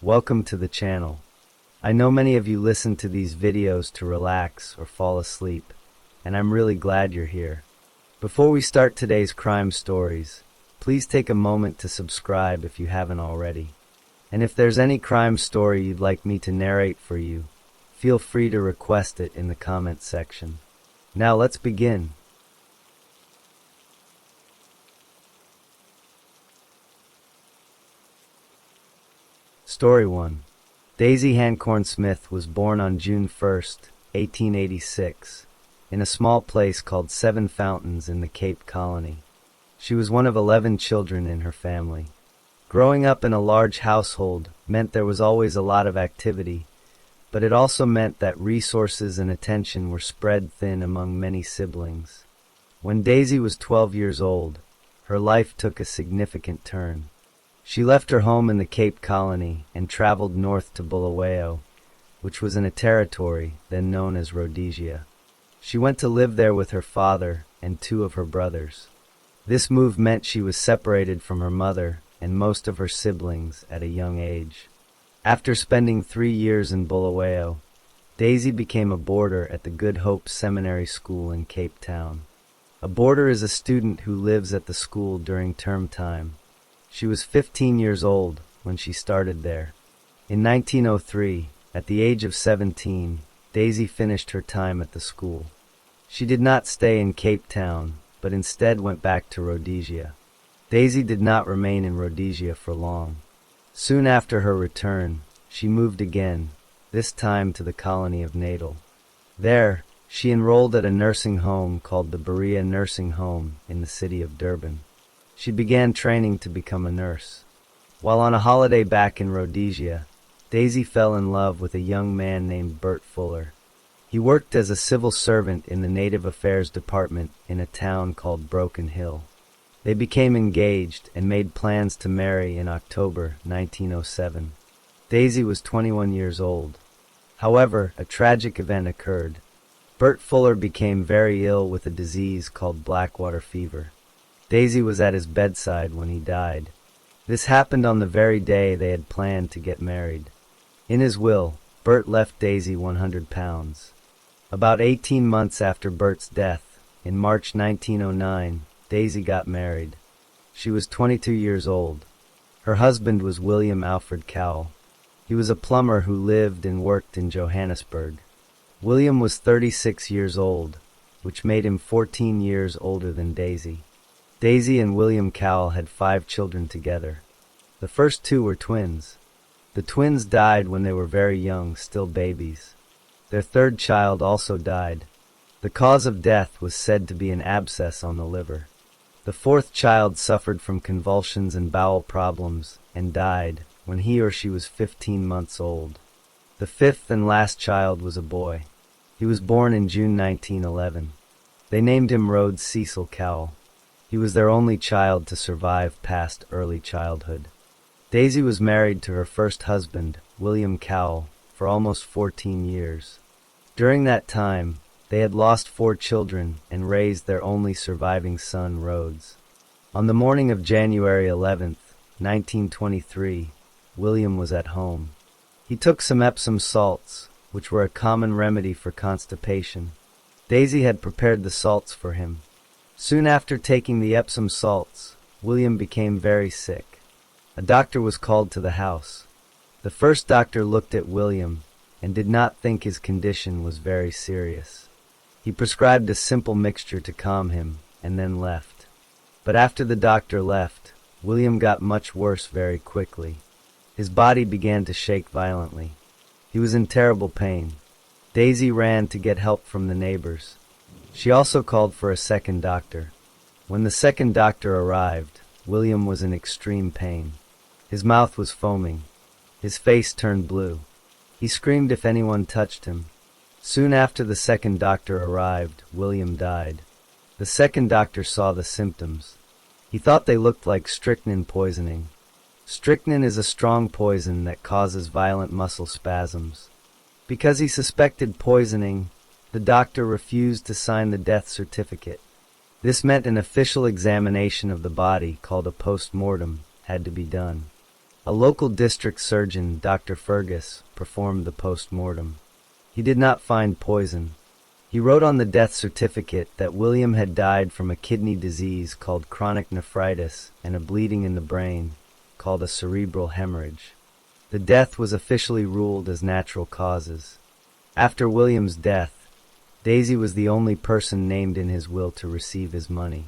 Welcome to the channel. I know many of you listen to these videos to relax or fall asleep, and I'm really glad you're here. Before we start today's crime stories, please take a moment to subscribe if you haven't already. And if there's any crime story you'd like me to narrate for you, feel free to request it in the comment section. Now let's begin. Story 1. Daisy Hancorn Smith was born on June 1st, 1886, in a small place called Seven Fountains in the Cape Colony. She was one of 11 children in her family. Growing up in a large household meant there was always a lot of activity, but it also meant that resources and attention were spread thin among many siblings. When Daisy was 12 years old, her life took a significant turn. She left her home in the Cape Colony and traveled north to Bulawayo, which was in a territory then known as Rhodesia. She went to live there with her father and two of her brothers. This move meant she was separated from her mother and most of her siblings at a young age. After spending 3 years in Bulawayo, Daisy became a boarder at the Good Hope Seminary School in Cape Town. A boarder is a student who lives at the school during term time. She was 15 years old when she started there. In 1903, at the age of 17, Daisy finished her time at the school. She did not stay in Cape Town, but instead went back to Rhodesia. Daisy did not remain in Rhodesia for long. Soon after her return, she moved again, this time to the colony of Natal. There, she enrolled at a nursing home called the Berea Nursing Home in the city of Durban. She began training to become a nurse. While on a holiday back in Rhodesia, Daisy fell in love with a young man named Bert Fuller. He worked as a civil servant in the Native Affairs Department in a town called Broken Hill. They became engaged and made plans to marry in October 1907. Daisy was 21 years old. However, a tragic event occurred. Bert Fuller became very ill with a disease called blackwater fever. Daisy was at his bedside when he died. This happened on the very day they had planned to get married. In his will, Bert left Daisy 100 pounds. About 18 months after Bert's death, in March 1909, Daisy got married. She was 22 years old. Her husband was William Alfred Cowell. He was a plumber who lived and worked in Johannesburg. William was 36 years old, which made him 14 years older than Daisy. Daisy and William Cowell had 5 children together. The first 2 were twins. The twins died when they were very young, still babies. Their third child also died. The cause of death was said to be an abscess on the liver. The fourth child suffered from convulsions and bowel problems and died when he or she was 15 months old. The fifth and last child was a boy. He was born in June 1911. They named him Rhodes Cecil Cowell. He was their only child to survive past early childhood. Daisy was married to her first husband, William Cowell, for almost 14 years. During that time, they had lost 4 children and raised their only surviving son, Rhodes. On the morning of January 11th, 1923, William was at home. He took some Epsom salts, which were a common remedy for constipation. Daisy had prepared the salts for him. Soon after taking the Epsom salts, William became very sick. A doctor was called to the house. The first doctor looked at William and did not think his condition was very serious. He prescribed a simple mixture to calm him and then left. But after the doctor left, William got much worse very quickly. His body began to shake violently. He was in terrible pain. Daisy ran to get help from the neighbors. She also called for a second doctor. When the second doctor arrived, William was in extreme pain. His mouth was foaming. His face turned blue. He screamed if anyone touched him. Soon after the second doctor arrived, William died. The second doctor saw the symptoms. He thought they looked like strychnine poisoning. Strychnine is a strong poison that causes violent muscle spasms. Because he suspected poisoning, the doctor refused to sign the death certificate. This meant an official examination of the body, called a post-mortem, had to be done. A local district surgeon, Dr. Fergus, performed the post-mortem. He did not find poison. He wrote on the death certificate that William had died from a kidney disease called chronic nephritis and a bleeding in the brain called a cerebral hemorrhage. The death was officially ruled as natural causes. After William's death, Daisy was the only person named in his will to receive his money.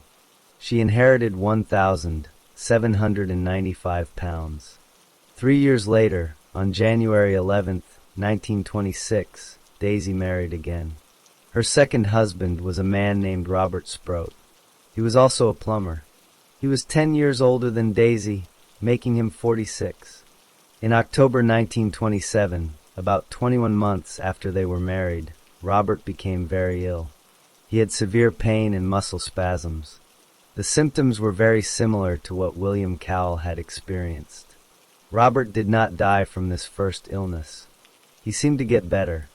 She inherited £1,795. 3 years later, on January 11, 1926, Daisy married again. Her second husband was a man named Robert Sproat. He was also a plumber. He was 10 years older than Daisy, making him 46. In October 1927, about 21 months after they were married, Robert became very ill. He had severe pain and muscle spasms. The symptoms were very similar to what William Cowell had experienced. Robert did not die from this first illness. He seemed to get better.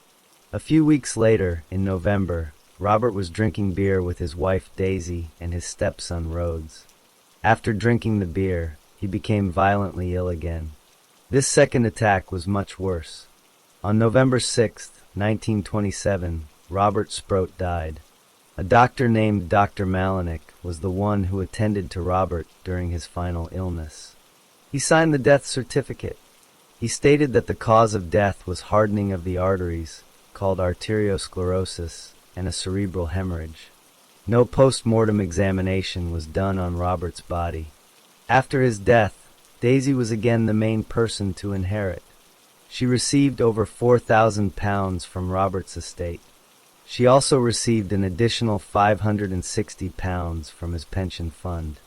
A few weeks later, in November, Robert was drinking beer with his wife Daisy and his stepson Rhodes. After drinking the beer, he became violently ill again. This second attack was much worse. On November 6, 1927, Robert Sproat died. A doctor named Dr. Malinek was the one who attended to Robert during his final illness. He signed the death certificate. He stated that the cause of death was hardening of the arteries, called arteriosclerosis, and a cerebral hemorrhage. No post-mortem examination was done on Robert's body. After his death, Daisy was again the main person to inherit. She received over £4,000 from Robert's estate. She also received an additional £560 from his pension fund.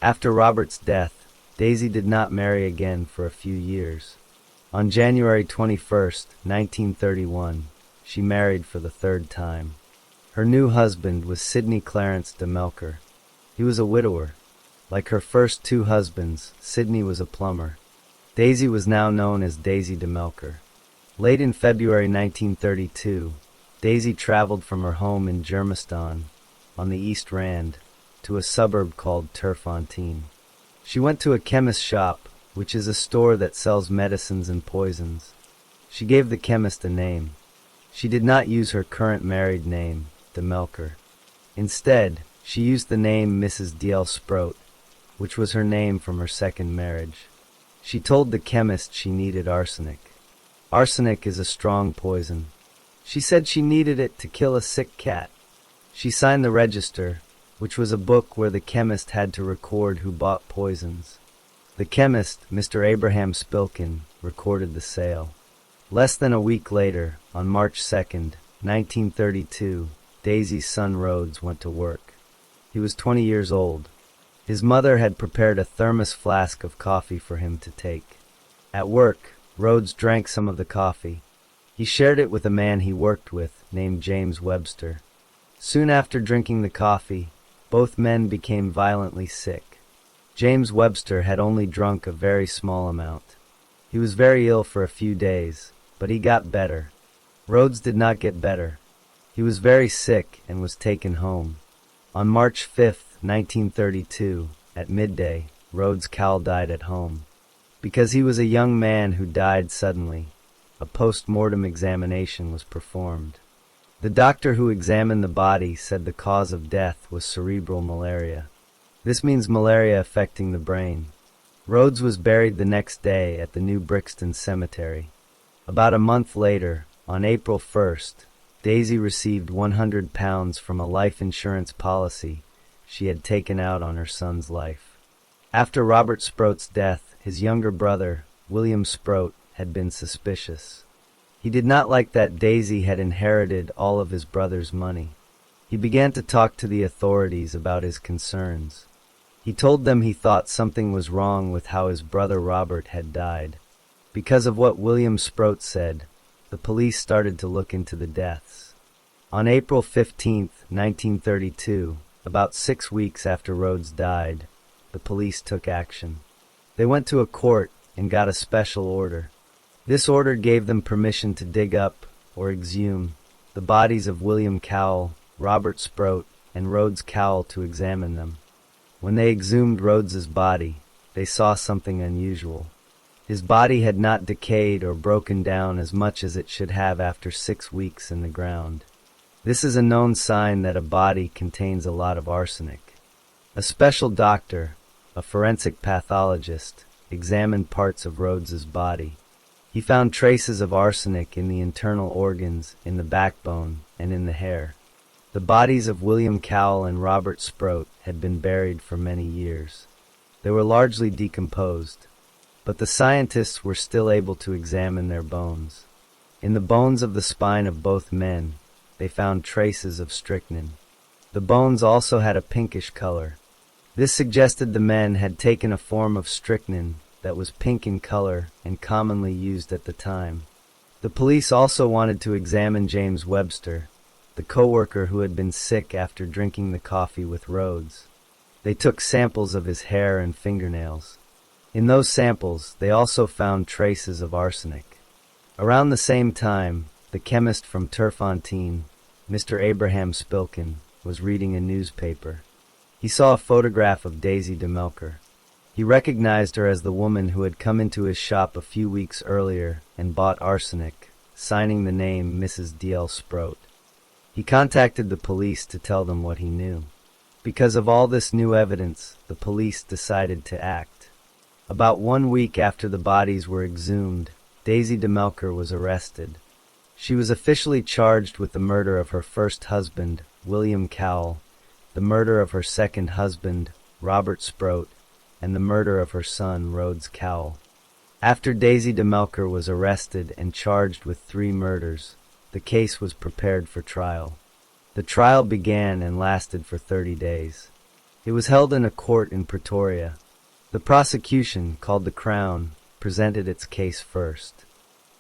After Robert's death, Daisy did not marry again for a few years. On January 21, 1931, she married for the third time. Her new husband was Sidney Clarence de Melker. He was a widower. Like her first two husbands, Sidney was a plumber. Daisy was now known as Daisy de Melker. Late in February 1932, Daisy traveled from her home in Germiston, on the East Rand, to a suburb called Terfontein. She went to a chemist's shop, which is a store that sells medicines and poisons. She gave the chemist a name. She did not use her current married name, de Melker. Instead, she used the name Mrs. D.L. Sproat, which was her name from her second marriage. She told the chemist she needed arsenic. Arsenic is a strong poison. She said she needed it to kill a sick cat. She signed the register, which was a book where the chemist had to record who bought poisons. The chemist, Mr. Abraham Spilkin, recorded the sale. Less than a week later, on March 2, 1932, Daisy's son Rhodes went to work. He was 20 years old. His mother had prepared a thermos flask of coffee for him to take. At work, Rhodes drank some of the coffee. He shared it with a man he worked with, named James Webster. Soon after drinking the coffee, both men became violently sick. James Webster had only drunk a very small amount. He was very ill for a few days, but he got better. Rhodes did not get better. He was very sick and was taken home. On March 5, 1932, at midday, Rhodes Cowell died at home. Because he was a young man who died suddenly, a post-mortem examination was performed. The doctor who examined the body said the cause of death was cerebral malaria. This means malaria affecting the brain. Rhodes was buried the next day at the New Brixton Cemetery. About a month later, on April 1st, Daisy received £100 from a life insurance policy she had taken out on her son's life. After Robert Sproat's death, his younger brother, William Sproat, had been suspicious. He did not like that Daisy had inherited all of his brother's money. He began to talk to the authorities about his concerns. He told them he thought something was wrong with how his brother Robert had died. Because of what William Sproat said, the police started to look into the deaths. On April 15, 1932, about 6 weeks after Rhodes died, the police took action. They went to a court and got a special order. This order gave them permission to dig up, or exhume, the bodies of William Cowell, Robert Sproat, and Rhodes Cowell to examine them. When they exhumed Rhodes's body, they saw something unusual. His body had not decayed or broken down as much as it should have after 6 weeks in the ground. This is a known sign that a body contains a lot of arsenic. A special doctor, a forensic pathologist, examined parts of Rhodes's body. He found traces of arsenic in the internal organs, in the backbone, and in the hair. The bodies of William Cowell and Robert Sproat had been buried for many years. They were largely decomposed, but the scientists were still able to examine their bones. In the bones of the spine of both men, they found traces of strychnine. The bones also had a pinkish color. This suggested the men had taken a form of strychnine that was pink in color and commonly used at the time. The police also wanted to examine James Webster, the co-worker who had been sick after drinking the coffee with Rhodes. They took samples of his hair and fingernails. In those samples, they also found traces of arsenic. Around the same time, the chemist from Turfontein, Mr. Abraham Spilkin, was reading a newspaper. He saw a photograph of Daisy DeMelker. He recognized her as the woman who had come into his shop a few weeks earlier and bought arsenic, signing the name Mrs. D.L. Sproat. He contacted the police to tell them what he knew. Because of all this new evidence, the police decided to act. About 1 week after the bodies were exhumed, Daisy DeMelker was arrested. She was officially charged with the murder of her first husband, William Cowell, the murder of her second husband, Robert Sproat, and the murder of her son, Rhodes Cowell. After Daisy DeMelker was arrested and charged with 3 murders, the case was prepared for trial. The trial began and lasted for 30 days. It was held in a court in Pretoria. The prosecution, called the Crown, presented its case first.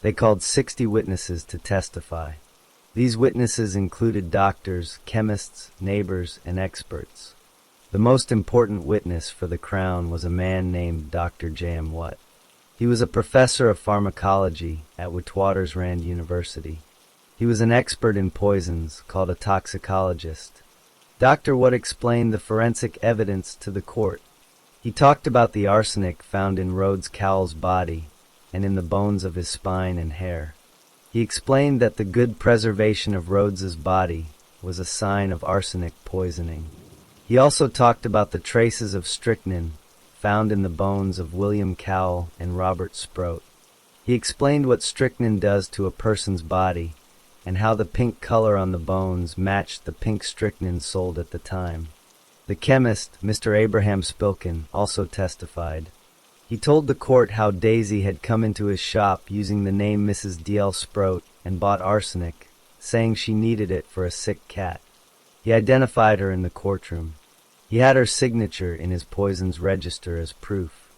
They called 60 witnesses to testify. These witnesses included doctors, chemists, neighbors, and experts. The most important witness for the Crown was a man named Dr. J.M. Watt. He was a professor of pharmacology at Witwatersrand University. He was an expert in poisons, called a toxicologist. Dr. Watt explained the forensic evidence to the court. He talked about the arsenic found in Rhodes Cowell's body and in the bones of his spine and hair. He explained that the good preservation of Rhodes's body was a sign of arsenic poisoning. He also talked about the traces of strychnine found in the bones of William Cowell and Robert Sproat. He explained what strychnine does to a person's body and how the pink color on the bones matched the pink strychnine sold at the time. The chemist, Mr. Abraham Spilkin, also testified. He told the court how Daisy had come into his shop using the name Mrs. D.L. Sproat and bought arsenic, saying she needed it for a sick cat. He identified her in the courtroom. He had her signature in his poisons register as proof.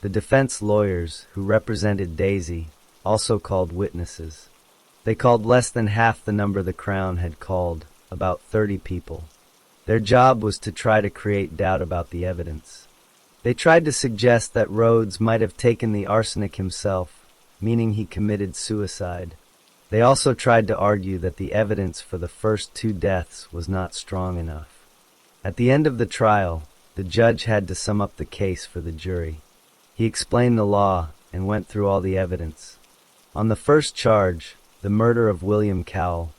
The defense lawyers, who represented Daisy, also called witnesses. They called less than half the number the Crown had called, about 30 people. Their job was to try to create doubt about the evidence. They tried to suggest that Rhodes might have taken the arsenic himself, meaning he committed suicide. They also tried to argue that the evidence for the first 2 deaths was not strong enough. At the end of the trial, the judge had to sum up the case for the jury. He explained the law and went through all the evidence. On the first charge, the murder of William Cowell,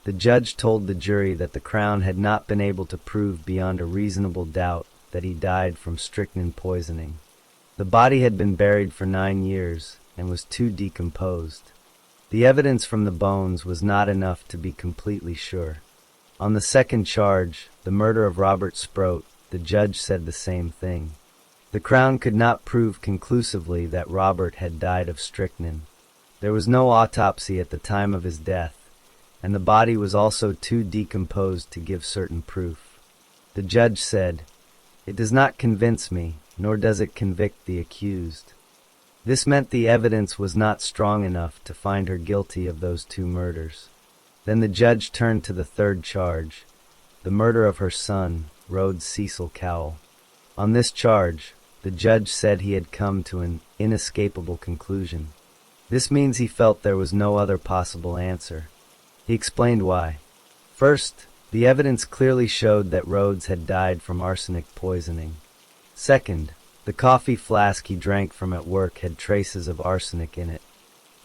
the judge told the jury that the Crown had not been able to prove beyond a reasonable doubt that he died from strychnine poisoning. The body had been buried for 9 years and was too decomposed. The evidence from the bones was not enough to be completely sure. On the second charge, the murder of Robert Sproat, the judge said the same thing. The Crown could not prove conclusively that Robert had died of strychnine. There was no autopsy at the time of his death, and the body was also too decomposed to give certain proof. The judge said, "It does not convince me, nor does it convict the accused." This meant the evidence was not strong enough to find her guilty of those 2 murders. Then the judge turned to the third charge, the murder of her son, Rhodes Cecil Cowell. On this charge, the judge said he had come to an inescapable conclusion. This means he felt there was no other possible answer. He explained why. First, the evidence clearly showed that Rhodes had died from arsenic poisoning. Second, The coffee flask he drank from at work had traces of arsenic in it.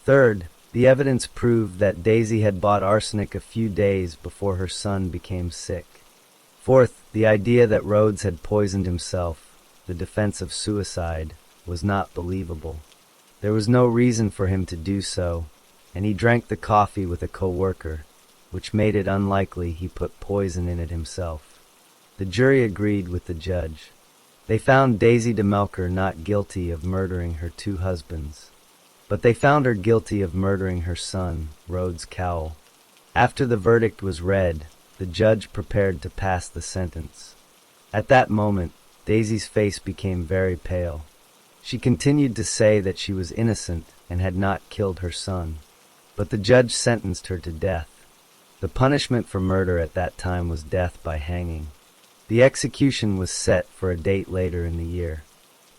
Third, the evidence proved that Daisy had bought arsenic a few days before her son became sick. Fourth, the idea that Rhodes had poisoned himself, the defense of suicide, was not believable. There was no reason for him to do so, and he drank the coffee with a co-worker, which made it unlikely he put poison in it himself. The jury agreed with the judge. They found Daisy DeMelker not guilty of murdering her two husbands, but they found her guilty of murdering her son, Rhodes Cowell. After the verdict was read, the judge prepared to pass the sentence. At that moment, Daisy's face became very pale. She continued to say that she was innocent and had not killed her son, but the judge sentenced her to death. The punishment for murder at that time was death by hanging. The execution was set for a date later in the year.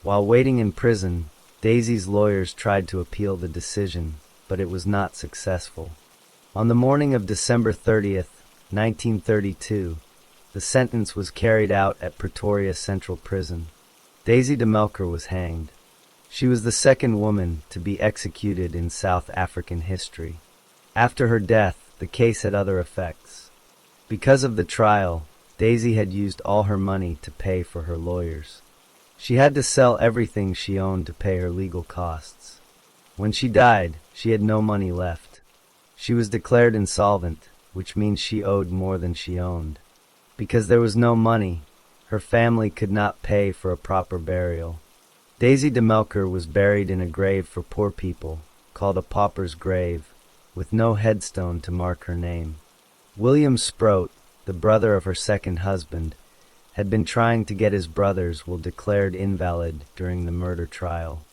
While waiting in prison, Daisy's lawyers tried to appeal the decision, but it was not successful. On the morning of December 30th, 1932, the sentence was carried out at Pretoria Central Prison. Daisy DeMelker was hanged. She was the second woman to be executed in South African history. After her death, the case had other effects. Because of the trial, Daisy had used all her money to pay for her lawyers. She had to sell everything she owned to pay her legal costs. When she died, she had no money left. She was declared insolvent, which means she owed more than she owned. Because there was no money, her family could not pay for a proper burial. Daisy DeMelker was buried in a grave for poor people, called a pauper's grave, with no headstone to mark her name. William Sproat, the brother of her second husband, had been trying to get his brother's will declared invalid during the murder trial.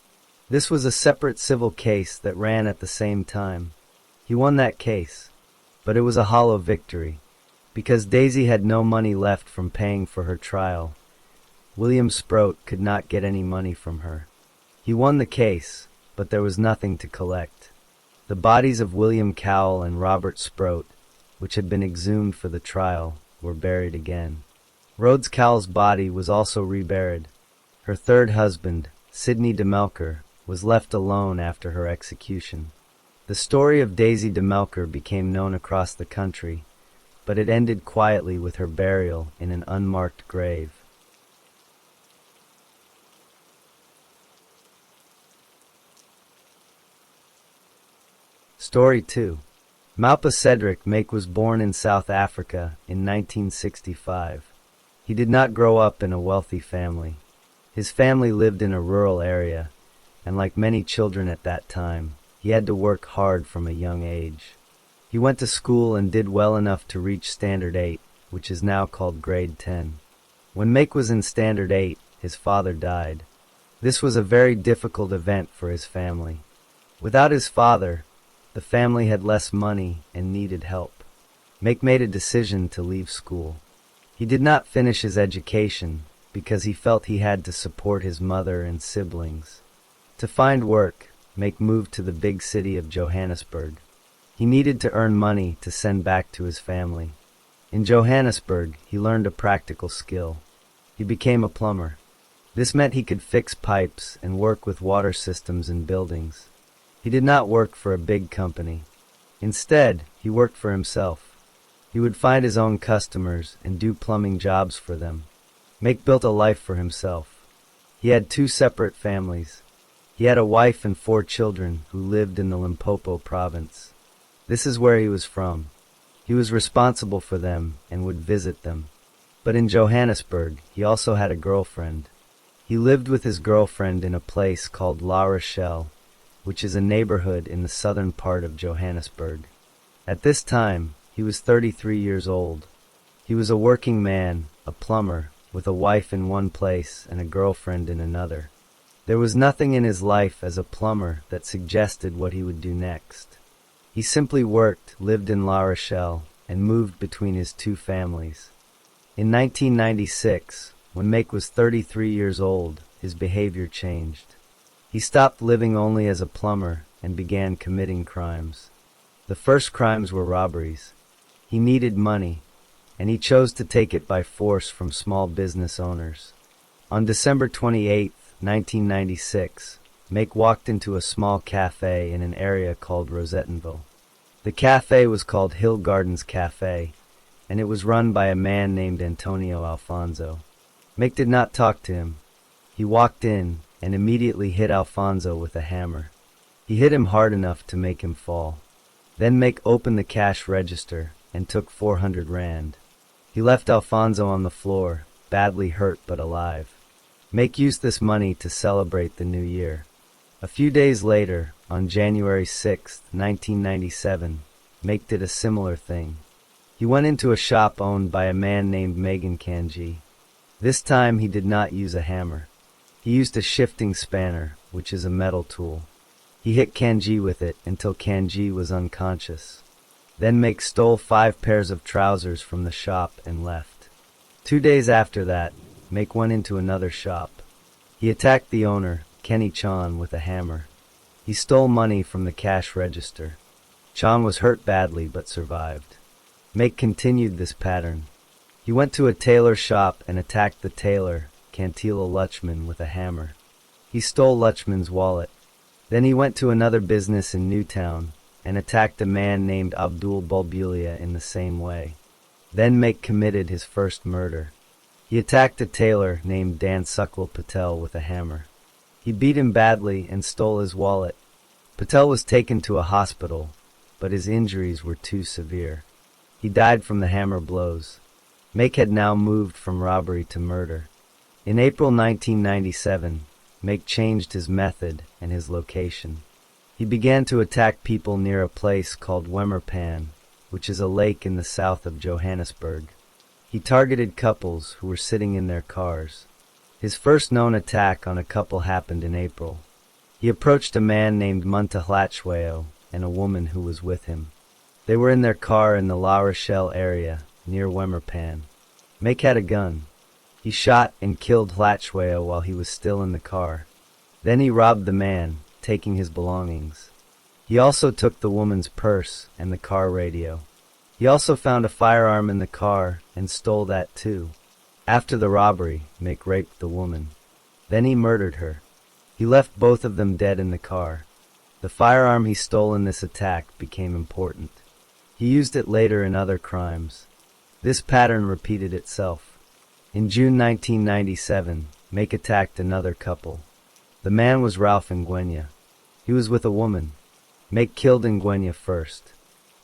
This was a separate civil case that ran at the same time. He won that case, but it was a hollow victory. Because Daisy had no money left from paying for her trial, William Sproat could not get any money from her. He won the case, but there was nothing to collect. The bodies of William Cowell and Robert Sproat, which had been exhumed for the trial, were buried again. Rhodes Cowell's body was also reburied. Her third husband, Sidney DeMelker, was left alone after her execution. The story of Daisy DeMelker became known across the country, but it ended quietly with her burial in an unmarked grave. Story 2. Maupa Cedric Make was born in South Africa in 1965. He did not grow up in a wealthy family. His family lived in a rural area, and like many children at that time, he had to work hard from a young age. He went to school and did well enough to reach Standard 8, which is now called Grade 10. When Make was in Standard 8, his father died. This was a very difficult event for his family. Without his father, the family had less money and needed help. Make made a decision to leave school. He did not finish his education because he felt he had to support his mother and siblings. To find work, Make moved to the big city of Johannesburg. He needed to earn money to send back to his family. In Johannesburg, he learned a practical skill. He became a plumber. This meant he could fix pipes and work with water systems in buildings. He did not work for a big company. Instead, he worked for himself. He would find his own customers and do plumbing jobs for them. Make built a life for himself. He had 2 separate families. He had a wife and 4 children who lived in the Limpopo province. This is where he was from. He was responsible for them and would visit them. But in Johannesburg, he also had a girlfriend. He lived with his girlfriend in a place called La Rochelle, which is a neighborhood in the southern part of Johannesburg. At this time, he was 33 years old. He was a working man, a plumber, with a wife in one place and a girlfriend in another. There was nothing in his life as a plumber that suggested what he would do next. He simply worked, lived in La Rochelle, and moved between his 2 families. In 1996, when Make was 33 years old, his behavior changed. He stopped living only as a plumber and began committing crimes. The first crimes were robberies. He needed money, and he chose to take it by force from small business owners. On December 28, 1996, Make walked into a small cafe in an area called Rosettenville. The cafe was called Hill Gardens Cafe, and it was run by a man named Antonio Alfonso. Make did not talk to him. He walked in and immediately hit Alfonso with a hammer. He hit him hard enough to make him fall. Then Make opened the cash register and took 400 rand. He left Alfonso on the floor, badly hurt but alive. Make used this money to celebrate the new year. A few days later, on January 6, 1997, Make did a similar thing. He went into a shop owned by a man named Megan Kanji. This time he did not use a hammer. He used a shifting spanner, which is a metal tool. He hit Kanji with it until Kanji was unconscious. Then Make stole 5 pairs of trousers from the shop and left. 2 days after that, Make went into another shop. He attacked the owner, Kenny Chan, with a hammer. He stole money from the cash register. Chan was hurt badly but survived. Make continued this pattern. He went to a tailor shop and attacked the tailor, Kantila Lutchman, with a hammer. He stole Lutchman's wallet. Then he went to another business in Newtown and attacked a man named Abdul Bulbulia in the same way. Then Make committed his first murder. He attacked a tailor named Dan Suklal Patel with a hammer. He beat him badly and stole his wallet. Patel was taken to a hospital, but his injuries were too severe. He died from the hammer blows. Make had now moved from robbery to murder. In April 1997, Make changed his method and his location. He began to attack people near a place called Wemmerpan, which is a lake in the south of Johannesburg. He targeted couples who were sitting in their cars. His first known attack on a couple happened in April. He approached a man named Munta Hlatchweo and a woman who was with him. They were in their car in the La Rochelle area, near Wemmerpan. Make had a gun. He shot and killed Hlatchweo while he was still in the car. Then he robbed the man, taking his belongings. He also took the woman's purse and the car radio. He also found a firearm in the car and stole that too. After the robbery, Make raped the woman. Then he murdered her. He left both of them dead in the car. The firearm he stole in this attack became important. He used it later in other crimes. This pattern repeated itself. In June 1997, Make attacked another couple. The man was Ralph Ngwenya. He was with a woman. Make killed Ngwenya first.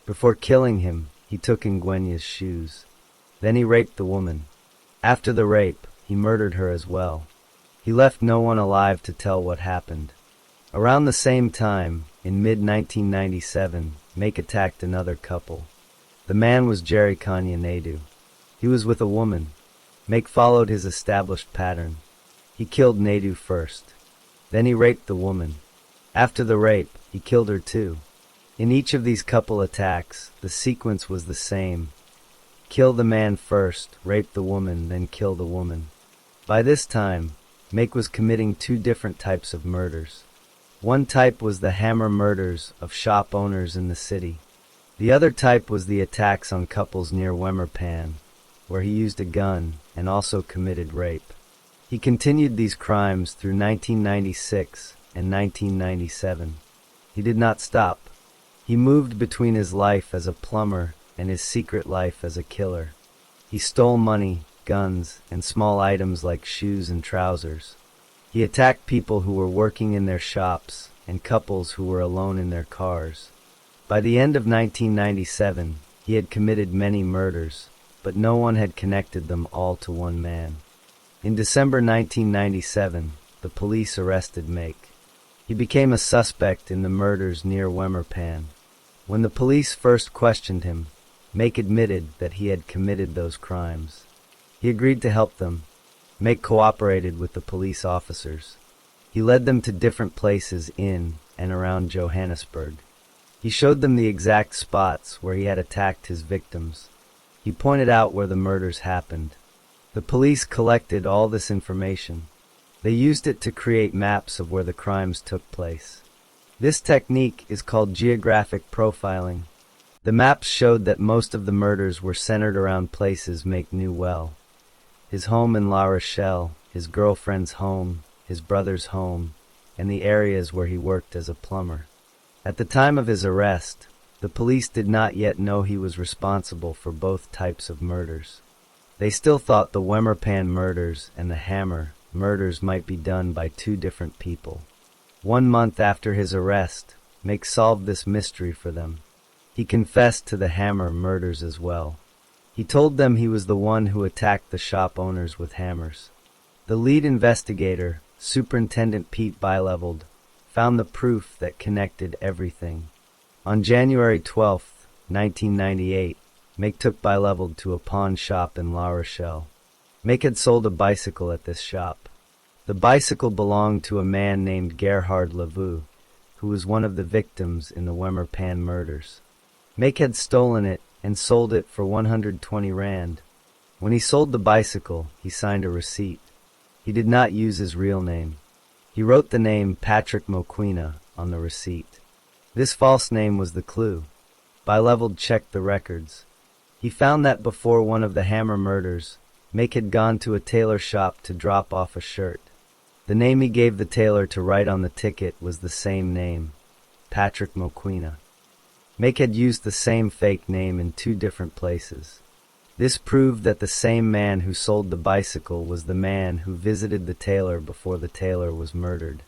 Before killing him, he took Ngwenya's shoes. Then he raped the woman. After the rape, he murdered her as well. He left no one alive to tell what happened. Around the same time, in mid-1997, Make attacked another couple. The man was Jerry Kanya Naidu. He was with a woman. Make followed his established pattern. He killed Naidu first. Then he raped the woman. After the rape, he killed her too. In each of these couple attacks, the sequence was the same. Kill the man first, rape the woman, then kill the woman. By this time, Make was committing 2 different types of murders. One type was the hammer murders of shop owners in the city. The other type was the attacks on couples near Wemmerpan, where he used a gun and also committed rape. He continued these crimes through 1996 and 1997. He did not stop. He moved between his life as a plumber and his secret life as a killer. He stole money, guns, and small items like shoes and trousers. He attacked people who were working in their shops and couples who were alone in their cars. By the end of 1997, he had committed many murders, but no one had connected them all to one man. In December 1997, the police arrested Make. He became a suspect in the murders near Wemmerpan. When the police first questioned him, Make admitted that he had committed those crimes. He agreed to help them. Make cooperated with the police officers. He led them to different places in and around Johannesburg. He showed them the exact spots where he had attacked his victims. He pointed out where the murders happened. The police collected all this information. They used it to create maps of where the crimes took place. This technique is called geographic profiling. The maps showed that most of the murders were centered around places Make knew well. His home in La Rochelle, his girlfriend's home, his brother's home, and the areas where he worked as a plumber. At the time of his arrest, the police did not yet know he was responsible for both types of murders. They still thought the Wemmerpan murders and the Hammer murders might be done by two different people. 1 month after his arrest, Make solved this mystery for them. He confessed to the Hammer murders as well. He told them he was the one who attacked the shop owners with hammers. The lead investigator, Superintendent Pete Bileveled, found the proof that connected everything. On January 12, 1998, Make took Bileveled to a pawn shop in La Rochelle. Make had sold a bicycle at this shop. The bicycle belonged to a man named Gerhard Lavue, who was one of the victims in the Wemmerpan murders. Make had stolen it and sold it for 120 rand. When he sold the bicycle, he signed a receipt. He did not use his real name. He wrote the name Patrick Moquina on the receipt. This false name was the clue. Bileveled checked the records. He found that before one of the Hammer murders, Make had gone to a tailor shop to drop off a shirt. The name he gave the tailor to write on the ticket was the same name, Patrick Moquina. Make had used the same fake name in two different places. This proved that the same man who sold the bicycle was the man who visited the tailor before the tailor was murdered.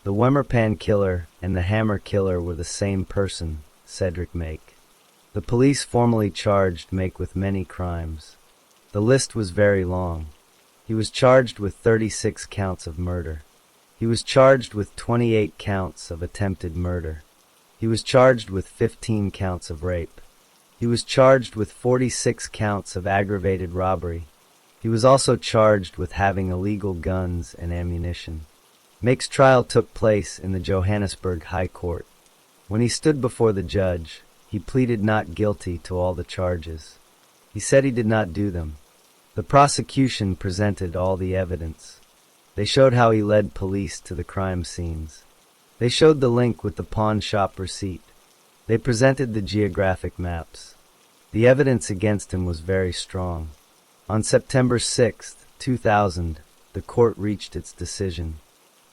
The Wemmerpan killer and the Hammer killer were the same person, Cedric Make. The police formally charged Make with many crimes. The list was very long. He was charged with 36 counts of murder. He was charged with 28 counts of attempted murder. He was charged with 15 counts of rape. He was charged with 46 counts of aggravated robbery. He was also charged with having illegal guns and ammunition. Make's trial took place in the Johannesburg High Court. When he stood before the judge, he pleaded not guilty to all the charges. He said he did not do them. The prosecution presented all the evidence. They showed how he led police to the crime scenes. They showed the link with the pawn shop receipt. They presented the geographic maps. The evidence against him was very strong. On September 6, 2000, the court reached its decision.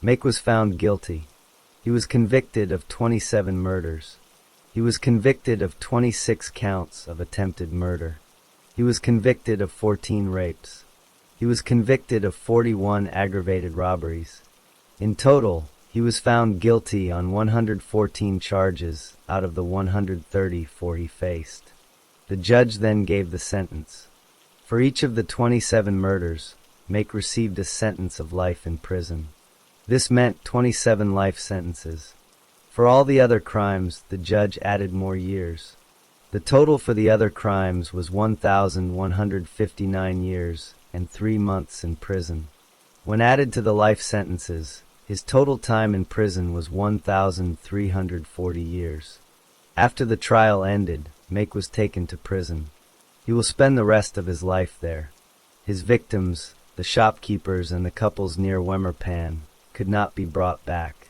Make was found guilty. He was convicted of 27 murders. He was convicted of 26 counts of attempted murder. He was convicted of 14 rapes. He was convicted of 41 aggravated robberies. In total, he was found guilty on 114 charges out of the 134 he faced. The judge then gave the sentence. For each of the 27 murders, Make received a sentence of life in prison. This meant 27 life sentences. For all the other crimes, the judge added more years. The total for the other crimes was 1,159 years and 3 months in prison. When added to the life sentences, his total time in prison was 1,340 years. After the trial ended, Make was taken to prison. He will spend the rest of his life there. His victims, the shopkeepers and the couples near Wemmerpan, could not be brought back.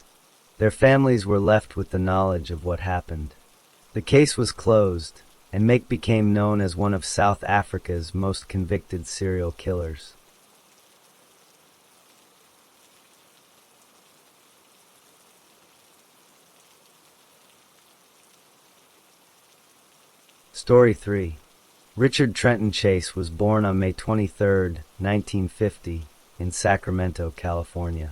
Their families were left with the knowledge of what happened. The case was closed, and Make became known as one of South Africa's most convicted serial killers. Story 3. Richard Trenton Chase was born on May 23, 1950, in Sacramento, California.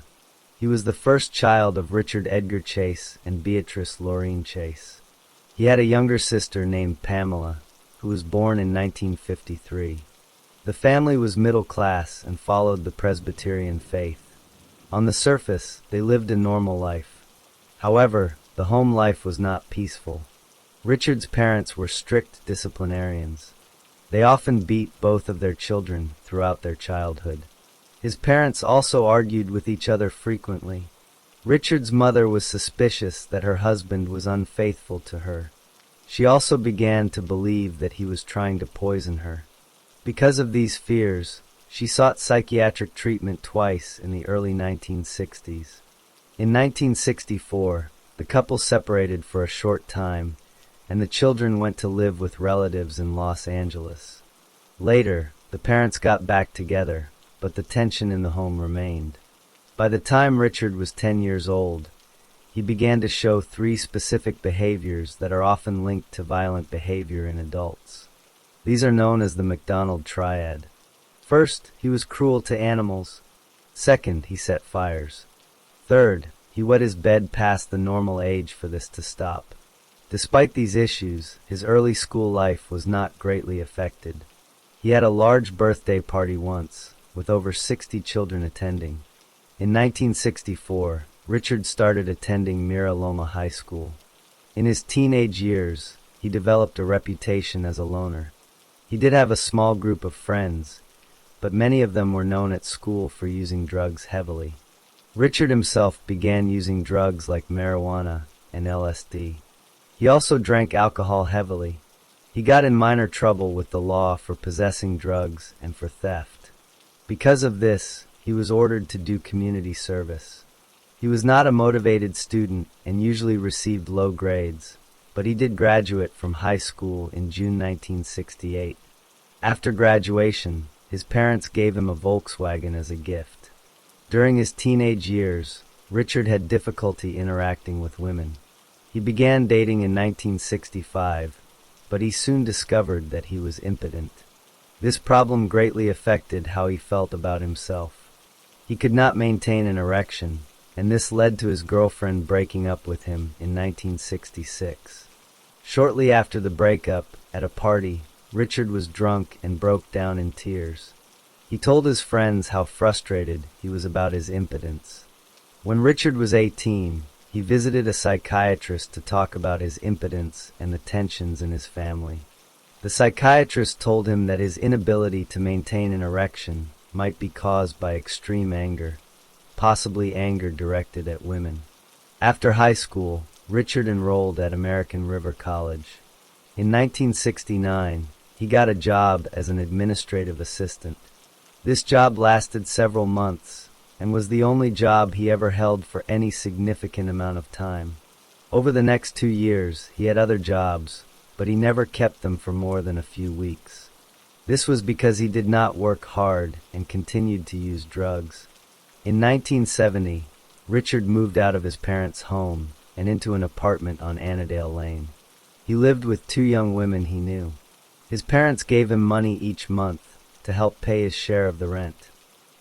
He was the first child of Richard Edgar Chase and Beatrice Laureen Chase. He had a younger sister named Pamela, who was born in 1953. The family was middle class and followed the Presbyterian faith. On the surface, they lived a normal life. However, the home life was not peaceful. Richard's parents were strict disciplinarians. They often beat both of their children throughout their childhood. His parents also argued with each other frequently. Richard's mother was suspicious that her husband was unfaithful to her. She also began to believe that he was trying to poison her. Because of these fears, she sought psychiatric treatment twice in the early 1960s. In 1964, the couple separated for a short time, and the children went to live with relatives in Los Angeles. Later, the parents got back together, but the tension in the home remained. By the time Richard was 10 years old, he began to show three specific behaviors that are often linked to violent behavior in adults. These are known as the McDonald triad. First, he was cruel to animals. Second, he set fires. Third, he wet his bed past the normal age for this to stop. Despite these issues, his early school life was not greatly affected. He had a large birthday party once, with over 60 children attending. In 1964, Richard started attending Mira Loma High School. In his teenage years, he developed a reputation as a loner. He did have a small group of friends, but many of them were known at school for using drugs heavily. Richard himself began using drugs like marijuana and LSD. He also drank alcohol heavily. He got in minor trouble with the law for possessing drugs and for theft. Because of this, he was ordered to do community service. He was not a motivated student and usually received low grades, but he did graduate from high school in June 1968. After graduation, his parents gave him a Volkswagen as a gift. During his teenage years, Richard had difficulty interacting with women. He began dating in 1965, but he soon discovered that he was impotent. This problem greatly affected how he felt about himself. He could not maintain an erection, and this led to his girlfriend breaking up with him in 1966. Shortly after the breakup, at a party, Richard was drunk and broke down in tears. He told his friends how frustrated he was about his impotence. When Richard was 18, he visited a psychiatrist to talk about his impotence and the tensions in his family. The psychiatrist told him that his inability to maintain an erection might be caused by extreme anger, possibly anger directed at women. After high school, Richard enrolled at American River College. In 1969, he got a job as an administrative assistant. This job lasted several months and was the only job he ever held for any significant amount of time. Over the next 2 years, he had other jobs, but he never kept them for more than a few weeks. This was because he did not work hard and continued to use drugs. In 1970, Richard moved out of his parents' home and into an apartment on Annandale Lane. He lived with 2 young women he knew. His parents gave him money each month to help pay his share of the rent.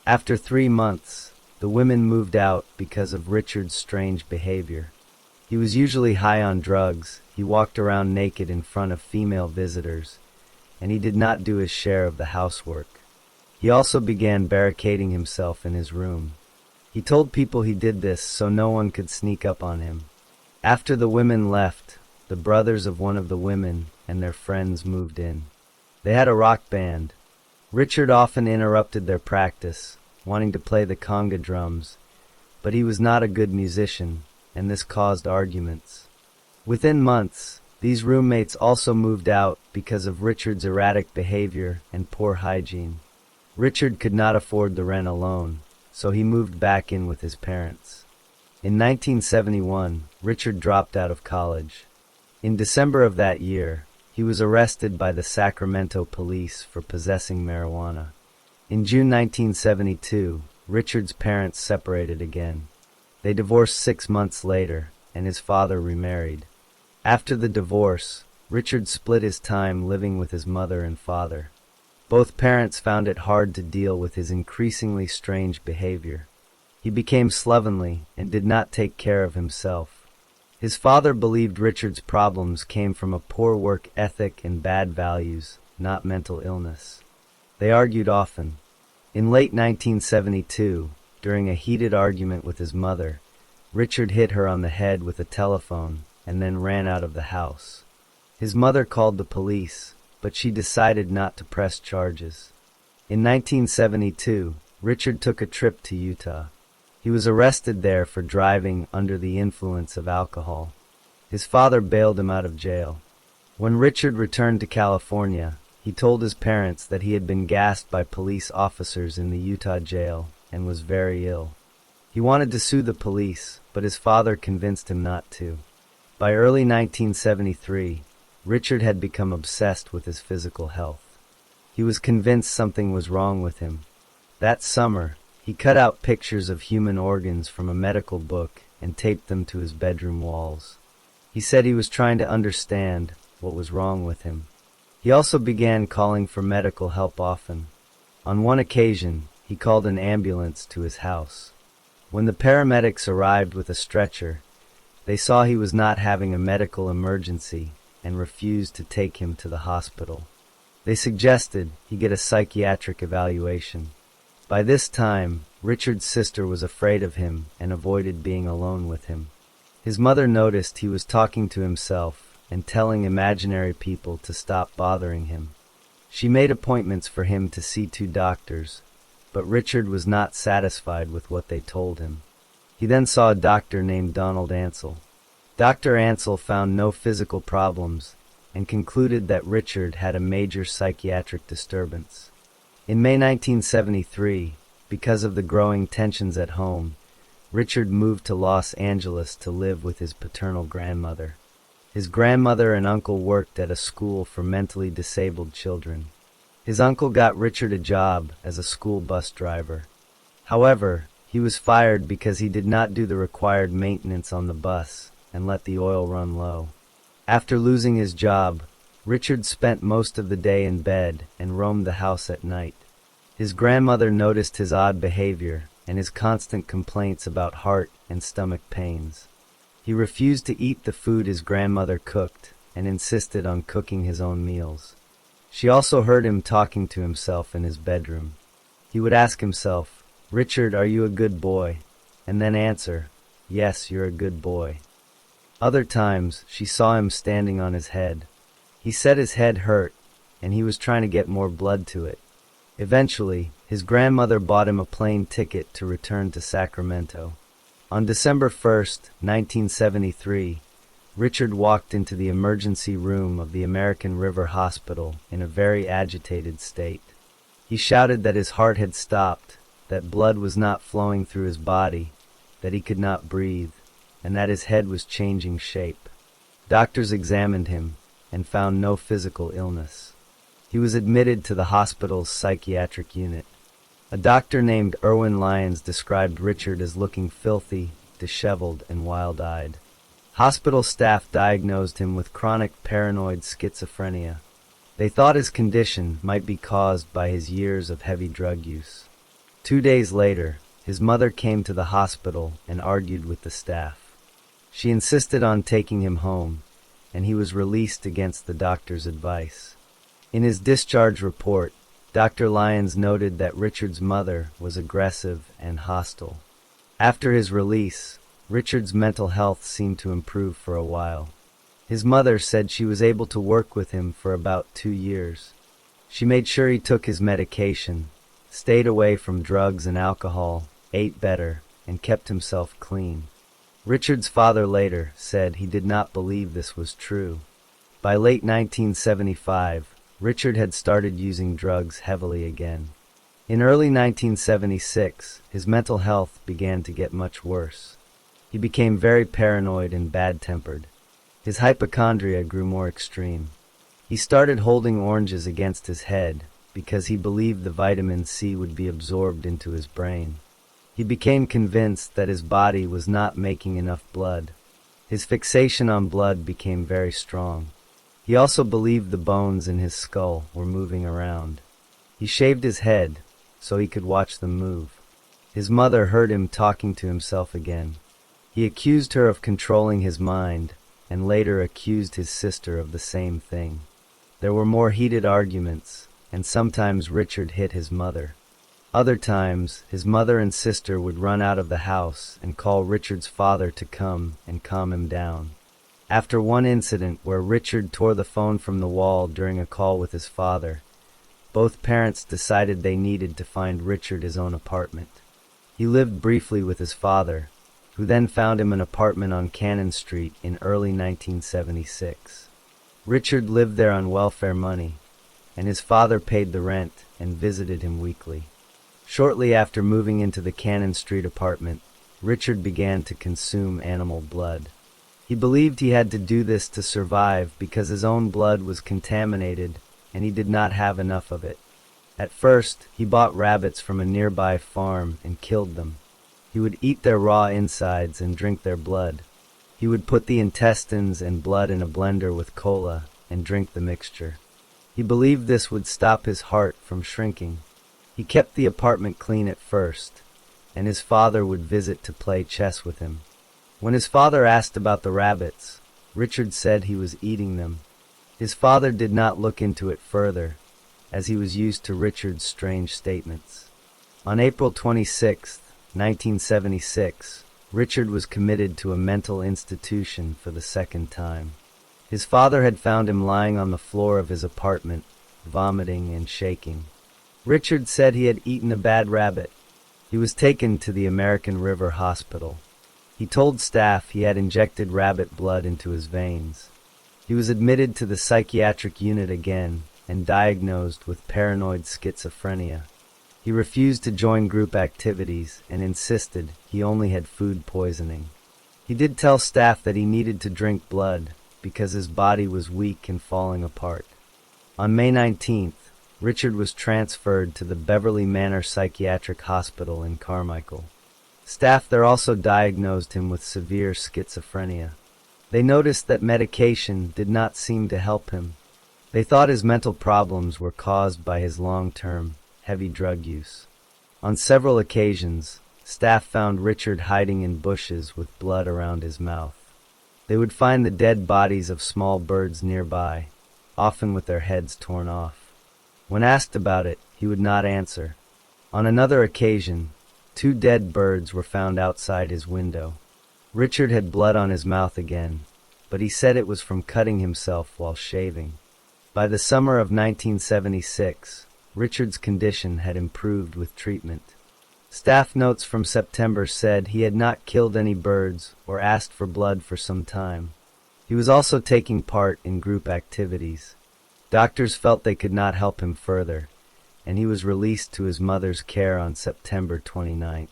After 3 months, the women moved out because of Richard's strange behavior. He was usually high on drugs, he walked around naked in front of female visitors, and he did not do his share of the housework. He also began barricading himself in his room. He told people he did this so no one could sneak up on him. After the women left, the brothers of one of the women and their friends moved in. They had a rock band. Richard often interrupted their practice, wanting to play the conga drums, but he was not a good musician, and this caused arguments. Within months, these roommates also moved out because of Richard's erratic behavior and poor hygiene. Richard could not afford the rent alone, so he moved back in with his parents. In 1971, Richard dropped out of college. In December of that year, he was arrested by the Sacramento police for possessing marijuana. In June 1972, Richard's parents separated again. They divorced 6 months later, and his father remarried. After the divorce, Richard split his time living with his mother and father. Both parents found it hard to deal with his increasingly strange behavior. He became slovenly and did not take care of himself. His father believed Richard's problems came from a poor work ethic and bad values, not mental illness. They argued often. In late 1972, during a heated argument with his mother, Richard hit her on the head with a telephone and then ran out of the house. His mother called the police, but she decided not to press charges. In 1972, Richard took a trip to Utah. He was arrested there for driving under the influence of alcohol. His father bailed him out of jail. When Richard returned to California, he told his parents that he had been gassed by police officers in the Utah jail and was very ill. He wanted to sue the police, but his father convinced him not to. By early 1973, Richard had become obsessed with his physical health. He was convinced something was wrong with him. That summer, He cut out pictures of human organs from a medical book and taped them to his bedroom walls. He said he was trying to understand what was wrong with him. He also began calling for medical help often. On one occasion, he called an ambulance to his house. When the paramedics arrived with a stretcher, they saw he was not having a medical emergency and refused to take him to the hospital. They suggested he get a psychiatric evaluation. By this time, Richard's sister was afraid of him and avoided being alone with him. His mother noticed he was talking to himself and telling imaginary people to stop bothering him. She made appointments for him to see 2 doctors, but Richard was not satisfied with what they told him. He then saw a doctor named Donald Ansel. Dr. Ansel found no physical problems and concluded that Richard had a major psychiatric disturbance. In May 1973, because of the growing tensions at home, Richard moved to Los Angeles to live with his paternal grandmother. His grandmother and uncle worked at a school for mentally disabled children. His uncle got Richard a job as a school bus driver. However, he was fired because he did not do the required maintenance on the bus and let the oil run low. After losing his job, Richard spent most of the day in bed and roamed the house at night. His grandmother noticed his odd behavior and his constant complaints about heart and stomach pains. He refused to eat the food his grandmother cooked and insisted on cooking his own meals. She also heard him talking to himself in his bedroom. He would ask himself, "Richard, are you a good boy?" and then answer, "Yes, you're a good boy." Other times, she saw him standing on his head. He said his head hurt, and he was trying to get more blood to it. Eventually, his grandmother bought him a plane ticket to return to Sacramento. On December 1st, 1973, Richard walked into the emergency room of the American River Hospital in a very agitated state. He shouted that his heart had stopped, that blood was not flowing through his body, that he could not breathe, and that his head was changing shape. Doctors examined him and found no physical illness. He was admitted to the hospital's psychiatric unit. A doctor named Irwin Lyons described Richard as looking filthy, disheveled, and wild-eyed. Hospital staff diagnosed him with chronic paranoid schizophrenia. They thought his condition might be caused by his years of heavy drug use. 2 days later, his mother came to the hospital and argued with the staff. She insisted on taking him home, and he was released against the doctor's advice. In his discharge report, Dr. Lyons noted that Richard's mother was aggressive and hostile. After his release, Richard's mental health seemed to improve for a while. His mother said she was able to work with him for about 2 years. She made sure he took his medication, stayed away from drugs and alcohol, ate better, and kept himself clean. Richard's father later said he did not believe this was true. By late 1975, Richard had started using drugs heavily again. In early 1976, his mental health began to get much worse. He became very paranoid and bad-tempered. His hypochondria grew more extreme. He started holding oranges against his head because he believed the vitamin C would be absorbed into his brain. He became convinced that his body was not making enough blood. His fixation on blood became very strong. He also believed the bones in his skull were moving around. He shaved his head so he could watch them move. His mother heard him talking to himself again. He accused her of controlling his mind and later accused his sister of the same thing. There were more heated arguments, and sometimes Richard hit his mother. Other times, his mother and sister would run out of the house and call Richard's father to come and calm him down. After one incident where Richard tore the phone from the wall during a call with his father, both parents decided they needed to find Richard his own apartment. He lived briefly with his father, who then found him an apartment on Cannon Street in early 1976. Richard lived there on welfare money, and his father paid the rent and visited him weekly. Shortly after moving into the Cannon Street apartment, Richard began to consume animal blood. He believed he had to do this to survive because his own blood was contaminated and he did not have enough of it. At first, he bought rabbits from a nearby farm and killed them. He would eat their raw insides and drink their blood. He would put the intestines and blood in a blender with cola and drink the mixture. He believed this would stop his heart from shrinking. He kept the apartment clean at first, and his father would visit to play chess with him. When his father asked about the rabbits, Richard said he was eating them. His father did not look into it further, as he was used to Richard's strange statements. On April 26, 1976, Richard was committed to a mental institution for the second time. His father had found him lying on the floor of his apartment, vomiting and shaking. Richard said he had eaten a bad rabbit. He was taken to the American River Hospital. He told staff he had injected rabbit blood into his veins. He was admitted to the psychiatric unit again and diagnosed with paranoid schizophrenia. He refused to join group activities and insisted he only had food poisoning. He did tell staff that he needed to drink blood because his body was weak and falling apart. On May 19th, Richard was transferred to the Beverly Manor Psychiatric Hospital in Carmichael. Staff there also diagnosed him with severe schizophrenia. They noticed that medication did not seem to help him. They thought his mental problems were caused by his long-term, heavy drug use. On several occasions, staff found Richard hiding in bushes with blood around his mouth. They would find the dead bodies of small birds nearby, often with their heads torn off. When asked about it, he would not answer. On another occasion, 2 dead birds were found outside his window. Richard had blood on his mouth again, but he said it was from cutting himself while shaving. By the summer of 1976, Richard's condition had improved with treatment. Staff notes from September said he had not killed any birds or asked for blood for some time. He was also taking part in group activities. Doctors felt they could not help him further, and he was released to his mother's care on September 29th.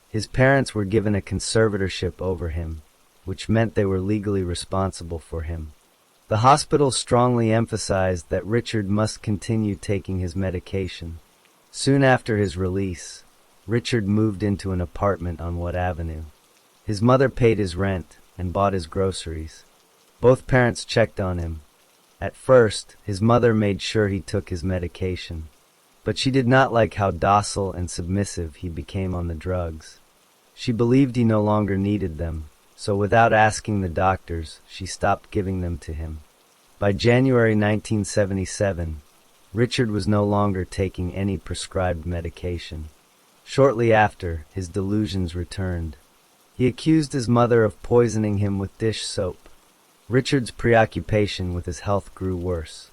His parents were given a conservatorship over him, which meant they were legally responsible for him. The hospital strongly emphasized that Richard must continue taking his medication. Soon after his release, Richard moved into an apartment on Wood Avenue. His mother paid his rent and bought his groceries. Both parents checked on him. At first, his mother made sure he took his medication, but she did not like how docile and submissive he became on the drugs. She believed he no longer needed them, so without asking the doctors, she stopped giving them to him. By January 1977, Richard was no longer taking any prescribed medication. Shortly after, his delusions returned. He accused his mother of poisoning him with dish soap. Richard's preoccupation with his health grew worse.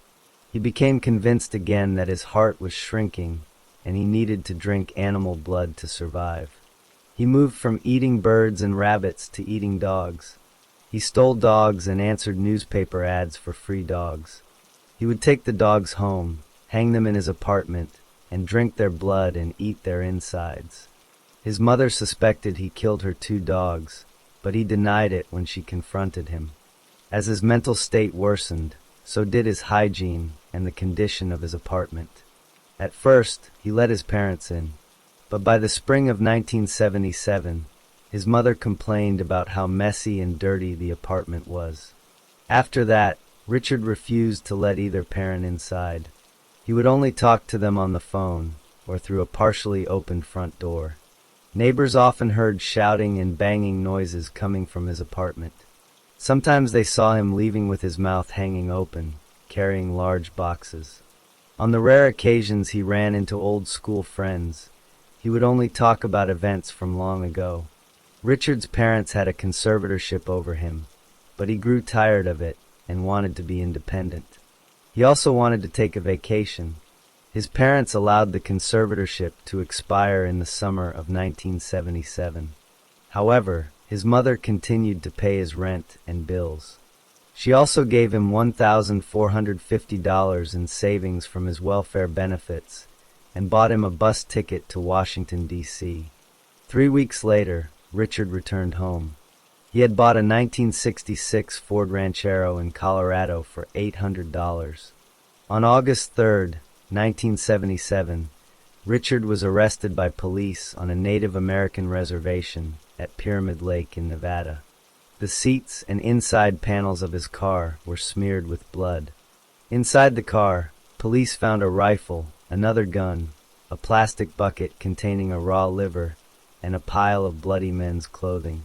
He became convinced again that his heart was shrinking and he needed to drink animal blood to survive. He moved from eating birds and rabbits to eating dogs. He stole dogs and answered newspaper ads for free dogs. He would take the dogs home, hang them in his apartment, and drink their blood and eat their insides. His mother suspected he killed her 2 dogs, but he denied it when she confronted him. As his mental state worsened, so did his hygiene and the condition of his apartment. At first, he let his parents in, but by the spring of 1977, his mother complained about how messy and dirty the apartment was. After that, Richard refused to let either parent inside. He would only talk to them on the phone or through a partially opened front door. Neighbors often heard shouting and banging noises coming from his apartment. Sometimes they saw him leaving with his mouth hanging open, carrying large boxes. On the rare occasions he ran into old school friends, he would only talk about events from long ago. Richard's parents had a conservatorship over him, but he grew tired of it and wanted to be independent. He also wanted to take a vacation. His parents allowed the conservatorship to expire in the summer of 1977. However, his mother continued to pay his rent and bills. She also gave him $1,450 in savings from his welfare benefits and bought him a bus ticket to Washington, D.C. 3 weeks later, Richard returned home. He had bought a 1966 Ford Ranchero in Colorado for $800. On August 3rd, 1977, Richard was arrested by police on a Native American reservation at Pyramid Lake in Nevada. The seats and inside panels of his car were smeared with blood. Inside the car, police found a rifle, another gun, a plastic bucket containing a raw liver, and a pile of bloody men's clothing.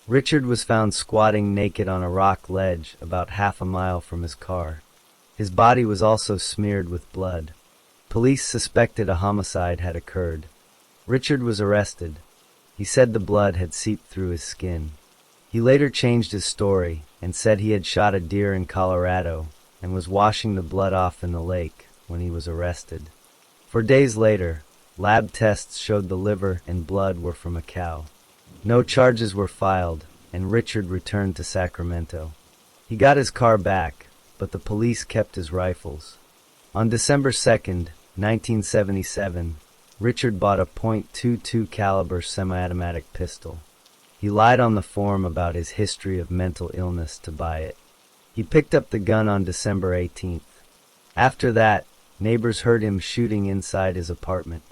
Richard was found squatting naked on a rock ledge about half a mile from his car. His body was also smeared with blood. Police suspected a homicide had occurred. Richard was arrested. He said the blood had seeped through his skin. He later changed his story and said he had shot a deer in Colorado and was washing the blood off in the lake when he was arrested. 4 days later, lab tests showed the liver and blood were from a cow. No charges were filed, and Richard returned to Sacramento. He got his car back, but the police kept his rifles. On December 2nd, 1977, Richard bought a .22 caliber semi-automatic pistol. He lied on the form about his history of mental illness to buy it. He picked up the gun on December 18th. After that, neighbors heard him shooting inside his apartment.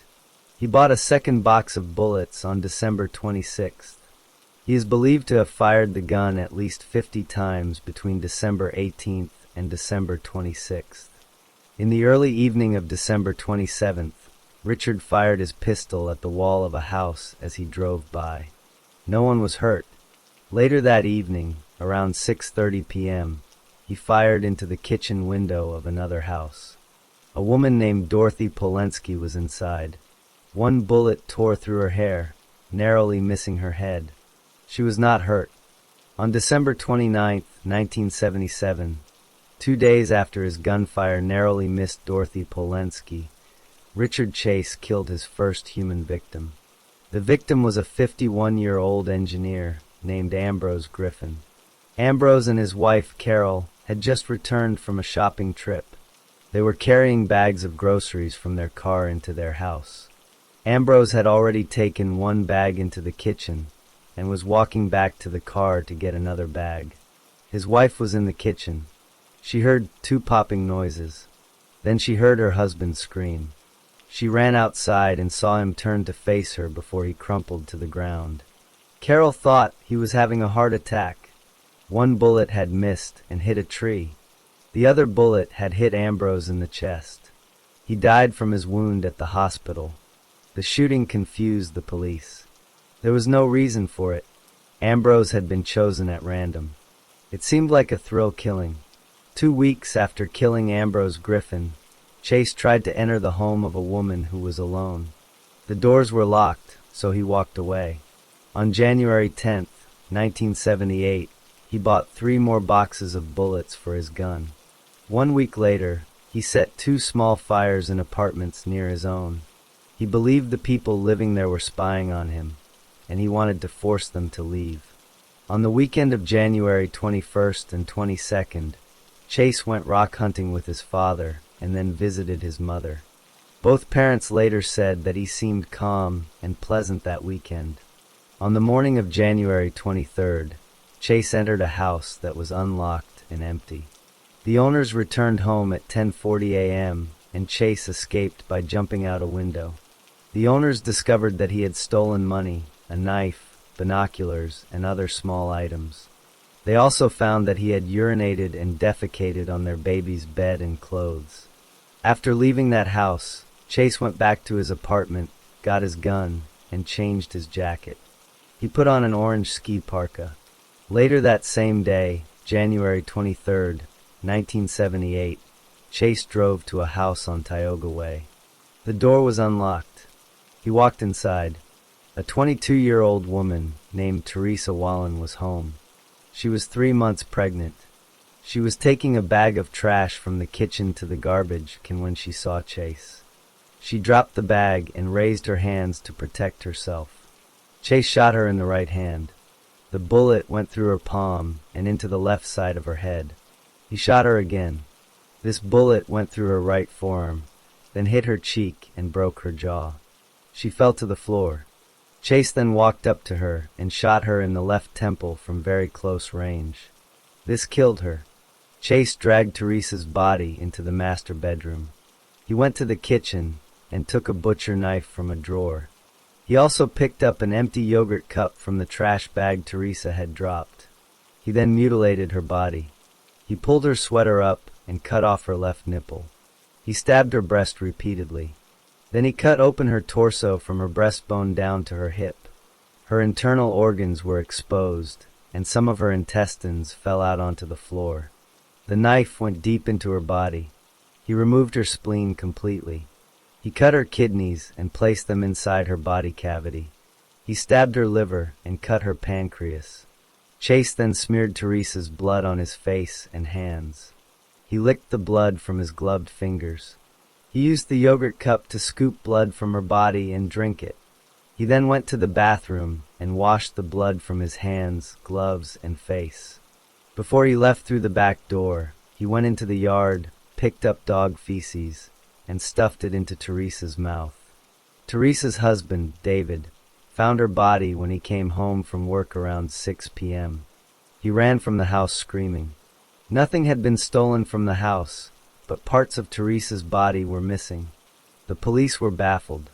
He bought a second box of bullets on December 26th. He is believed to have fired the gun at least 50 times between December 18th and December 26th. In the early evening of December 27th, Richard fired his pistol at the wall of a house as he drove by. No one was hurt. Later that evening, around 6:30 p.m., he fired into the kitchen window of another house. A woman named Dorothy Polensky was inside. One bullet tore through her hair, narrowly missing her head. She was not hurt. On December 29, 1977, 2 days after his gunfire narrowly missed Dorothy Polensky, Richard Chase killed his first human victim. The victim was a 51-year-old engineer named Ambrose Griffin. Ambrose and his wife, Carol, had just returned from a shopping trip. They were carrying bags of groceries from their car into their house. Ambrose had already taken one bag into the kitchen and was walking back to the car to get another bag. His wife was in the kitchen. She heard 2 popping noises. Then she heard her husband scream. She ran outside and saw him turn to face her before he crumpled to the ground. Carol thought he was having a heart attack. One bullet had missed and hit a tree. The other bullet had hit Ambrose in the chest. He died from his wound at the hospital. The shooting confused the police. There was no reason for it. Ambrose had been chosen at random. It seemed like a thrill killing. 2 weeks after killing Ambrose Griffin, Chase tried to enter the home of a woman who was alone. The doors were locked, so he walked away. On January 10, 1978, he bought 3 more boxes of bullets for his gun. 1 week later, he set 2 small fires in apartments near his own. He believed the people living there were spying on him, and he wanted to force them to leave. On the weekend of January 21st and 22nd, Chase went rock hunting with his father and then visited his mother. Both parents later said that he seemed calm and pleasant that weekend. On the morning of January 23rd, Chase entered a house that was unlocked and empty. The owners returned home at 10:40 a.m., and Chase escaped by jumping out a window. The owners discovered that he had stolen money, a knife, binoculars, and other small items. They also found that he had urinated and defecated on their baby's bed and clothes. After leaving that house, Chase went back to his apartment, got his gun, and changed his jacket. He put on an orange ski parka. Later that same day, January 23rd, 1978, Chase drove to a house on Tioga Way. The door was unlocked. He walked inside. A 22-year-old woman named Teresa Wallen was home. She was 3 months pregnant. She was taking a bag of trash from the kitchen to the garbage can when she saw Chase. She dropped the bag and raised her hands to protect herself. Chase shot her in the right hand. The bullet went through her palm and into the left side of her head. He shot her again. This bullet went through her right forearm, then hit her cheek and broke her jaw. She fell to the floor. Chase then walked up to her and shot her in the left temple from very close range. This killed her. Chase dragged Teresa's body into the master bedroom. He went to the kitchen and took a butcher knife from a drawer. He also picked up an empty yogurt cup from the trash bag Teresa had dropped. He then mutilated her body. He pulled her sweater up and cut off her left nipple. He stabbed her breast repeatedly. Then he cut open her torso from her breastbone down to her hip. Her internal organs were exposed, and some of her intestines fell out onto the floor. The knife went deep into her body. He removed her spleen completely. He cut her kidneys and placed them inside her body cavity. He stabbed her liver and cut her pancreas. Chase then smeared Teresa's blood on his face and hands. He licked the blood from his gloved fingers. He used the yogurt cup to scoop blood from her body and drink it. He then went to the bathroom and washed the blood from his hands, gloves, and face. Before he left through the back door, he went into the yard, picked up dog feces, and stuffed it into Teresa's mouth. Teresa's husband, David, found her body when he came home from work around 6 p.m. He ran from the house screaming. Nothing had been stolen from the house, but parts of Teresa's body were missing. The police were baffled.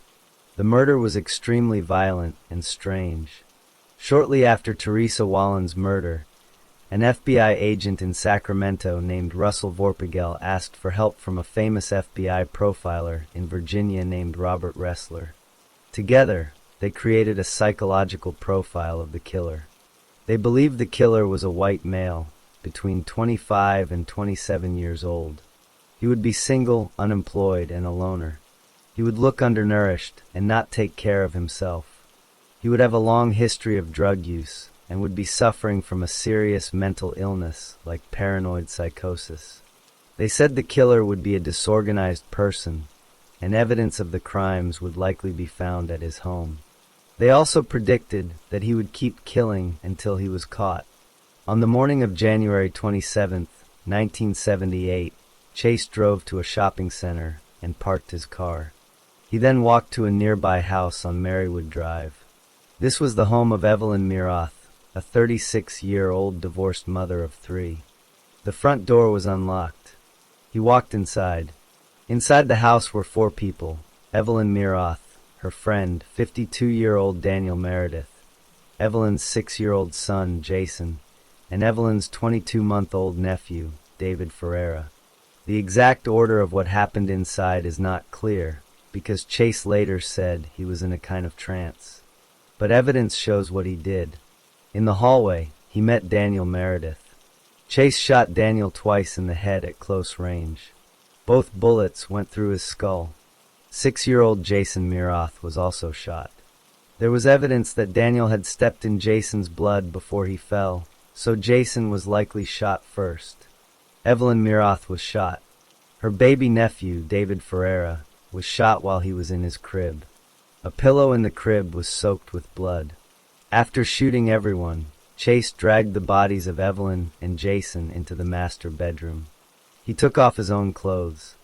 The murder was extremely violent and strange. Shortly after Teresa Wallen's murder, an FBI agent in Sacramento named Russell Vorpagel asked for help from a famous FBI profiler in Virginia named Robert Ressler. Together, they created a psychological profile of the killer. They believed the killer was a white male, between 25 and 27 years old. He would be single, unemployed, and a loner. He would look undernourished and not take care of himself. He would have a long history of drug use and would be suffering from a serious mental illness like paranoid psychosis. They said the killer would be a disorganized person, and evidence of the crimes would likely be found at his home. They also predicted that he would keep killing until he was caught. On the morning of January 27, 1978, Chase drove to a shopping center and parked his car. He then walked to a nearby house on Marywood Drive. This was the home of Evelyn Miroth, a 36-year-old divorced mother of 3. The front door was unlocked. He walked inside. Inside the house were 4 people: Evelyn Miroth, her friend, 52-year-old Daniel Meredith, Evelyn's 6-year-old son, Jason, and Evelyn's 22-month-old nephew, David Ferreira. The exact order of what happened inside is not clear, because Chase later said he was in a kind of trance. But evidence shows what he did. In the hallway, he met Daniel Meredith. Chase shot Daniel twice in the head at close range. Both bullets went through his skull. 6-year-old Jason Miroth was also shot. There was evidence that Daniel had stepped in Jason's blood before he fell, so Jason was likely shot first. Evelyn Miroth was shot. Her baby nephew, David Ferreira, was shot while he was in his crib. A pillow in the crib was soaked with blood. After shooting everyone, Chase dragged the bodies of Evelyn and Jason into the master bedroom. He took off his own clothes.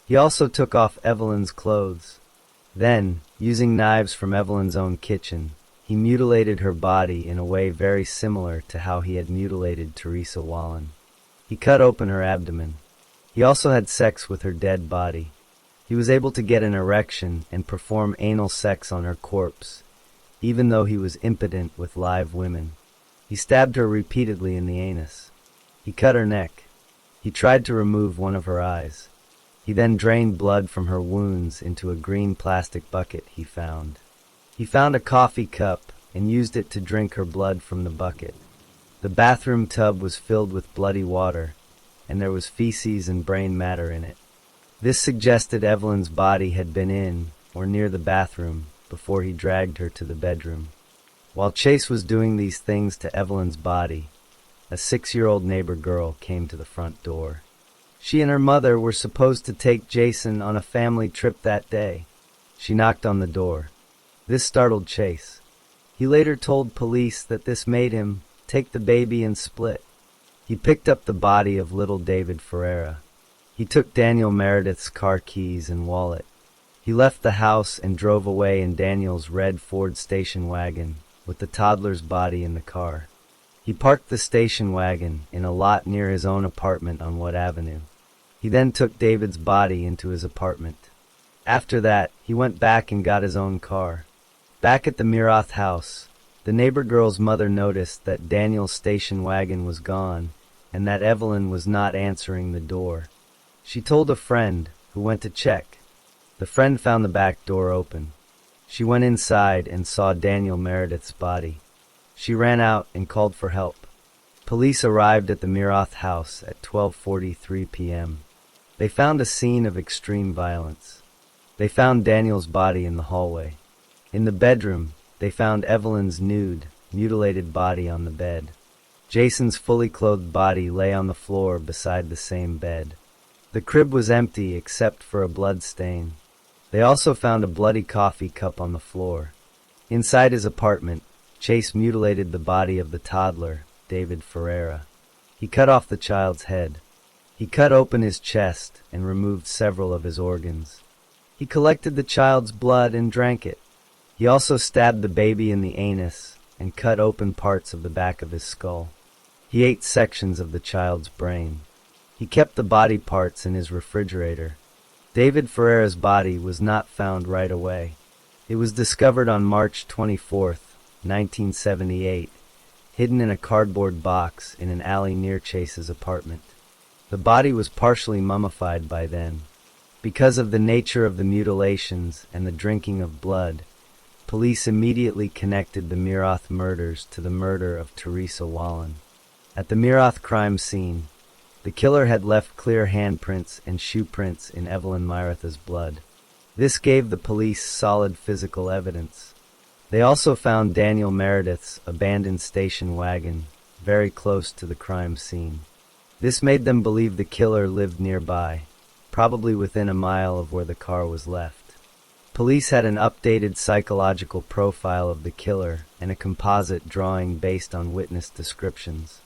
He also took off Evelyn's clothes. Then, using knives from Evelyn's own kitchen, he mutilated her body in a way very similar to how he had mutilated Teresa Wallen. He cut open her abdomen. He also had sex with her dead body. He was able to get an erection and perform anal sex on her corpse, even though he was impotent with live women. He stabbed her repeatedly in the anus. He cut her neck. He tried to remove one of her eyes. He then drained blood from her wounds into a green plastic bucket he found. He found a coffee cup and used it to drink her blood from the bucket. The bathroom tub was filled with bloody water, and there was feces and brain matter in it. This suggested Evelyn's body had been in or near the bathroom before he dragged her to the bedroom. While Chase was doing these things to Evelyn's body, a 6-year-old neighbor girl came to the front door. She and her mother were supposed to take Jason on a family trip that day. She knocked on the door. This startled Chase. He later told police that this made him take the baby and split. He picked up the body of little David Ferreira. He took Daniel Meredith's car keys and wallet. He left the house and drove away in Daniel's red Ford station wagon with the toddler's body in the car. He parked the station wagon in a lot near his own apartment on Wood Avenue. He then took David's body into his apartment. After that, he went back and got his own car. Back at the Mirath house, the neighbor girl's mother noticed that Daniel's station wagon was gone and that Evelyn was not answering the door. She told a friend, who went to check. The friend found the back door open. She went inside and saw Daniel Meredith's body. She ran out and called for help. Police arrived at the Mirath house at 12:43 p.m. They found a scene of extreme violence. They found Daniel's body in the hallway. In the bedroom, they found Evelyn's nude, mutilated body on the bed. Jason's fully clothed body lay on the floor beside the same bed. The crib was empty except for a blood stain. They also found a bloody coffee cup on the floor. Inside his apartment, Chase mutilated the body of the toddler, David Ferreira. He cut off the child's head. He cut open his chest and removed several of his organs. He collected the child's blood and drank it. He also stabbed the baby in the anus and cut open parts of the back of his skull. He ate sections of the child's brain. He kept the body parts in his refrigerator. David Ferreira's body was not found right away. It was discovered on March 24, 1978, hidden in a cardboard box in an alley near Chase's apartment. The body was partially mummified by then. Because of the nature of the mutilations and the drinking of blood, police immediately connected the Mirath murders to the murder of Teresa Wallen. At the Mirath crime scene, the killer had left clear handprints and shoe prints in Evelyn Myratha's blood. This gave the police solid physical evidence. They also found Daniel Meredith's abandoned station wagon very close to the crime scene. This made them believe the killer lived nearby, probably within a mile of where the car was left. Police had an updated psychological profile of the killer and a composite drawing based on witness descriptions.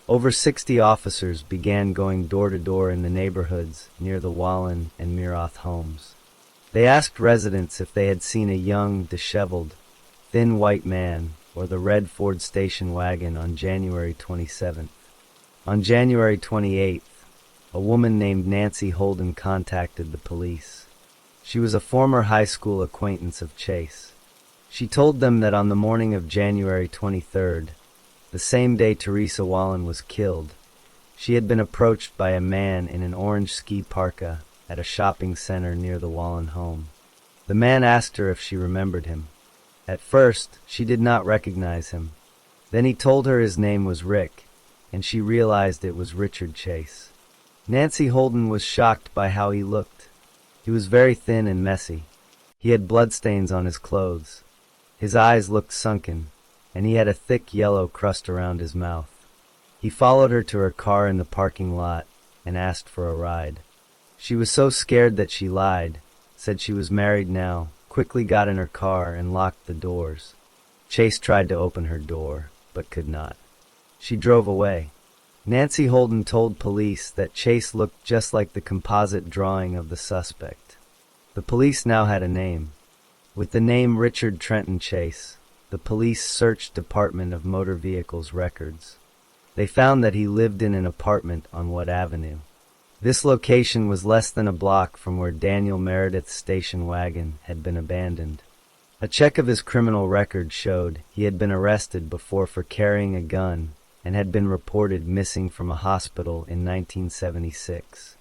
Over 60 officers began going door to door in the neighborhoods near the Wallen and Mirath homes. They asked residents if they had seen a young, disheveled, thin white man or the red Ford station wagon on January 27th. On January 28th, a woman named Nancy Holden contacted the police. She was a former high school acquaintance of Chase. She told them that on the morning of January 23rd, the same day Teresa Wallen was killed, she had been approached by a man in an orange ski parka at a shopping center near the Wallen home. The man asked her if she remembered him. At first, she did not recognize him. Then he told her his name was Rick, and she realized it was Richard Chase. Nancy Holden was shocked by how he looked. He was very thin and messy. He had bloodstains on his clothes. His eyes looked sunken, and he had a thick yellow crust around his mouth. He followed her to her car in the parking lot and asked for a ride. She was so scared that she lied, said she was married now, quickly got in her car and locked the doors. Chase tried to open her door, but could not. She drove away. Nancy Holden told police that Chase looked just like the composite drawing of the suspect. The police now had a name. With the name Richard Trenton Chase, the police searched Department of Motor Vehicles records. They found that he lived in an apartment on Wood Avenue. This location was less than a block from where Daniel Meredith's station wagon had been abandoned. A check of his criminal record showed he had been arrested before for carrying a gun and had been reported missing from a hospital in 1976.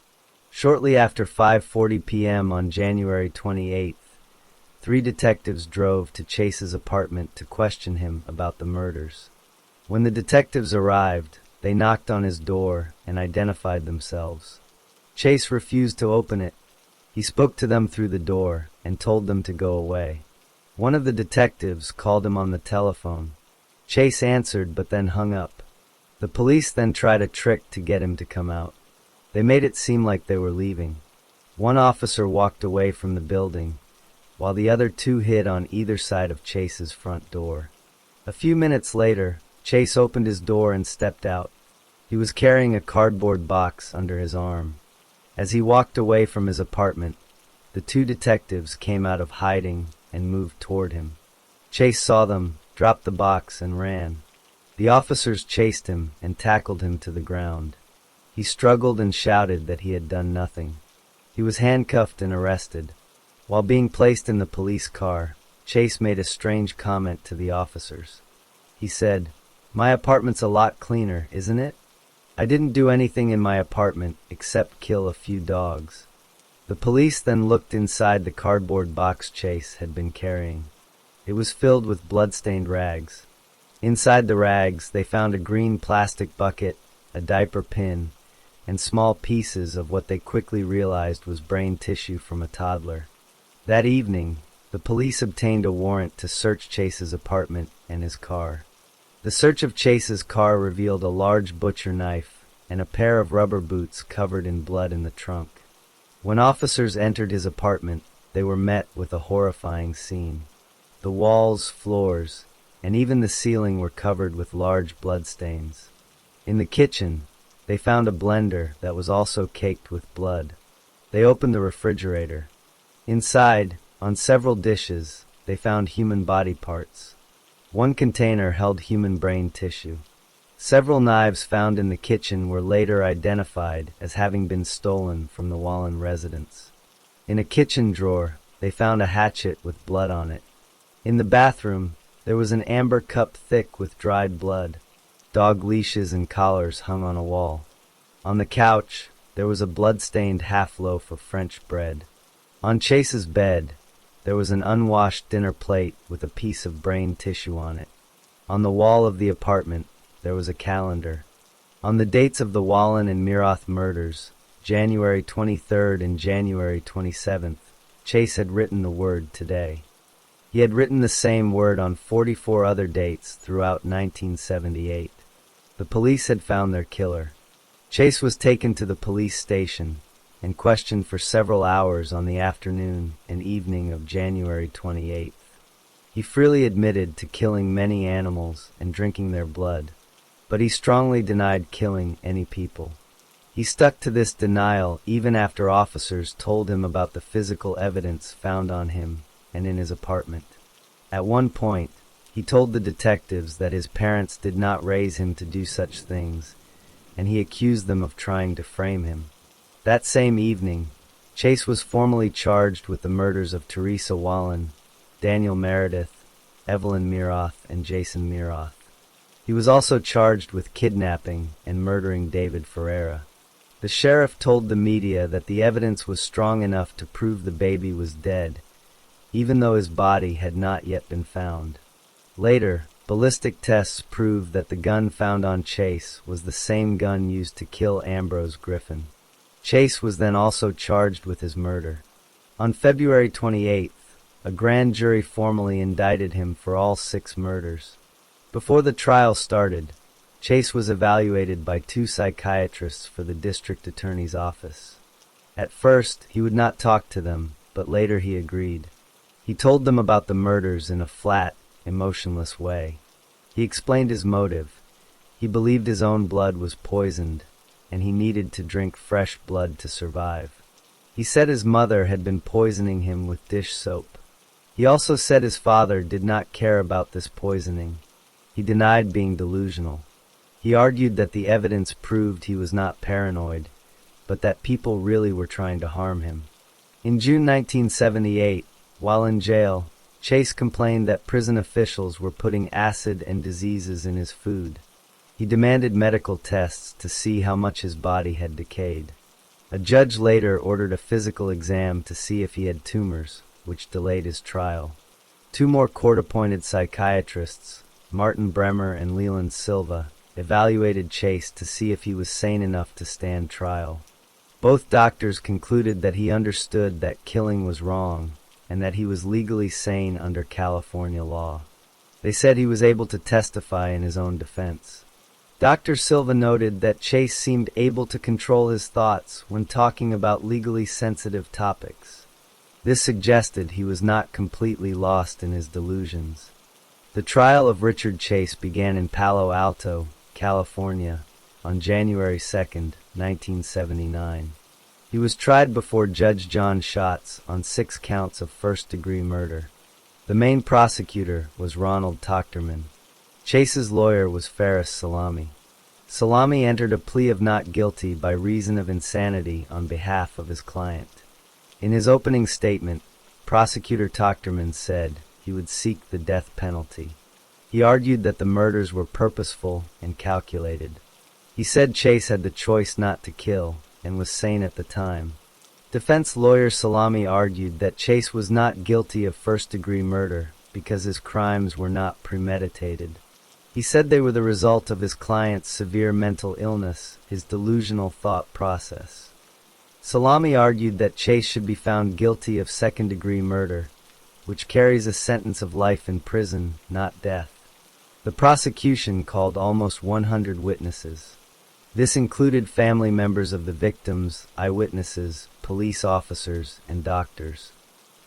Shortly after 5:40 p.m. on January 28th, 3 detectives drove to Chase's apartment to question him about the murders. When the detectives arrived, they knocked on his door and identified themselves. Chase refused to open it. He spoke to them through the door and told them to go away. One of the detectives called him on the telephone. Chase answered but then hung up. The police then tried a trick to get him to come out. They made it seem like they were leaving. One officer walked away from the building, while the other 2 hid on either side of Chase's front door. A few minutes later, Chase opened his door and stepped out. He was carrying a cardboard box under his arm. As he walked away from his apartment, the 2 detectives came out of hiding and moved toward him. Chase saw them, dropped the box, and ran. The officers chased him and tackled him to the ground. He struggled and shouted that he had done nothing. He was handcuffed and arrested. While being placed in the police car, Chase made a strange comment to the officers. He said, "My apartment's a lot cleaner, isn't it? I didn't do anything in my apartment except kill a few dogs." The police then looked inside the cardboard box Chase had been carrying. It was filled with blood-stained rags. Inside the rags, they found a green plastic bucket, a diaper pin, and small pieces of what they quickly realized was brain tissue from a toddler. That evening, the police obtained a warrant to search Chase's apartment and his car. The search of Chase's car revealed a large butcher knife and a pair of rubber boots covered in blood in the trunk. When officers entered his apartment, they were met with a horrifying scene. The walls, floors, and even the ceiling were covered with large bloodstains. In the kitchen, they found a blender that was also caked with blood. They opened the refrigerator. Inside, on several dishes, they found human body parts. One container held human brain tissue. Several knives found in the kitchen were later identified as having been stolen from the Wallen residence. In a kitchen drawer, they found a hatchet with blood on it. In the bathroom, there was an amber cup thick with dried blood. Dog leashes and collars hung on a wall. On the couch, there was a blood-stained half-loaf of French bread. On Chase's bed, there was an unwashed dinner plate with a piece of brain tissue on it. On the wall of the apartment, there was a calendar. On the dates of the Wallen and Miroth murders, January 23rd and January 27th, Chase had written the word today. He had written the same word on 44 other dates throughout 1978. The police had found their killer. Chase was taken to the police station and questioned for several hours on the afternoon and evening of January 28th. He freely admitted to killing many animals and drinking their blood, but he strongly denied killing any people. He stuck to this denial even after officers told him about the physical evidence found on him and in his apartment. At one point, he told the detectives that his parents did not raise him to do such things, and he accused them of trying to frame him. That same evening, Chase was formally charged with the murders of Teresa Wallen, Daniel Meredith, Evelyn Miroth, and Jason Miroth. He was also charged with kidnapping and murdering David Ferreira. The sheriff told the media that the evidence was strong enough to prove the baby was dead, even though his body had not yet been found. Later, ballistic tests proved that the gun found on Chase was the same gun used to kill Ambrose Griffin. Chase was then also charged with his murder. On February 28th, a grand jury formally indicted him for all 6 murders. Before the trial started, Chase was evaluated by 2 psychiatrists for the district attorney's office. At first, he would not talk to them, but later he agreed. He told them about the murders in a flat, emotionless way. He explained his motive. He believed his own blood was poisoned, and he needed to drink fresh blood to survive. He said his mother had been poisoning him with dish soap. He also said his father did not care about this poisoning. He denied being delusional. He argued that the evidence proved he was not paranoid, but that people really were trying to harm him. In June 1978, while in jail, Chase complained that prison officials were putting acid and diseases in his food. He demanded medical tests to see how much his body had decayed. A judge later ordered a physical exam to see if he had tumors, which delayed his trial. 2 more court-appointed psychiatrists, Martin Bremer and Leland Silva, evaluated Chase to see if he was sane enough to stand trial. Both doctors concluded that he understood that killing was wrong and that he was legally sane under California law. They said he was able to testify in his own defense. Dr. Silva noted that Chase seemed able to control his thoughts when talking about legally sensitive topics. This suggested he was not completely lost in his delusions. The trial of Richard Chase began in Palo Alto, California, on January 2, 1979. He was tried before Judge John Schatz on 6 counts of first-degree murder. The main prosecutor was Ronald Tochterman. Chase's lawyer was Ferris Salami. Salami entered a plea of not guilty by reason of insanity on behalf of his client. In his opening statement, Prosecutor Tochterman said he would seek the death penalty. He argued that the murders were purposeful and calculated. He said Chase had the choice not to kill and was sane at the time. Defense lawyer Salami argued that Chase was not guilty of first-degree murder because his crimes were not premeditated. He said they were the result of his client's severe mental illness, his delusional thought process. Salami argued that Chase should be found guilty of second-degree murder, which carries a sentence of life in prison, not death. The prosecution called almost 100 witnesses. This included family members of the victims, eyewitnesses, police officers, and doctors.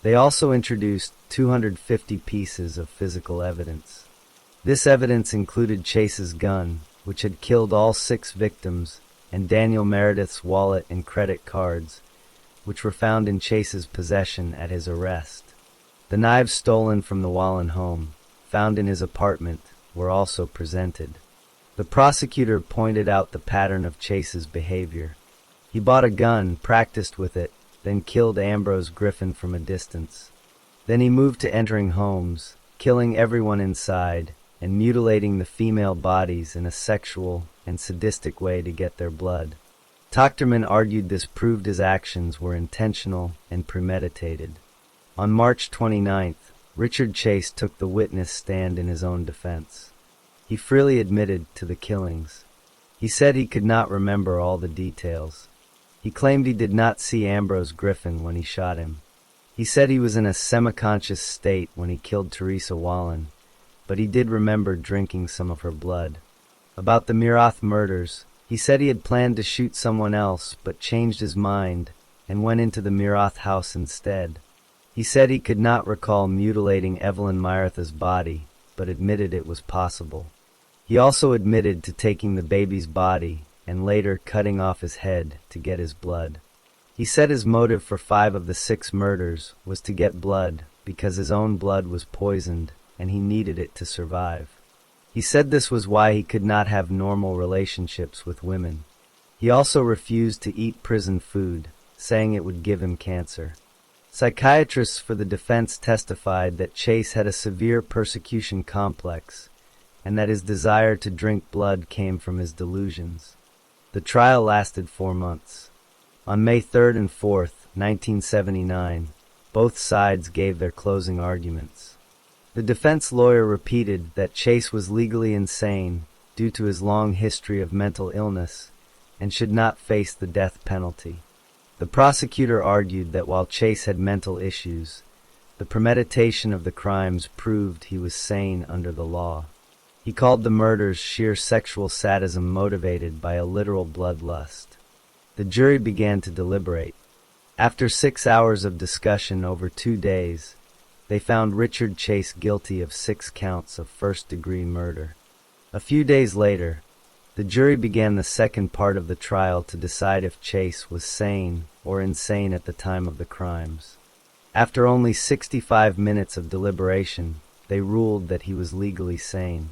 They also introduced 250 pieces of physical evidence. This evidence included Chase's gun, which had killed all 6 victims, and Daniel Meredith's wallet and credit cards, which were found in Chase's possession at his arrest. The knives stolen from the Wallen home, found in his apartment, were also presented. The prosecutor pointed out the pattern of Chase's behavior. He bought a gun, practiced with it, then killed Ambrose Griffin from a distance. Then he moved to entering homes, killing everyone inside, and mutilating the female bodies in a sexual and sadistic way to get their blood. Tochterman argued this proved his actions were intentional and premeditated. On March 29th, Richard Chase took the witness stand in his own defense. He freely admitted to the killings. He said he could not remember all the details. He claimed he did not see Ambrose Griffin when he shot him. He said he was in a semi-conscious state when he killed Teresa Wallen, but he did remember drinking some of her blood. About the Mirath murders, he said he had planned to shoot someone else but changed his mind and went into the Mirath house instead. He said he could not recall mutilating Evelyn Myertha's body, but admitted it was possible. He also admitted to taking the baby's body and later cutting off his head to get his blood. He said his motive for 5 of the 6 murders was to get blood because his own blood was poisoned and he needed it to survive. He said this was why he could not have normal relationships with women. He also refused to eat prison food, saying it would give him cancer. Psychiatrists for the defense testified that Chase had a severe persecution complex and that his desire to drink blood came from his delusions. The trial lasted 4 months. On May 3rd and 4th, 1979, both sides gave their closing arguments. The defense lawyer repeated that Chase was legally insane due to his long history of mental illness and should not face the death penalty. The prosecutor argued that while Chase had mental issues, the premeditation of the crimes proved he was sane under the law. He called the murders sheer sexual sadism motivated by a literal bloodlust. The jury began to deliberate. After 6 hours of discussion over 2 days, they found Richard Chase guilty of 6 counts of first-degree murder. A few days later, the jury began the second part of the trial to decide if Chase was sane or insane at the time of the crimes. After only 65 minutes of deliberation, they ruled that he was legally sane.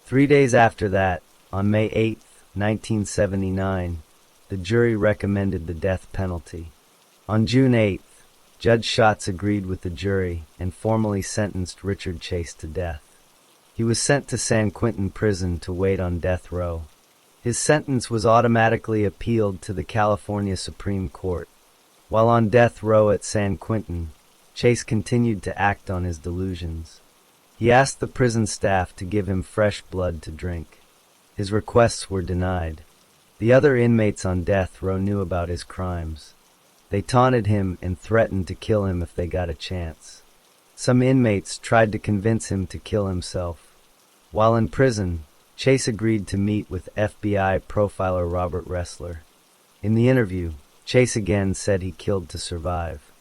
3 days after that, on May 8, 1979, the jury recommended the death penalty. On June 8, Judge Schatz agreed with the jury and formally sentenced Richard Chase to death. He was sent to San Quentin prison to wait on death row. His sentence was automatically appealed to the California Supreme Court. While on death row at San Quentin, Chase continued to act on his delusions. He asked the prison staff to give him fresh blood to drink. His requests were denied. The other inmates on death row knew about his crimes. They taunted him and threatened to kill him if they got a chance. Some inmates tried to convince him to kill himself. While in prison, Chase agreed to meet with FBI profiler Robert Ressler. In the interview, Chase again said he killed to survive.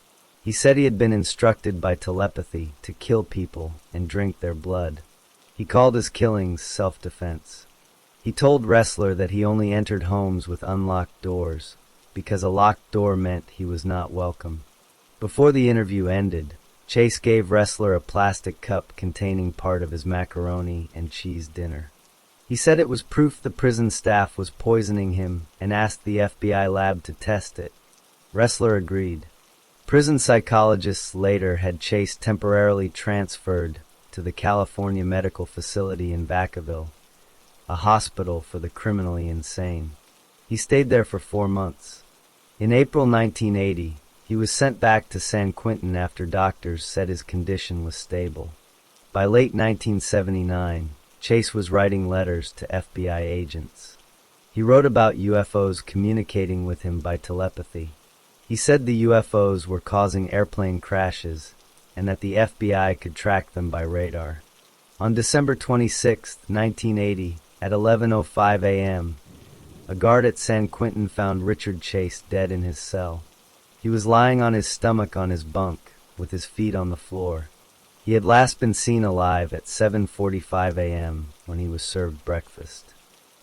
He said he had been instructed by telepathy to kill people and drink their blood. He called his killings self-defense. He told Ressler that he only entered homes with unlocked doors, because a locked door meant he was not welcome. Before the interview ended, Chase gave Ressler a plastic cup containing part of his macaroni and cheese dinner. He said it was proof the prison staff was poisoning him and asked the FBI lab to test it. Ressler agreed. Prison psychologists later had Chase temporarily transferred to the California Medical Facility in Vacaville, a hospital for the criminally insane. He stayed there for 4 months. In April 1980, he was sent back to San Quentin after doctors said his condition was stable. By late 1979, Chase was writing letters to FBI agents. He wrote about UFOs communicating with him by telepathy. He said the UFOs were causing airplane crashes and that the FBI could track them by radar. On December 26, 1980, at 11:05 a.m., a guard at San Quentin found Richard Chase dead in his cell. He was lying on his stomach on his bunk, with his feet on the floor. He had last been seen alive at 7:45 a.m. when he was served breakfast.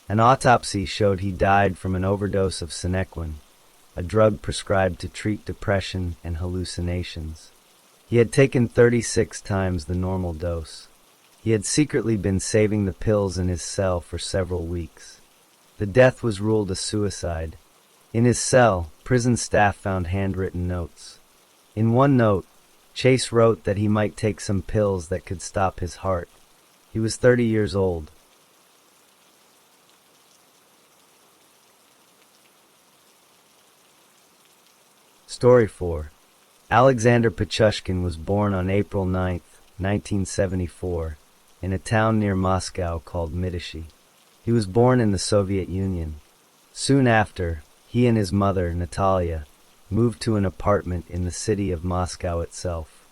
An autopsy showed he died from an overdose of Sinequin, a drug prescribed to treat depression and hallucinations. He had taken 36 times the normal dose. He had secretly been saving the pills in his cell for several weeks. The death was ruled a suicide. In his cell, prison staff found handwritten notes. In one note, Chase wrote that he might take some pills that could stop his heart. He was 30 years old. Story 4. Alexander Pichushkin was born on April 9, 1974, in a town near Moscow called Mytishi. He was born in the Soviet Union. Soon after, he and his mother, Natalia, moved to an apartment in the city of Moscow itself.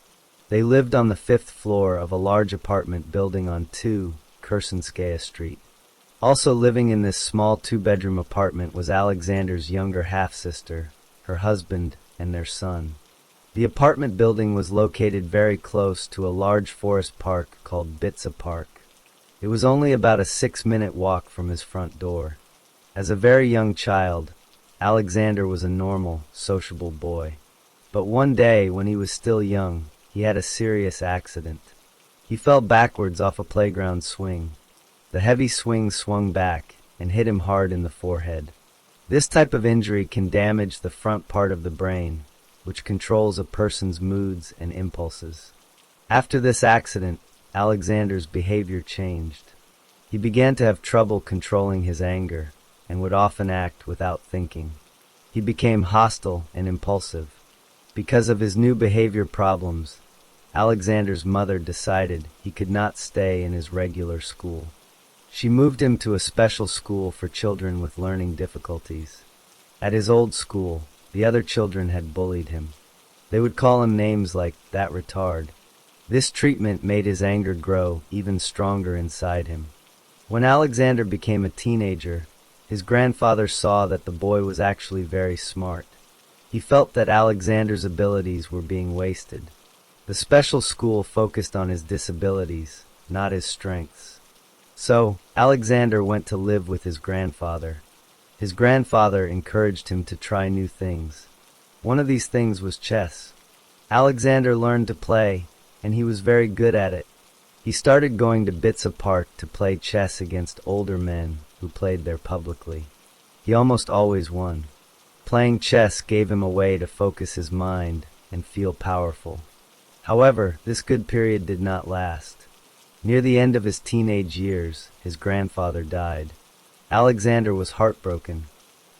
They lived on the 5th floor of a large apartment building on 2 Kersenskaya Street. Also living in this small 2-bedroom apartment was Alexander's younger half-sister, her husband, and their son. The apartment building was located very close to a large forest park called Bitsa Park. It was only about a 6-minute walk from his front door. As a very young child, Alexander was a normal, sociable boy. But one day, when he was still young, he had a serious accident. He fell backwards off a playground swing. The heavy swing swung back and hit him hard in the forehead. This type of injury can damage the front part of the brain, which controls a person's moods and impulses. After this accident, Alexander's behavior changed. He began to have trouble controlling his anger and would often act without thinking. He became hostile and impulsive. Because of his new behavior problems, Alexander's mother decided he could not stay in his regular school. She moved him to a special school for children with learning difficulties. At his old school, the other children had bullied him. They would call him names like "that retard." This treatment made his anger grow even stronger inside him. When Alexander became a teenager, his grandfather saw that the boy was actually very smart. He felt that Alexander's abilities were being wasted. The special school focused on his disabilities, not his strengths. So, Alexander went to live with his grandfather. His grandfather encouraged him to try new things. One of these things was chess. Alexander learned to play, and he was very good at it. He started going to Bitsa Park to play chess against older men who played there publicly. He almost always won. Playing chess gave him a way to focus his mind and feel powerful. However, this good period did not last. Near the end of his teenage years, his grandfather died. Alexander was heartbroken.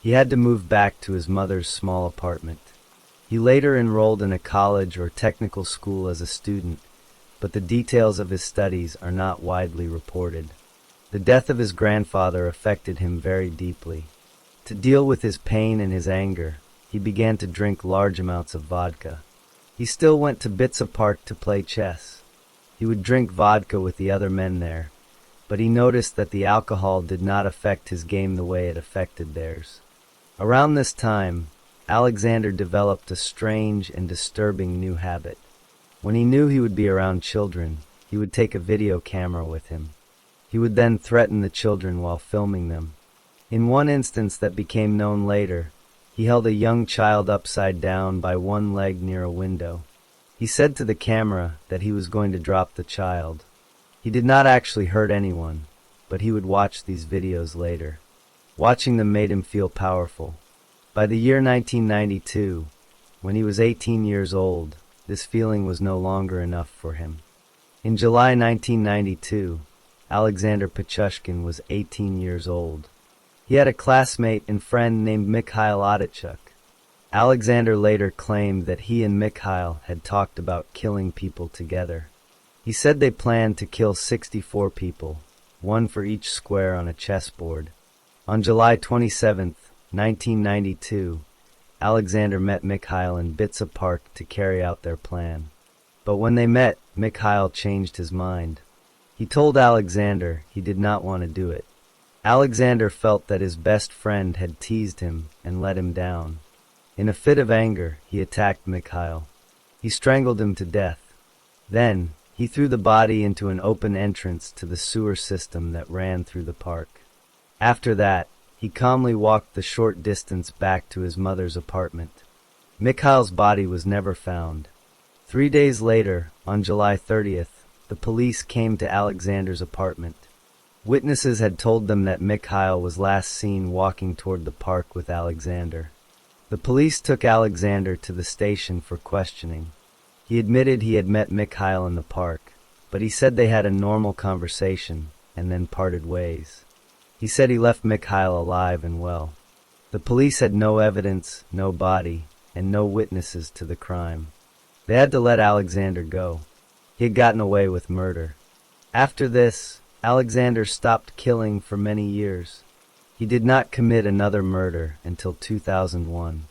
He had to move back to his mother's small apartment. He later enrolled in a college or technical school as a student, but the details of his studies are not widely reported. The death of his grandfather affected him very deeply. To deal with his pain and his anger, he began to drink large amounts of vodka. He still went to Bitsa Park to play chess. He would drink vodka with the other men there, but he noticed that the alcohol did not affect his game the way it affected theirs. Around this time, Alexander developed a strange and disturbing new habit. When he knew he would be around children, he would take a video camera with him. He would then threaten the children while filming them. In one instance that became known later, he held a young child upside down by one leg near a window. He said to the camera that he was going to drop the child. He did not actually hurt anyone, but he would watch these videos later. Watching them made him feel powerful. By the year 1992, when he was 18 years old, this feeling was no longer enough for him. In July 1992, Alexander Pichushkin was 18 years old. He had a classmate and friend named Mikhail Otachuk. Alexander later claimed that he and Mikhail had talked about killing people together. He said they planned to kill 64 people, one for each square on a chessboard. On July 27, 1992, Alexander met Mikhail in Bitsa Park to carry out their plan. But when they met, Mikhail changed his mind. He told Alexander he did not want to do it. Alexander felt that his best friend had teased him and let him down. In a fit of anger, he attacked Mikhail. He strangled him to death. Then, he threw the body into an open entrance to the sewer system that ran through the park. After that, he calmly walked the short distance back to his mother's apartment. Mikhail's body was never found. 3 days later, on July 30th, the police came to Alexander's apartment. Witnesses had told them that Mikhail was last seen walking toward the park with Alexander. The police took Alexander to the station for questioning. He admitted he had met Mikhail in the park, but he said they had a normal conversation and then parted ways. He said he left Mikhail alive and well. The police had no evidence, no body, and no witnesses to the crime. They had to let Alexander go. He had gotten away with murder. After this, Alexander stopped killing for many years. He did not commit another murder until 2001.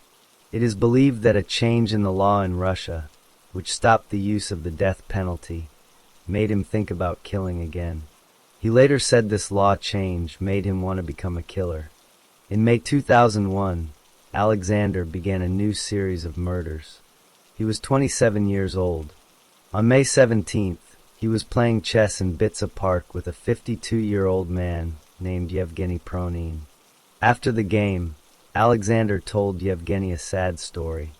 It is believed that a change in the law in Russia, which stopped the use of the death penalty, made him think about killing again. He later said this law change made him want to become a killer. In May 2001, Alexander began a new series of murders. He was 27 years old. On May 17th, he was playing chess in Bitsa Park with a 52-year-old man named Yevgeny Pronin. After the game, Alexander told Yevgeny a sad story.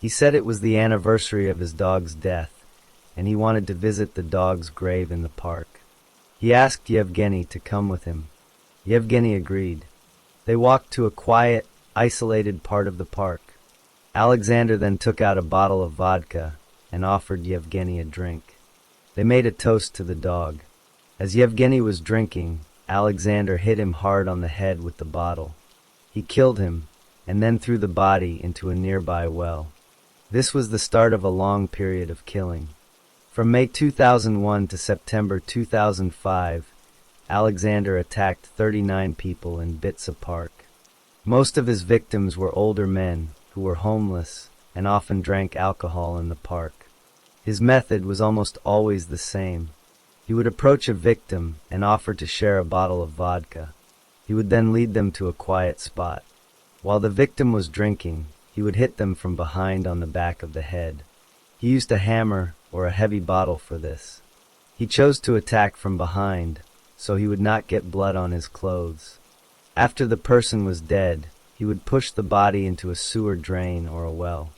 He said it was the anniversary of his dog's death, and he wanted to visit the dog's grave in the park. He asked Yevgeny to come with him. Yevgeny agreed. They walked to a quiet, isolated part of the park. Alexander then took out a bottle of vodka and offered Yevgeny a drink. They made a toast to the dog. As Yevgeny was drinking, Alexander hit him hard on the head with the bottle. He killed him, and then threw the body into a nearby well. This was the start of a long period of killing. From May 2001 to September 2005, Alexander attacked 39 people in Bitsa Park. Most of his victims were older men who were homeless and often drank alcohol in the park. His method was almost always the same. He would approach a victim and offer to share a bottle of vodka. He would then lead them to a quiet spot. While the victim was drinking, he would hit them from behind on the back of the head. He used a hammer or a heavy bottle for this. He chose to attack from behind, so he would not get blood on his clothes. After the person was dead, he would push the body into a sewer drain or a well.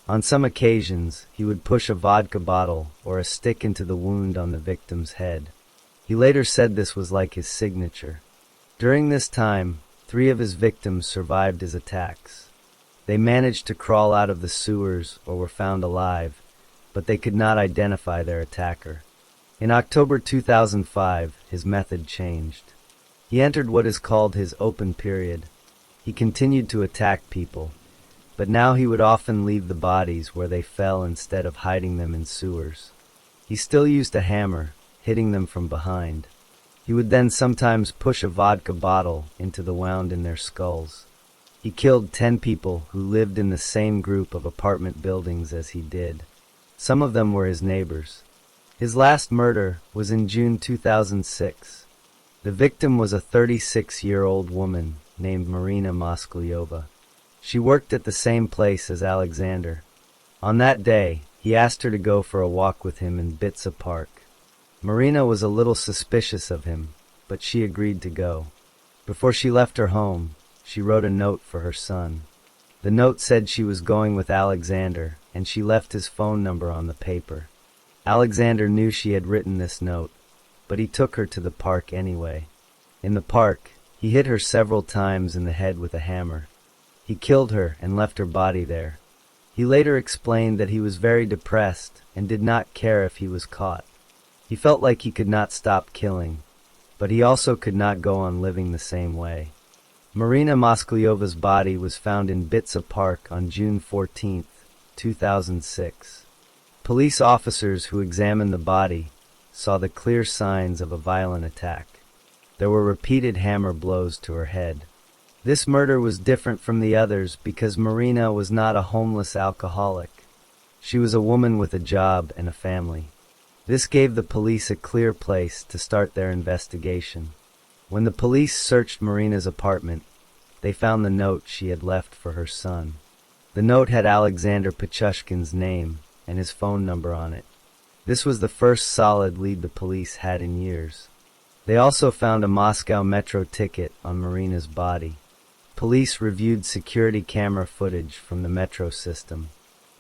On some occasions, he would push a vodka bottle or a stick into the wound on the victim's head. He later said this was like his signature. During this time, 3 of his victims survived his attacks. They managed to crawl out of the sewers or were found alive, but they could not identify their attacker. In October 2005, his method changed. He entered what is called his open period. He continued to attack people, but now he would often leave the bodies where they fell instead of hiding them in sewers. He still used a hammer, hitting them from behind. He would then sometimes push a vodka bottle into the wound in their skulls. He killed 10 people who lived in the same group of apartment buildings as he did. Some of them were his neighbors. His last murder was in June 2006. The victim was a 36-year-old woman named Marina Mosklyova. She worked at the same place as Alexander. On that day, he asked her to go for a walk with him in Bitsa Park. Marina was a little suspicious of him, but she agreed to go. Before she left her home, she wrote a note for her son. The note said she was going with Alexander, and she left his phone number on the paper. Alexander knew she had written this note, but he took her to the park anyway. In the park, he hit her several times in the head with a hammer. He killed her and left her body there. He later explained that he was very depressed and did not care if he was caught. He felt like he could not stop killing, but he also could not go on living the same way. Marina Moskaleva's body was found in Bitsa Park on June 14, 2006. Police officers who examined the body saw the clear signs of a violent attack. There were repeated hammer blows to her head. This murder was different from the others because Marina was not a homeless alcoholic. She was a woman with a job and a family. This gave the police a clear place to start their investigation. When the police searched Marina's apartment, they found the note she had left for her son. The note had Alexander Pichushkin's name and his phone number on it. This was the first solid lead the police had in years. They also found a Moscow metro ticket on Marina's body. Police reviewed security camera footage from the metro system.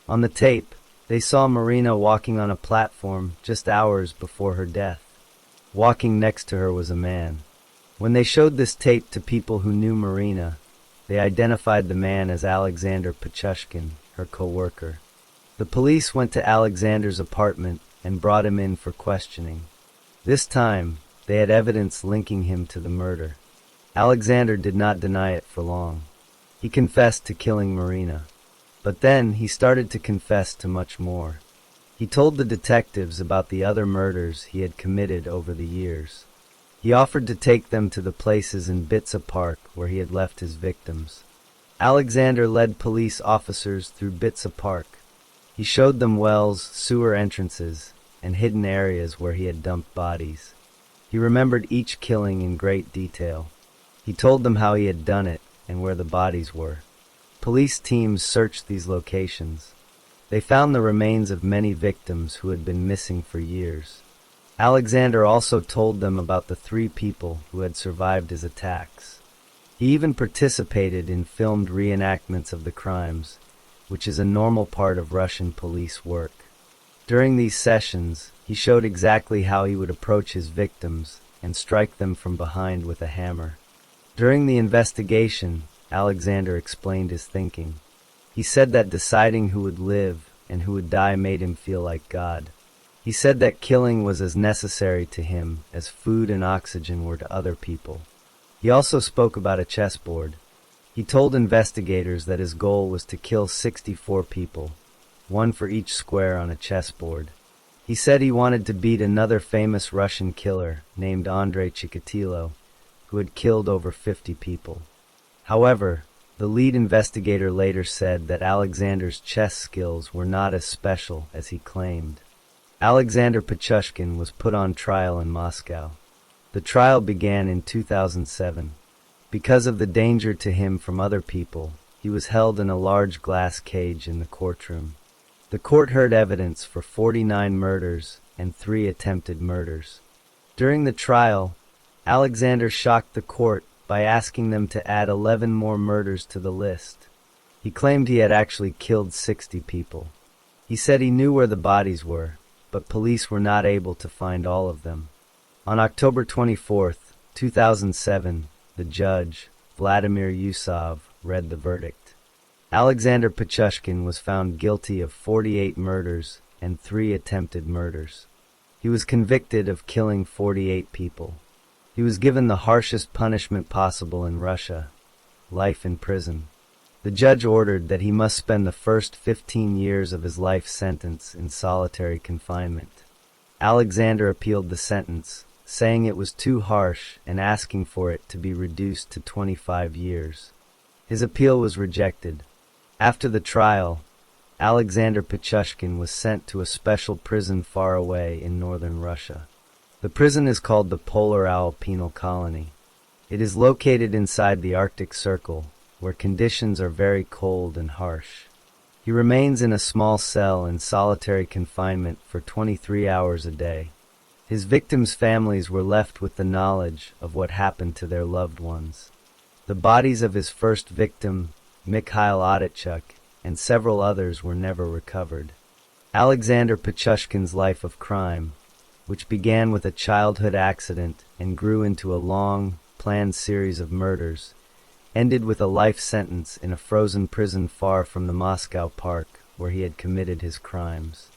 On the tape, they saw Marina walking on a platform just hours before her death. Walking next to her was a man. When they showed this tape to people who knew Marina, they identified the man as Alexander Pichushkin, her co-worker. The police went to Alexander's apartment and brought him in for questioning. This time, they had evidence linking him to the murder. Alexander did not deny it for long. He confessed to killing Marina. But then he started to confess to much more. He told the detectives about the other murders he had committed over the years. He offered to take them to the places in Bitsa Park where he had left his victims. Alexander led police officers through Bitsa Park. He showed them wells, sewer entrances, and hidden areas where he had dumped bodies. He remembered each killing in great detail. He told them how he had done it and where the bodies were. Police teams searched these locations. They found the remains of many victims who had been missing for years. Alexander also told them about the 3 people who had survived his attacks. He even participated in filmed reenactments of the crimes, which is a normal part of Russian police work. During these sessions, he showed exactly how he would approach his victims and strike them from behind with a hammer. During the investigation, Alexander explained his thinking. He said that deciding who would live and who would die made him feel like God. He said that killing was as necessary to him as food and oxygen were to other people. He also spoke about a chessboard. He told investigators that his goal was to kill 64 people, 1 for each square on a chessboard. He said he wanted to beat another famous Russian killer named Andrei Chikatilo, who had killed over 50 people. However, the lead investigator later said that Alexander's chess skills were not as special as he claimed. Alexander Pichushkin was put on trial in Moscow. The trial began in 2007. Because of the danger to him from other people, he was held in a large glass cage in the courtroom. The court heard evidence for 49 murders and 3 attempted murders. During the trial, Alexander shocked the court by asking them to add 11 more murders to the list. He claimed he had actually killed 60 people. He said he knew where the bodies were, but police were not able to find all of them. On October 24, 2007, the judge, Vladimir Yusov, read the verdict. Alexander Pichushkin was found guilty of 48 murders and 3 attempted murders. He was convicted of killing 48 people. He was given the harshest punishment possible in Russia, life in prison. The judge ordered that he must spend the first 15 years of his life sentence in solitary confinement. Alexander appealed the sentence, saying it was too harsh and asking for it to be reduced to 25 years. His appeal was rejected. After the trial, Alexander Pichushkin was sent to a special prison far away in northern Russia. The prison is called the Polar Owl Penal Colony. It is located inside the Arctic Circle, where conditions are very cold and harsh. He remains in a small cell in solitary confinement for 23 hours a day. His victims' families were left with the knowledge of what happened to their loved ones. The bodies of his first victim, Mikhail Otachuk, and several others were never recovered. Alexander Pichushkin's life of crime, which began with a childhood accident and grew into a long, planned series of murders, ended with a life sentence in a frozen prison far from the Moscow park where he had committed his crimes.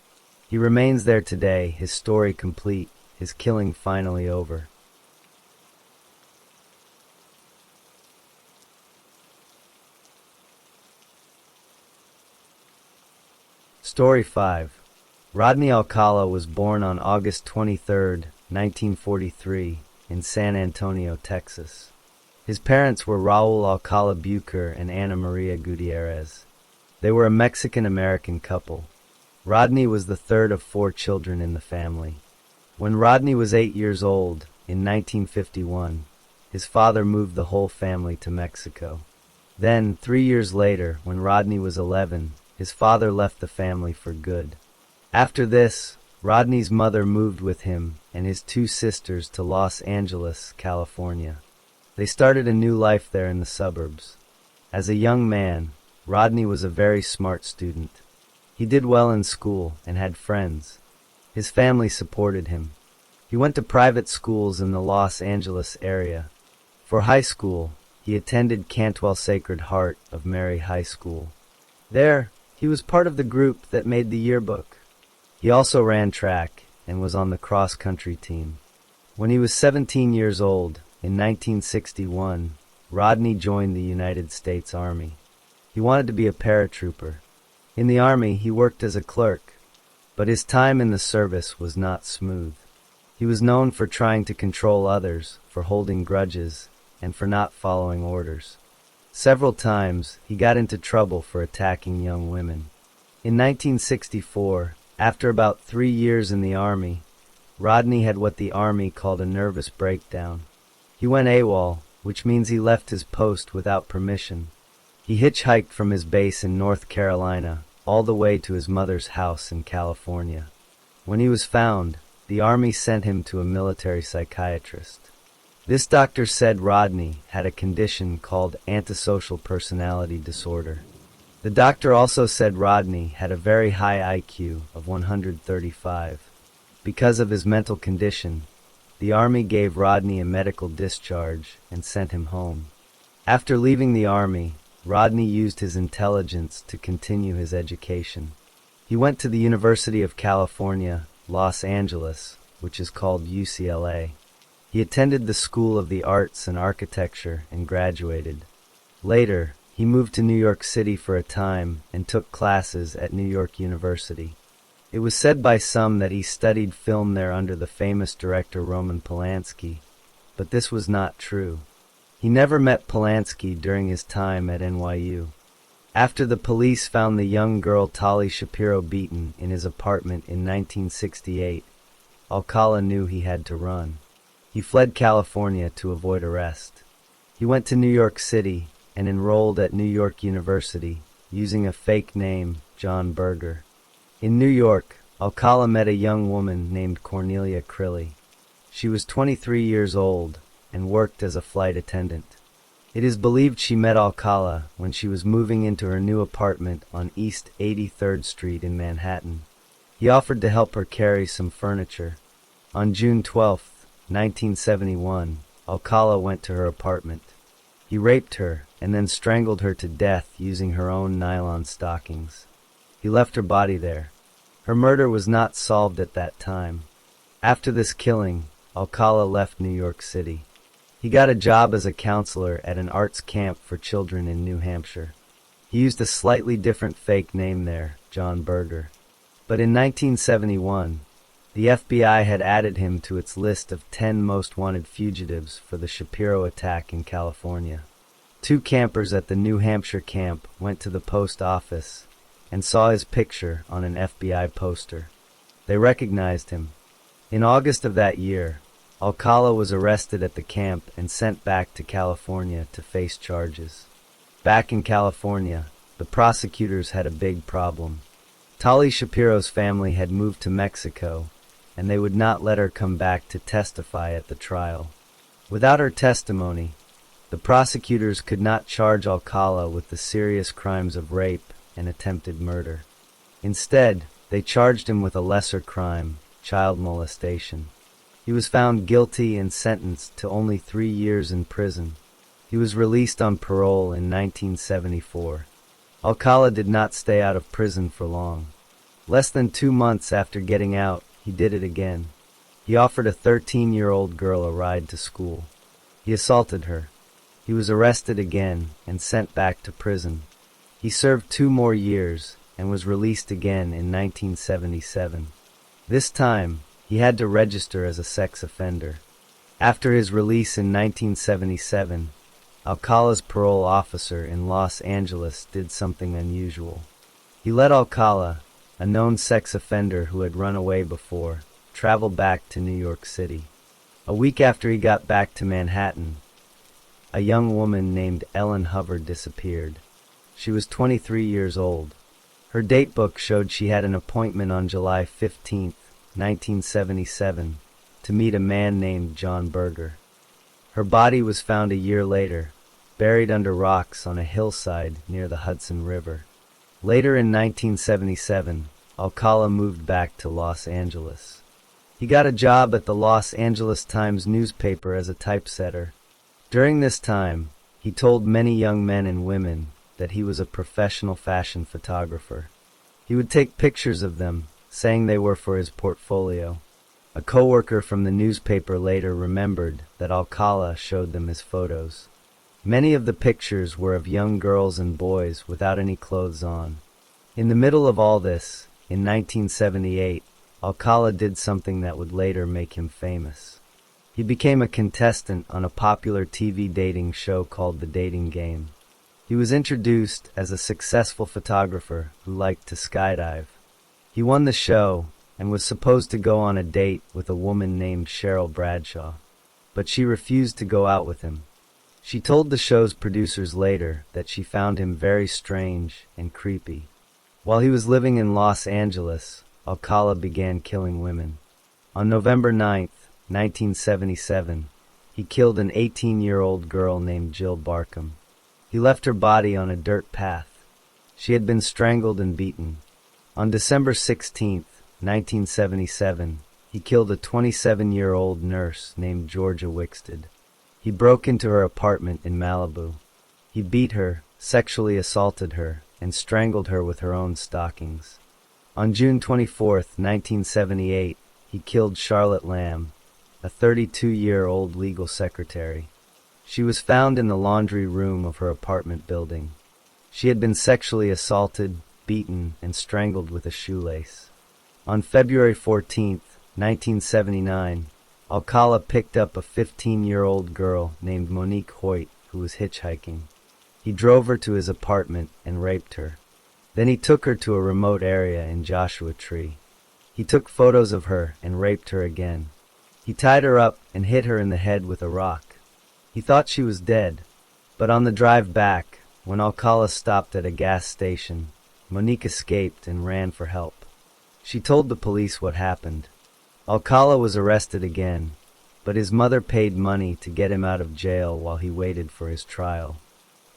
He remains there today, his story complete, his killing finally over. Story 5. Rodney Alcala was born on August 23, 1943, in San Antonio, Texas. His parents were Raul Alcala Bucher and Ana Maria Gutierrez. They were a Mexican-American couple. Rodney was the third of 4 children in the family. When Rodney was 8 years old, in 1951, his father moved the whole family to Mexico. Then, 3 years later, when Rodney was 11, his father left the family for good. After this, Rodney's mother moved with him and his 2 sisters to Los Angeles, California. They started a new life there in the suburbs. As a young man, Rodney was a very smart student. He did well in school and had friends. His family supported him. He went to private schools in the Los Angeles area. For high school, he attended Cantwell Sacred Heart of Mary High School. There, he was part of the group that made the yearbook. He also ran track and was on the cross-country team. When he was 17 years old, in 1961, Rodney joined the United States Army. He wanted to be a paratrooper. In the Army, he worked as a clerk, but his time in the service was not smooth. He was known for trying to control others, for holding grudges, and for not following orders. Several times, he got into trouble for attacking young women. In 1964, after about 3 years in the Army, Rodney had what the Army called a nervous breakdown. He went AWOL, which means he left his post without permission. He hitchhiked from his base in North Carolina all the way to his mother's house in California. When he was found, the Army sent him to a military psychiatrist. This doctor said Rodney had a condition called antisocial personality disorder. The doctor also said Rodney had a very high IQ of 135. Because of his mental condition, the Army gave Rodney a medical discharge and sent him home. After leaving the Army, Rodney used his intelligence to continue his education. He went to the University of California, Los Angeles, which is called UCLA. He attended the School of the Arts and Architecture and graduated. Later, he moved to New York City for a time and took classes at New York University. It was said by some that he studied film there under the famous director Roman Polanski, but this was not true. He never met Polanski during his time at NYU. After the police found the young girl Tali Shapiro beaten in his apartment in 1968, Alcala knew he had to run. He fled California to avoid arrest. He went to New York City and enrolled at New York University using a fake name, John Berger. In New York, Alcala met a young woman named Cornelia Crilly. She was 23 years old and worked as a flight attendant. It is believed she met Alcala when she was moving into her new apartment on East 83rd Street in Manhattan. He offered to help her carry some furniture. On June 12, 1971, Alcala went to her apartment. He raped her and then strangled her to death using her own nylon stockings. He left her body there. Her murder was not solved at that time. After this killing, Alcala left New York City. He got a job as a counselor at an arts camp for children in New Hampshire. He used a slightly different fake name there, John Berger. But in 1971, the FBI had added him to its list of 10 most wanted fugitives for the Shapiro attack in California. 2 campers at the New Hampshire camp went to the post office and saw his picture on an FBI poster. They recognized him. In August of that year, Alcala was arrested at the camp and sent back to California to face charges. Back in California, the prosecutors had a big problem. Tali Shapiro's family had moved to Mexico, and they would not let her come back to testify at the trial. Without her testimony, the prosecutors could not charge Alcala with the serious crimes of rape and attempted murder. Instead, they charged him with a lesser crime, child molestation. He was found guilty and sentenced to only 3 years in prison. He was released on parole in 1974. Alcala did not stay out of prison for long. Less than 2 months after getting out, he did it again. He offered a 13-year-old girl a ride to school. He assaulted her. He was arrested again and sent back to prison. He served 2 more years and was released again in 1977. This time, he had to register as a sex offender. After his release in 1977, Alcala's parole officer in Los Angeles did something unusual. He let Alcala, a known sex offender who had run away before, travel back to New York City. A week after he got back to Manhattan, a young woman named Ellen Hubbard disappeared. She was 23 years old. Her date book showed she had an appointment on July 15, 1977, to meet a man named John Berger. Her body was found a year later, buried under rocks on a hillside near the Hudson River. Later in 1977, Alcala moved back to Los Angeles. He got a job at the Los Angeles Times newspaper as a typesetter. During this time, he told many young men and women that he was a professional fashion photographer. He would take pictures of them, saying they were for his portfolio. A coworker from the newspaper later remembered that Alcala showed them his photos. Many of the pictures were of young girls and boys without any clothes on. In the middle of all this, in 1978, Alcala did something that would later make him famous. He became a contestant on a popular TV dating show called The Dating Game. He was introduced as a successful photographer who liked to skydive. He won the show and was supposed to go on a date with a woman named Cheryl Bradshaw, but she refused to go out with him. She told the show's producers later that she found him very strange and creepy. While he was living in Los Angeles, Alcala began killing women. On November 9, 1977, he killed an 18-year-old girl named Jill Barkham. He left her body on a dirt path. She had been strangled and beaten. On December 16, 1977, he killed a 27-year-old nurse named Georgia Wixted. He broke into her apartment in Malibu. He beat her, sexually assaulted her, and strangled her with her own stockings. On June 24, 1978, he killed Charlotte Lamb, a 32-year-old legal secretary. She was found in the laundry room of her apartment building. She had been sexually assaulted, beaten, and strangled with a shoelace. On February 14, 1979, Alcala picked up a 15-year-old girl named Monique Hoyt who was hitchhiking. He drove her to his apartment and raped her. Then he took her to a remote area in Joshua Tree. He took photos of her and raped her again. He tied her up and hit her in the head with a rock. He thought she was dead, but on the drive back, when Alcala stopped at a gas station, Monique escaped and ran for help. She told the police what happened. Alcala was arrested again, but his mother paid money to get him out of jail while he waited for his trial.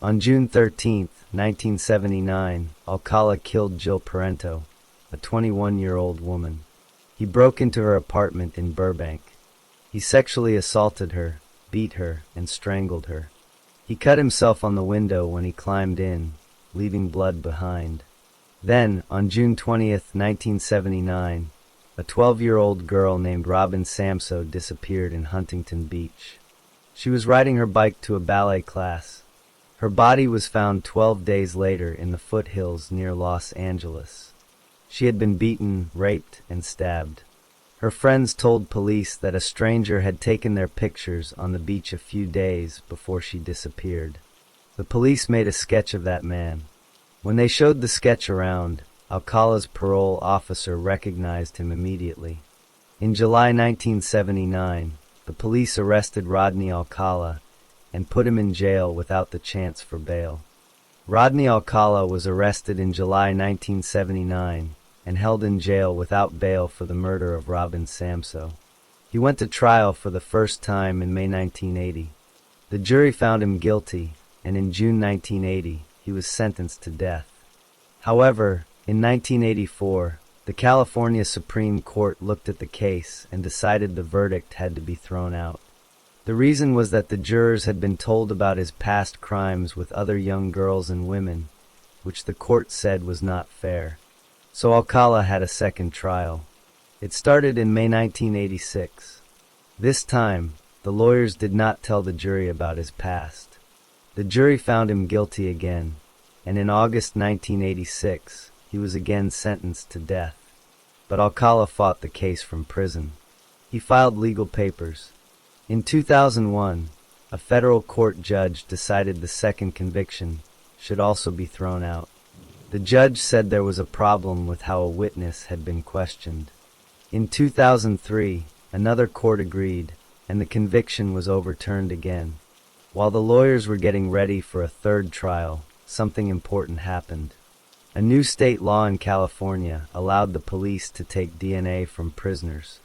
On June 13, 1979, Alcala killed Jill Parento, a 21-year-old woman. He broke into her apartment in Burbank. He sexually assaulted her, beat her, and strangled her. He cut himself on the window when he climbed in, leaving blood behind. Then, on June 20, 1979, a 12-year-old girl named Robin Samso disappeared in Huntington Beach. She was riding her bike to a ballet class. Her body was found 12 days later in the foothills near Los Angeles. She had been beaten, raped, and stabbed. Her friends told police that a stranger had taken their pictures on the beach a few days before she disappeared. The police made a sketch of that man. When they showed the sketch around, Alcala's parole officer recognized him immediately. In July 1979, the police arrested Rodney Alcala and put him in jail without the chance for bail. Rodney Alcala was arrested in July 1979 and held in jail without bail for the murder of Robin Samso. He went to trial for the first time in May 1980. The jury found him guilty, and in June 1980, he was sentenced to death. However, in 1984, The California Supreme Court looked at the case and decided the verdict had to be thrown out. The reason was that the jurors had been told about his past crimes with other young girls and women, which the court said was not fair. So Alcala had a second trial. It started in May 1986. This time, the lawyers did not tell the jury about his past. The jury found him guilty again, and in August 1986, he was again sentenced to death. But Alcala fought the case from prison. He filed legal papers. In 2001, a federal court judge decided the second conviction should also be thrown out. The judge said there was a problem with how a witness had been questioned. In 2003, another court agreed, and the conviction was overturned again. While the lawyers were getting ready for a third trial, something important happened. A new state law in California allowed the police to take DNA from prisoners.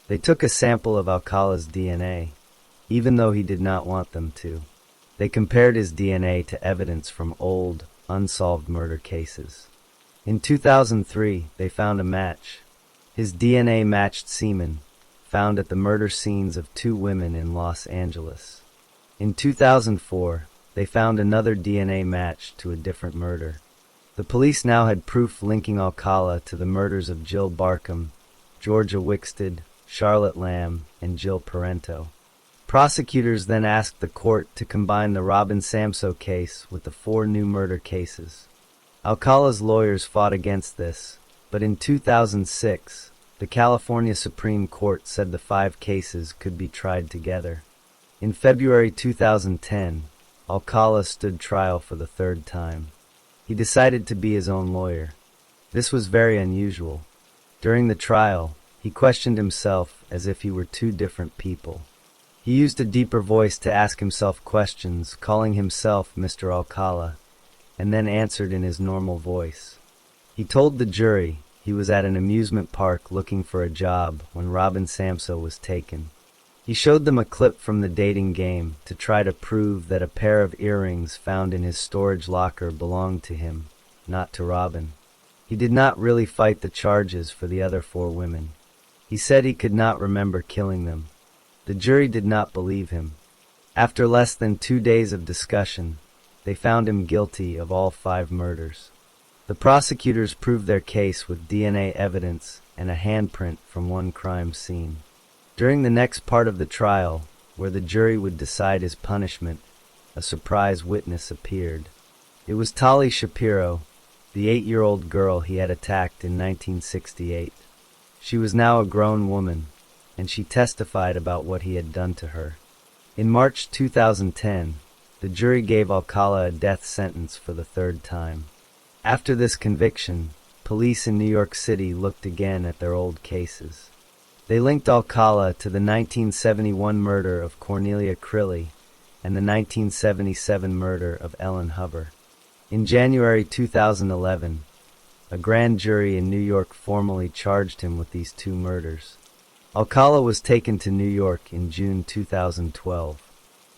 They took a sample of Alcala's DNA, even though he did not want them to. They compared his DNA to evidence from old, unsolved murder cases. In 2003, they found a match. His DNA matched semen found at the murder scenes of two women in Los Angeles. In 2004, they found another DNA match to a different murder. The police now had proof linking Alcala to the murders of Jill Barkham, Georgia Wixted, Charlotte Lamb, and Jill Parento. Prosecutors then asked the court to combine the Robin Samso case with the 4 new murder cases. Alcala's lawyers fought against this, but in 2006, the California Supreme Court said the 5 cases could be tried together. In February 2010, Alcala stood trial for the 3rd time. He decided to be his own lawyer. This was very unusual. During the trial, he questioned himself as if he were 2 different people. He used a deeper voice to ask himself questions, calling himself Mr. Alcala, and then answered in his normal voice. He told the jury he was at an amusement park looking for a job when Robin Samso was taken. He showed them a clip from the dating game to try to prove that a pair of earrings found in his storage locker belonged to him, not to Robin. He did not really fight the charges for the other 4 women. He said he could not remember killing them. The jury did not believe him. After less than 2 days of discussion, they found him guilty of all 5 murders. The prosecutors proved their case with DNA evidence and a handprint from one crime scene. During the next part of the trial, where the jury would decide his punishment, a surprise witness appeared. It was Tali Shapiro, the 8-year-old girl he had attacked in 1968. She was now a grown woman, and she testified about what he had done to her. In March 2010, the jury gave Alcala a death sentence for the 3rd time. After this conviction, police in New York City looked again at their old cases. They linked Alcala to the 1971 murder of Cornelia Crilly and the 1977 murder of Ellen Hubbard. In January 2011, a grand jury in New York formally charged him with these 2 murders. Alcala was taken to New York in June 2012.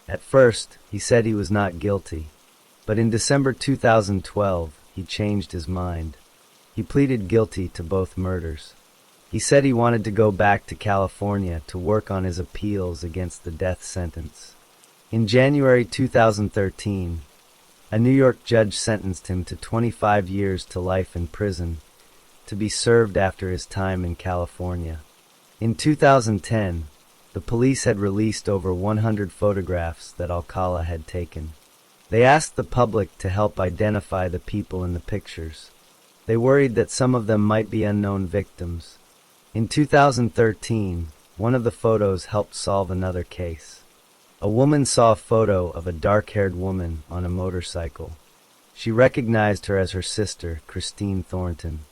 At first, he said he was not guilty, but in December 2012, he changed his mind. He pleaded guilty to both murders. He said he wanted to go back to California to work on his appeals against the death sentence. In January 2013, a New York judge sentenced him to 25 years to life in prison to be served after his time in California. In 2010, the police had released over 100 photographs that Alcala had taken. They asked the public to help identify the people in the pictures. They worried that some of them might be unknown victims. In 2013, one of the photos helped solve another case. A woman saw a photo of a dark-haired woman on a motorcycle. She recognized her as her sister, Christine Thornton.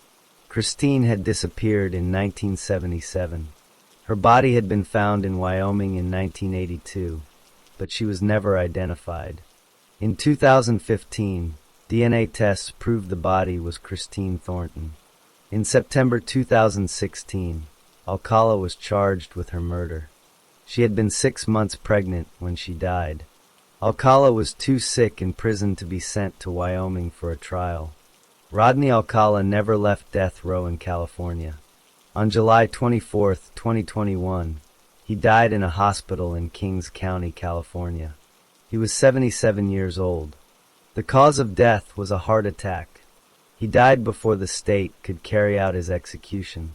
Christine had disappeared in 1977. Her body had been found in Wyoming in 1982, but she was never identified. In 2015, DNA tests proved the body was Christine Thornton. In September 2016, Alcala was charged with her murder. She had been 6 months pregnant when she died. Alcala was too sick in prison to be sent to Wyoming for a trial. Rodney Alcala never left death row in California. On July 24, 2021, he died in a hospital in Kings County, California. He was 77 years old. The cause of death was a heart attack. He died before the state could carry out his execution.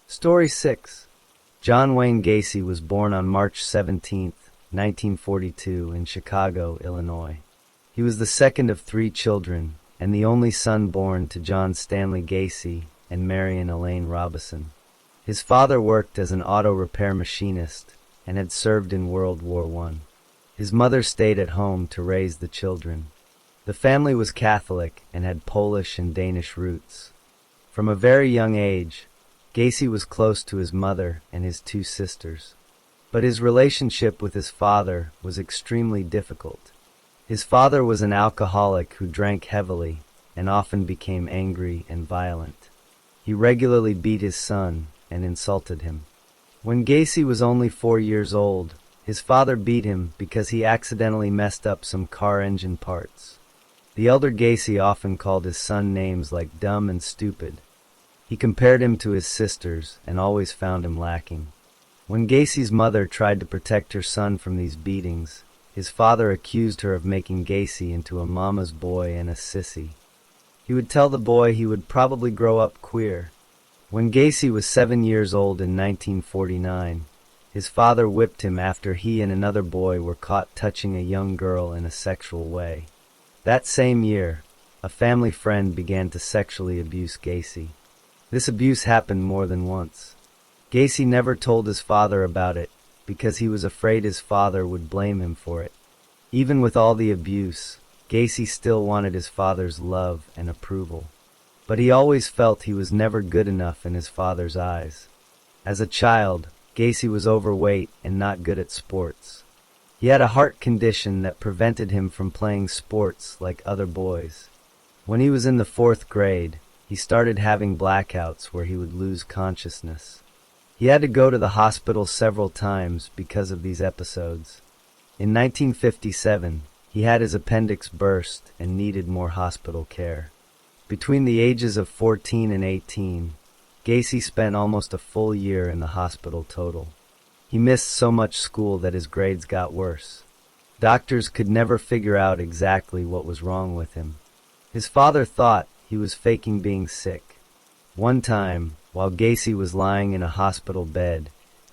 Story 6. John Wayne Gacy was born on March 17, 1942, in Chicago, Illinois. He was the second of 3 children and the only son born to John Stanley Gacy and Marion Elaine Robison. His father worked as an auto repair machinist and had served in World War I. His mother stayed at home to raise the children. The family was Catholic and had Polish and Danish roots. From a very young age, Gacy was close to his mother and his 2 sisters. But his relationship with his father was extremely difficult. His father was an alcoholic who drank heavily and often became angry and violent. He regularly beat his son and insulted him. When Gacy was only 4 years old, his father beat him because he accidentally messed up some car engine parts. The elder Gacy often called his son names like dumb and stupid. He compared him to his sisters and always found him lacking. When Gacy's mother tried to protect her son from these beatings, his father accused her of making Gacy into a mama's boy and a sissy. He would tell the boy he would probably grow up queer. When Gacy was 7 years old in 1949, his father whipped him after he and another boy were caught touching a young girl in a sexual way. That same year, a family friend began to sexually abuse Gacy. This abuse happened more than once. Gacy never told his father about it because he was afraid his father would blame him for it. Even with all the abuse, Gacy still wanted his father's love and approval. But he always felt he was never good enough in his father's eyes. As a child, Gacy was overweight and not good at sports. He had a heart condition that prevented him from playing sports like other boys. When he was in the 4th grade, he started having blackouts where he would lose consciousness. He had to go to the hospital several times because of these episodes. In 1957, he had his appendix burst and needed more hospital care. Between the ages of 14 and 18, Gacy spent almost a full year in the hospital total. He missed so much school that his grades got worse. Doctors could never figure out exactly what was wrong with him. His father thought he was faking being sick. One time, while Gacy was lying in a hospital bed,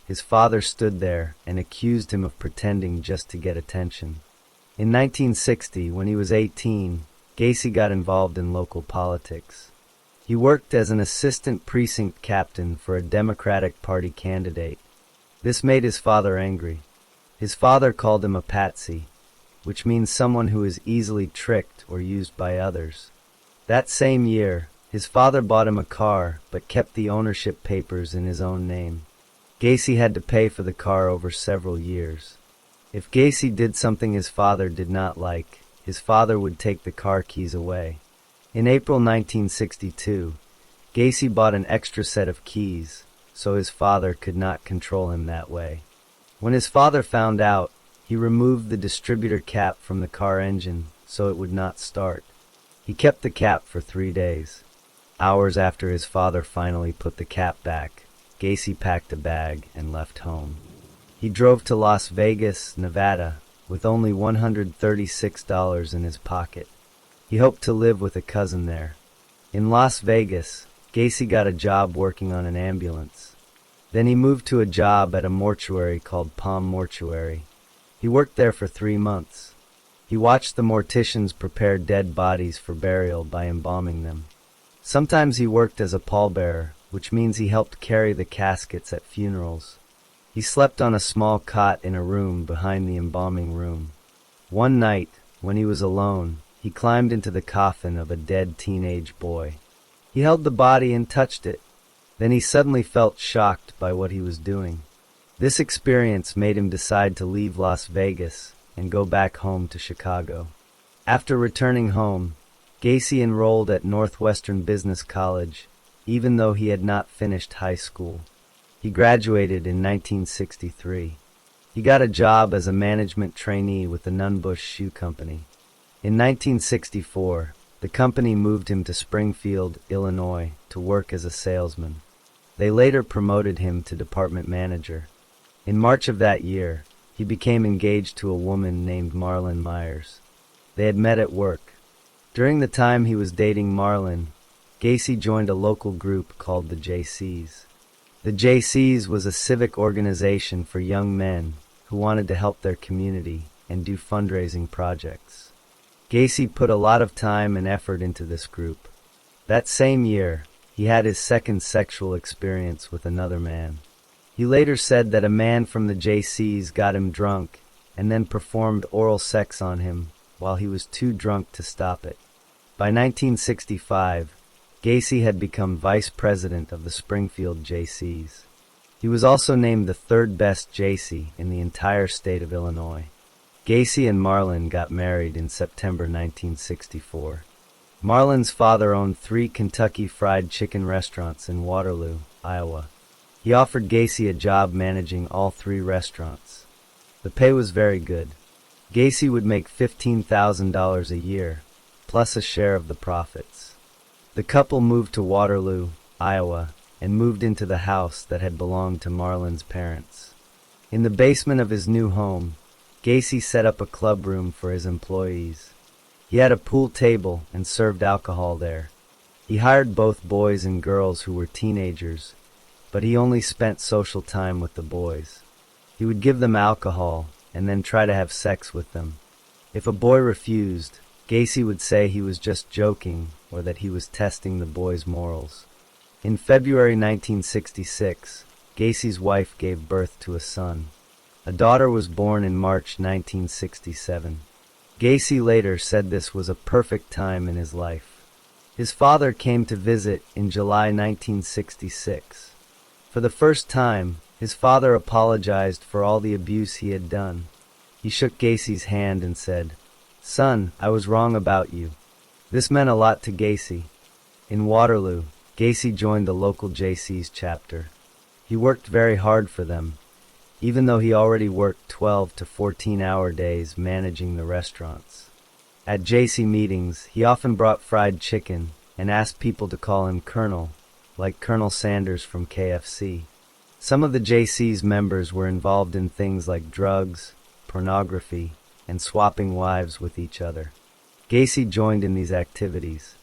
his father stood there and accused him of pretending just to get attention. In 1960, when he was 18, Gacy got involved in local politics. He worked as an assistant precinct captain for a Democratic Party candidate. This made his father angry. His father called him a patsy, which means someone who is easily tricked or used by others. That same year, his father bought him a car, but kept the ownership papers in his own name. Gacy had to pay for the car over several years. If Gacy did something his father did not like, his father would take the car keys away. In April 1962, Gacy bought an extra set of keys, so his father could not control him that way. When his father found out, he removed the distributor cap from the car engine so it would not start. He kept the cap for 3 days. Hours after his father finally put the cap back, Gacy packed a bag and left home. He drove to Las Vegas, Nevada, with only $136 in his pocket. He hoped to live with a cousin there. In Las Vegas, Gacy got a job working on an ambulance. Then he moved to a job at a mortuary called Palm Mortuary. He worked there for 3 months. He watched the morticians prepare dead bodies for burial by embalming them. Sometimes he worked as a pallbearer, which means he helped carry the caskets at funerals. He slept on a small cot in a room behind the embalming room. One night, when he was alone, he climbed into the coffin of a dead teenage boy. He held the body and touched it. Then he suddenly felt shocked by what he was doing. This experience made him decide to leave Las Vegas and go back home to Chicago. After returning home, Gacy enrolled at Northwestern Business College, even though he had not finished high school. He graduated in 1963. He got a job as a management trainee with the Nunn-Bush Shoe Company. In 1964, the company moved him to Springfield, Illinois, to work as a salesman. They later promoted him to department manager. In March of that year, he became engaged to a woman named Marlon Myers. They had met at work. During the time he was dating Marlon, Gacy joined a local group called the JCs. The JCs was a civic organization for young men who wanted to help their community and do fundraising projects. Gacy put a lot of time and effort into this group. That same year, he had his second sexual experience with another man. He later said that a man from the JCs got him drunk and then performed oral sex on him while he was too drunk to stop it. By 1965, Gacy had become vice president of the Springfield JCs. He was also named the third best JC in the entire state of Illinois. Gacy and Marlon got married in September 1964. Marlon's father owned 3 Kentucky Fried Chicken restaurants in Waterloo, Iowa. He offered Gacy a job managing all 3 restaurants. The pay was very good. Gacy would make $15,000 a year, plus a share of the profits. The couple moved to Waterloo, Iowa, and moved into the house that had belonged to Marlon's parents. In the basement of his new home, Gacy set up a club room for his employees. He had a pool table and served alcohol there. He hired both boys and girls who were teenagers, but he only spent social time with the boys. He would give them alcohol and then try to have sex with them. If a boy refused, Gacy would say he was just joking or that he was testing the boy's morals. In February 1966, Gacy's wife gave birth to a son. A daughter was born in March 1967. Gacy later said this was a perfect time in his life. His father came to visit in July 1966. For the first time, his father apologized for all the abuse he had done. He shook Gacy's hand and said, "Son, I was wrong about you." This meant a lot to Gacy. In Waterloo, Gacy joined the local JC's chapter. He worked very hard for them, even though he already worked 12 to 14-hour days managing the restaurants. At JC meetings, he often brought fried chicken and asked people to call him Colonel, like Colonel Sanders from KFC. Some of the JC's members were involved in things like drugs, pornography, and swapping wives with each other. Gacy joined in these activities.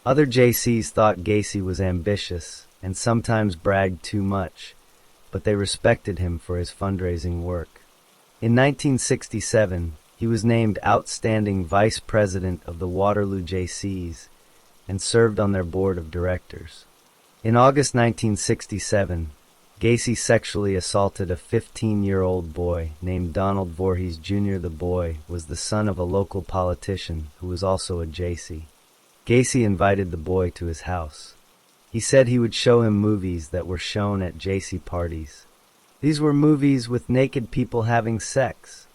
Other JCs thought Gacy was ambitious and sometimes bragged too much, but they respected him for his fundraising work. In 1967, he was named Outstanding Vice President of the Waterloo JCs and served on their board of directors. In August 1967, Gacy sexually assaulted a 15-year-old boy named Donald Voorhees Jr. The boy was the son of a local politician who was also a JC. Gacy invited the boy to his house. He said he would show him movies that were shown at JC parties. These were movies with naked people having sex.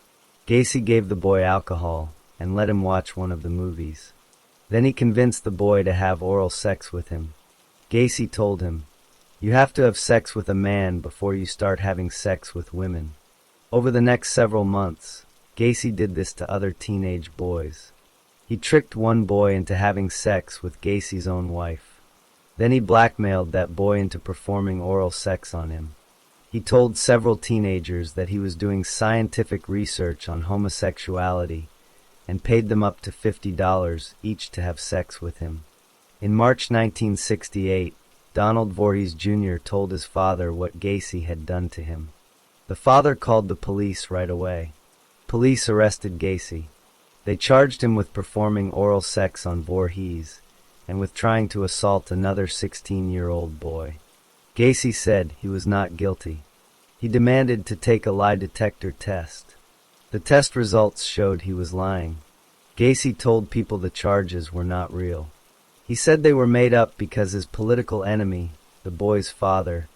Gacy gave the boy alcohol and let him watch one of the movies. Then he convinced the boy to have oral sex with him. Gacy told him, "You have to have sex with a man before you start having sex with women." Over the next several months, Gacy did this to other teenage boys. He tricked one boy into having sex with Gacy's own wife. Then he blackmailed that boy into performing oral sex on him. He told several teenagers that he was doing scientific research on homosexuality and paid them up to $50 each to have sex with him. In March 1968, Donald Voorhees Jr. told his father what Gacy had done to him. The father called the police right away. Police arrested Gacy. They charged him with performing oral sex on Voorhees and with trying to assault another 16-year-old boy. Gacy said he was not guilty. He demanded to take a lie detector test. The test results showed he was lying. Gacy told people the charges were not real. He said they were made up because his political enemy, the boy's father,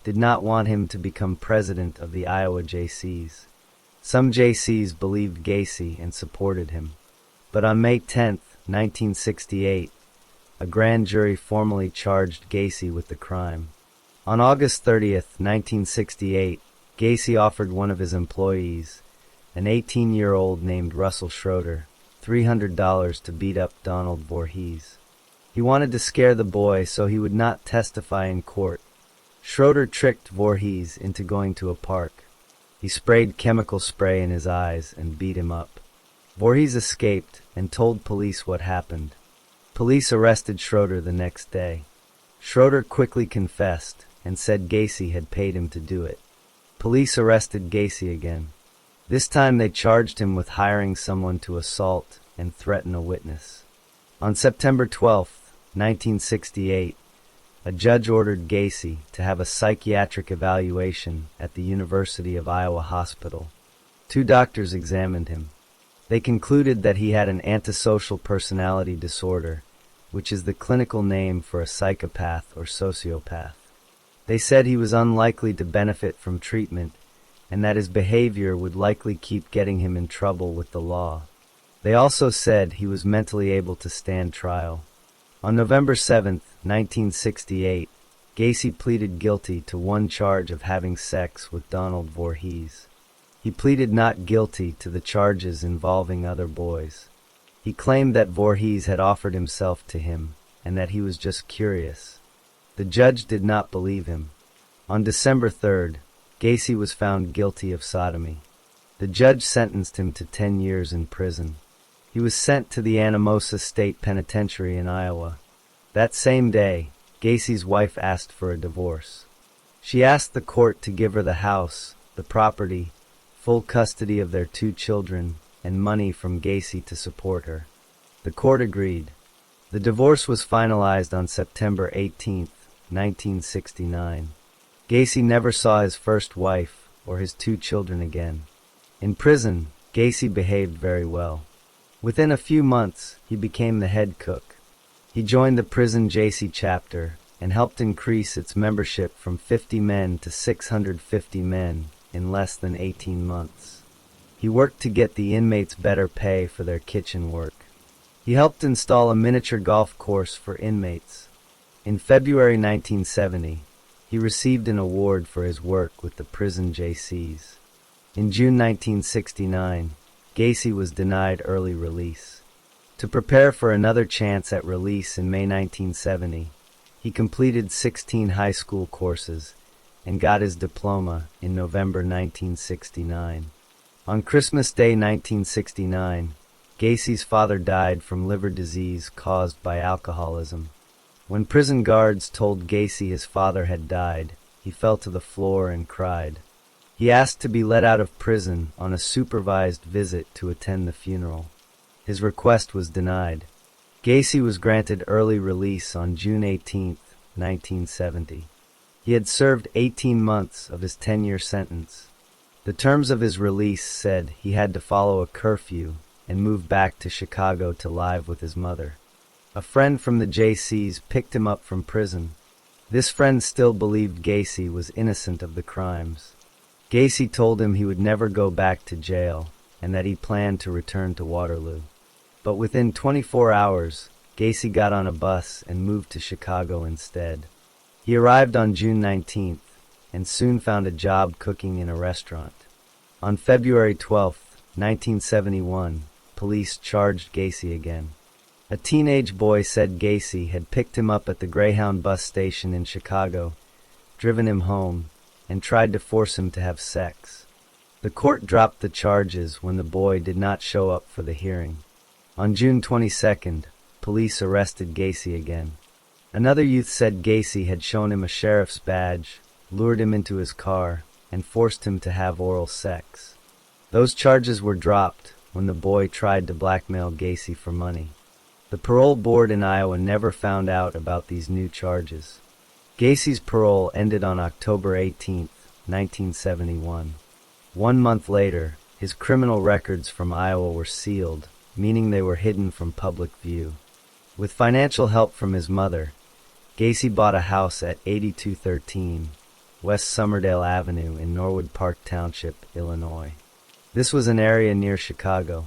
did not want him to become president of the Iowa JCs. Some JCs believed Gacy and supported him. But on May 10, 1968, a grand jury formally charged Gacy with the crime. On August 30th, 1968, Gacy offered one of his employees, an 18-year-old named Russell Schroeder, $300 to beat up Donald Voorhees. He wanted to scare the boy so he would not testify in court. Schroeder tricked Voorhees into going to a park. He sprayed chemical spray in his eyes and beat him up. Voorhees escaped and told police what happened. Police arrested Schroeder the next day. Schroeder quickly confessed and said Gacy had paid him to do it. Police arrested Gacy again. This time they charged him with hiring someone to assault and threaten a witness. On September 12, 1968, a judge ordered Gacy to have a psychiatric evaluation at the University of Iowa Hospital. 2 doctors examined him. They concluded that he had an antisocial personality disorder, which is the clinical name for a psychopath or sociopath. They said he was unlikely to benefit from treatment and that his behavior would likely keep getting him in trouble with the law. They also said he was mentally able to stand trial. On November 7, 1968, Gacy pleaded guilty to one charge of having sex with Donald Voorhees. He pleaded not guilty to the charges involving other boys. He claimed that Voorhees had offered himself to him and that he was just curious. The judge did not believe him. On December 3rd, Gacy was found guilty of sodomy. The judge sentenced him to 10 years in prison. He was sent to the Anamosa State Penitentiary in Iowa. That same day, Gacy's wife asked for a divorce. She asked the court to give her the house, the property, full custody of their 2 children, and money from Gacy to support her. The court agreed. The divorce was finalized on September 18, 1969. Gacy never saw his first wife or his 2 children again. In prison, Gacy behaved very well. Within a few months, he became the head cook. He joined the prison JC chapter and helped increase its membership from 50 men to 650 men in less than 18 months. He worked to get the inmates better pay for their kitchen work. He helped install a miniature golf course for inmates. In February 1970, he received an award for his work with the prison JCs. In June 1969, Gacy was denied early release. To prepare for another chance at release in May 1970, he completed 16 high school courses and got his diploma in November 1969. On Christmas Day 1969, Gacy's father died from liver disease caused by alcoholism. When prison guards told Gacy his father had died, he fell to the floor and cried. He asked to be let out of prison on a supervised visit to attend the funeral. His request was denied. Gacy was granted early release on June 18, 1970. He had served 18 months of his 10-year sentence. The terms of his release said he had to follow a curfew and move back to Chicago to live with his mother. A friend from the JCs picked him up from prison. This friend still believed Gacy was innocent of the crimes. Gacy told him he would never go back to jail and that he planned to return to Waterloo. But within 24 hours, Gacy got on a bus and moved to Chicago instead. He arrived on June 19th and soon found a job cooking in a restaurant. On February 12, 1971, police charged Gacy again. A teenage boy said Gacy had picked him up at the Greyhound bus station in Chicago, driven him home, and tried to force him to have sex. The court dropped the charges when the boy did not show up for the hearing. On June 22nd, police arrested Gacy again. Another youth said Gacy had shown him a sheriff's badge, lured him into his car, and forced him to have oral sex. Those charges were dropped when the boy tried to blackmail Gacy for money. The parole board in Iowa never found out about these new charges. Gacy's parole ended on October 18, 1971. 1 month later, his criminal records from Iowa were sealed, meaning they were hidden from public view. With financial help from his mother, Gacy bought a house at 8213 West Summerdale Avenue in Norwood Park Township, Illinois. This was an area near Chicago.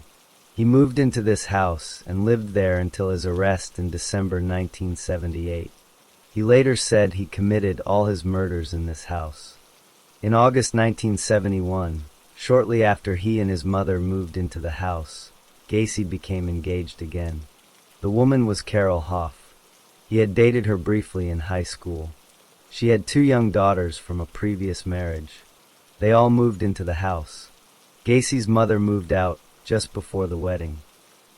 He moved into this house and lived there until his arrest in December 1978. He later said he committed all his murders in this house. In August 1971, shortly after he and his mother moved into the house, Gacy became engaged again. The woman was Carol Hoff. He had dated her briefly in high school. She had 2 young daughters from a previous marriage. They all moved into the house. Gacy's mother moved out just before the wedding.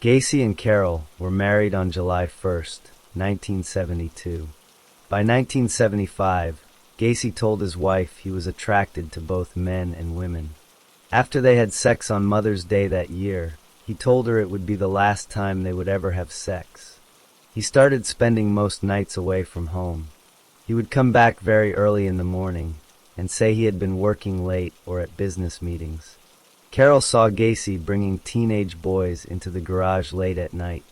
Gacy and Carol were married on July 1st, 1972. By 1975, Gacy told his wife he was attracted to both men and women. After they had sex on Mother's Day that year, he told her it would be the last time they would ever have sex. He started spending most nights away from home. He would come back very early in the morning and say he had been working late or at business meetings. Carol saw Gacy bringing teenage boys into the garage late at night.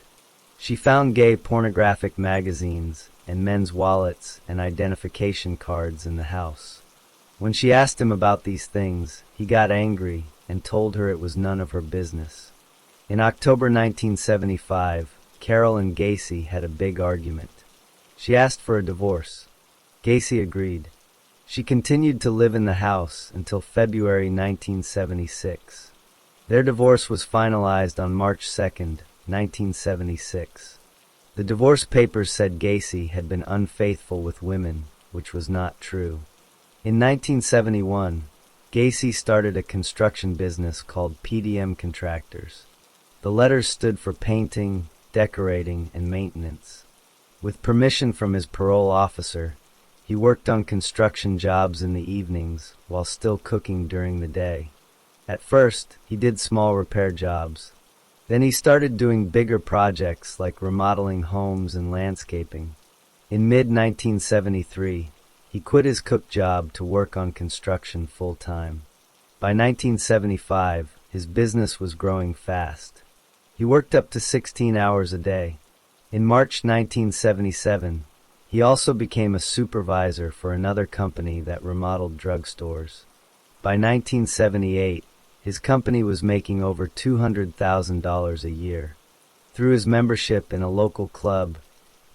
She found gay pornographic magazines and men's wallets and identification cards in the house. When she asked him about these things, he got angry and told her it was none of her business. In October 1975, Carol and Gacy had a big argument. She asked for a divorce. Gacy agreed. She continued to live in the house until February 1976. Their divorce was finalized on March 2nd, 1976. The divorce papers said Gacy had been unfaithful with women, which was not true. In 1971, Gacy started a construction business called PDM Contractors. The letters stood for painting, decorating, and maintenance. With permission from his parole officer, he worked on construction jobs in the evenings while still cooking during the day. At first, he did small repair jobs. Then he started doing bigger projects like remodeling homes and landscaping. In mid-1973, he quit his cook job to work on construction full-time. By 1975, his business was growing fast. He worked up to 16 hours a day. In March 1977, he also became a supervisor for another company that remodeled drugstores. By 1978, his company was making over $200,000 a year. Through his membership in a local club,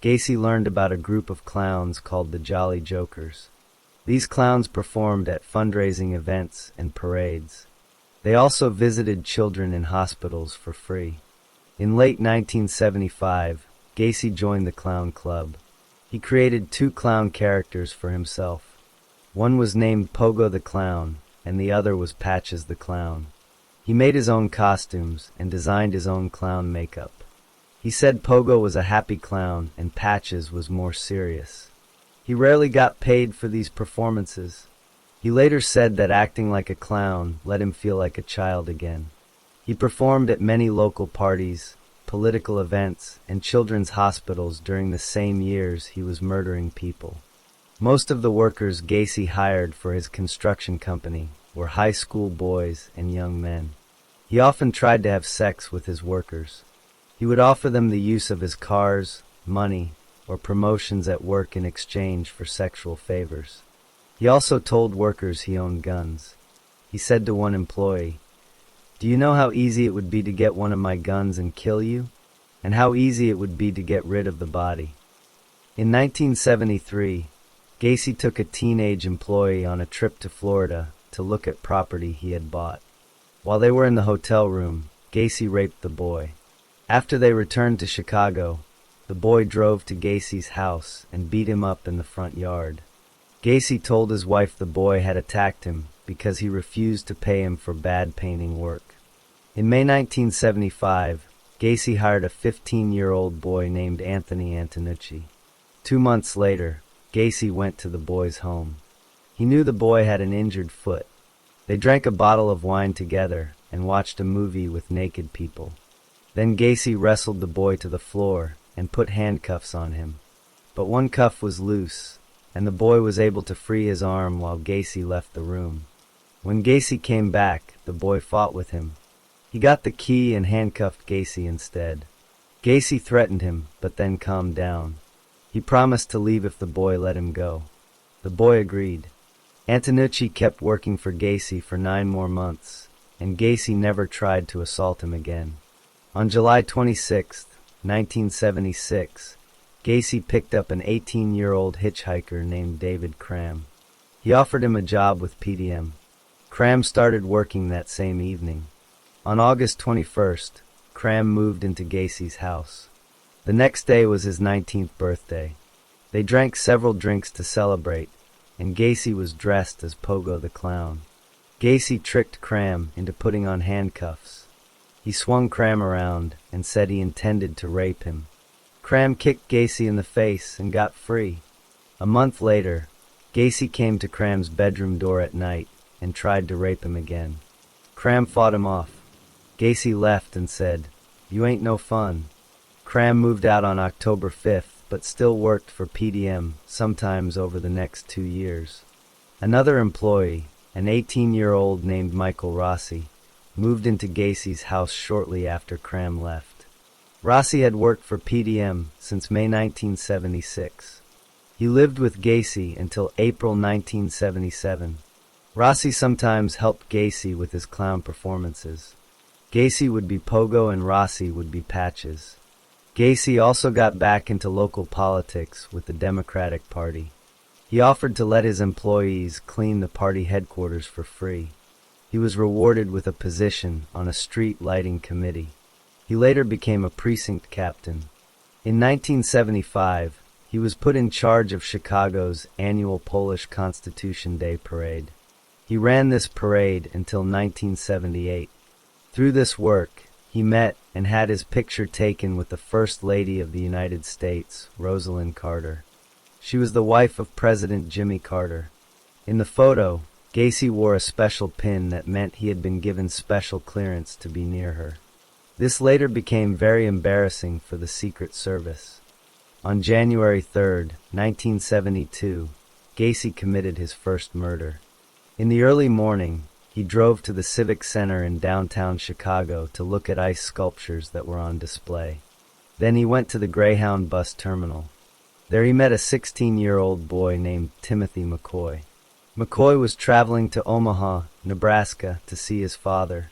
Gacy learned about a group of clowns called the Jolly Jokers. These clowns performed at fundraising events and parades. They also visited children in hospitals for free. In late 1975, Gacy joined the clown club. He created 2 clown characters for himself. One was named Pogo the Clown, and the other was Patches the Clown. He made his own costumes and designed his own clown makeup. He said Pogo was a happy clown and Patches was more serious. He rarely got paid for these performances. He later said that acting like a clown let him feel like a child again. He performed at many local parties, political events, and children's hospitals during the same years he was murdering people. Most of the workers Gacy hired for his construction company were high school boys and young men. He often tried to have sex with his workers. He would offer them the use of his cars, money, or promotions at work in exchange for sexual favors. He also told workers he owned guns. He said to one employee, "Do you know how easy it would be to get one of my guns and kill you? And how easy it would be to get rid of the body?" In 1973, Gacy took a teenage employee on a trip to Florida to look at property he had bought. While they were in the hotel room, Gacy raped the boy. After they returned to Chicago, the boy drove to Gacy's house and beat him up in the front yard. Gacy told his wife the boy had attacked him because he refused to pay him for bad painting work. In May 1975, Gacy hired a 15-year-old boy named Anthony Antonucci. 2 months later, Gacy went to the boy's home. He knew the boy had an injured foot. They drank a bottle of wine together and watched a movie with naked people. Then Gacy wrestled the boy to the floor and put handcuffs on him. But one cuff was loose, and the boy was able to free his arm while Gacy left the room. When Gacy came back, the boy fought with him. He got the key and handcuffed Gacy instead. Gacy threatened him, but then calmed down. He promised to leave if the boy let him go. The boy agreed. Antonucci kept working for Gacy for 9 more months, and Gacy never tried to assault him again. On July 26, 1976, Gacy picked up an 18-year-old hitchhiker named David Cram. He offered him a job with PDM. Cram started working that same evening. On August 21st, Cram moved into Gacy's house. The next day was his 19th birthday. They drank several drinks to celebrate, and Gacy was dressed as Pogo the Clown. Gacy tricked Cram into putting on handcuffs. He swung Cram around and said he intended to rape him. Cram kicked Gacy in the face and got free. A month later, Gacy came to Cram's bedroom door at night and tried to rape him again. Cram fought him off. Gacy left and said, "You ain't no fun." Cram moved out on October 5th, but still worked for PDM, sometimes over the next 2 years. Another employee, an 18-year-old named Michael Rossi, moved into Gacy's house shortly after Cram left. Rossi had worked for PDM since May 1976. He lived with Gacy until April 1977. Rossi sometimes helped Gacy with his clown performances. Gacy would be Pogo and Rossi would be Patches. Gacy also got back into local politics with the Democratic Party. He offered to let his employees clean the party headquarters for free. He was rewarded with a position on a street lighting committee. He later became a precinct captain. In 1975, he was put in charge of Chicago's annual Polish Constitution Day parade. He ran this parade until 1978. Through this work, he met and had his picture taken with the First Lady of the United States, Rosalind Carter. She was the wife of President Jimmy Carter. In the photo, Gacy wore a special pin that meant he had been given special clearance to be near her. This later became very embarrassing for the Secret Service. On January 3, 1972, Gacy committed his first murder. In the early morning, he drove to the Civic Center in downtown Chicago to look at ice sculptures that were on display. Then he went to the Greyhound bus terminal. There he met a 16-year-old boy named Timothy McCoy. McCoy was traveling to Omaha, Nebraska to see his father.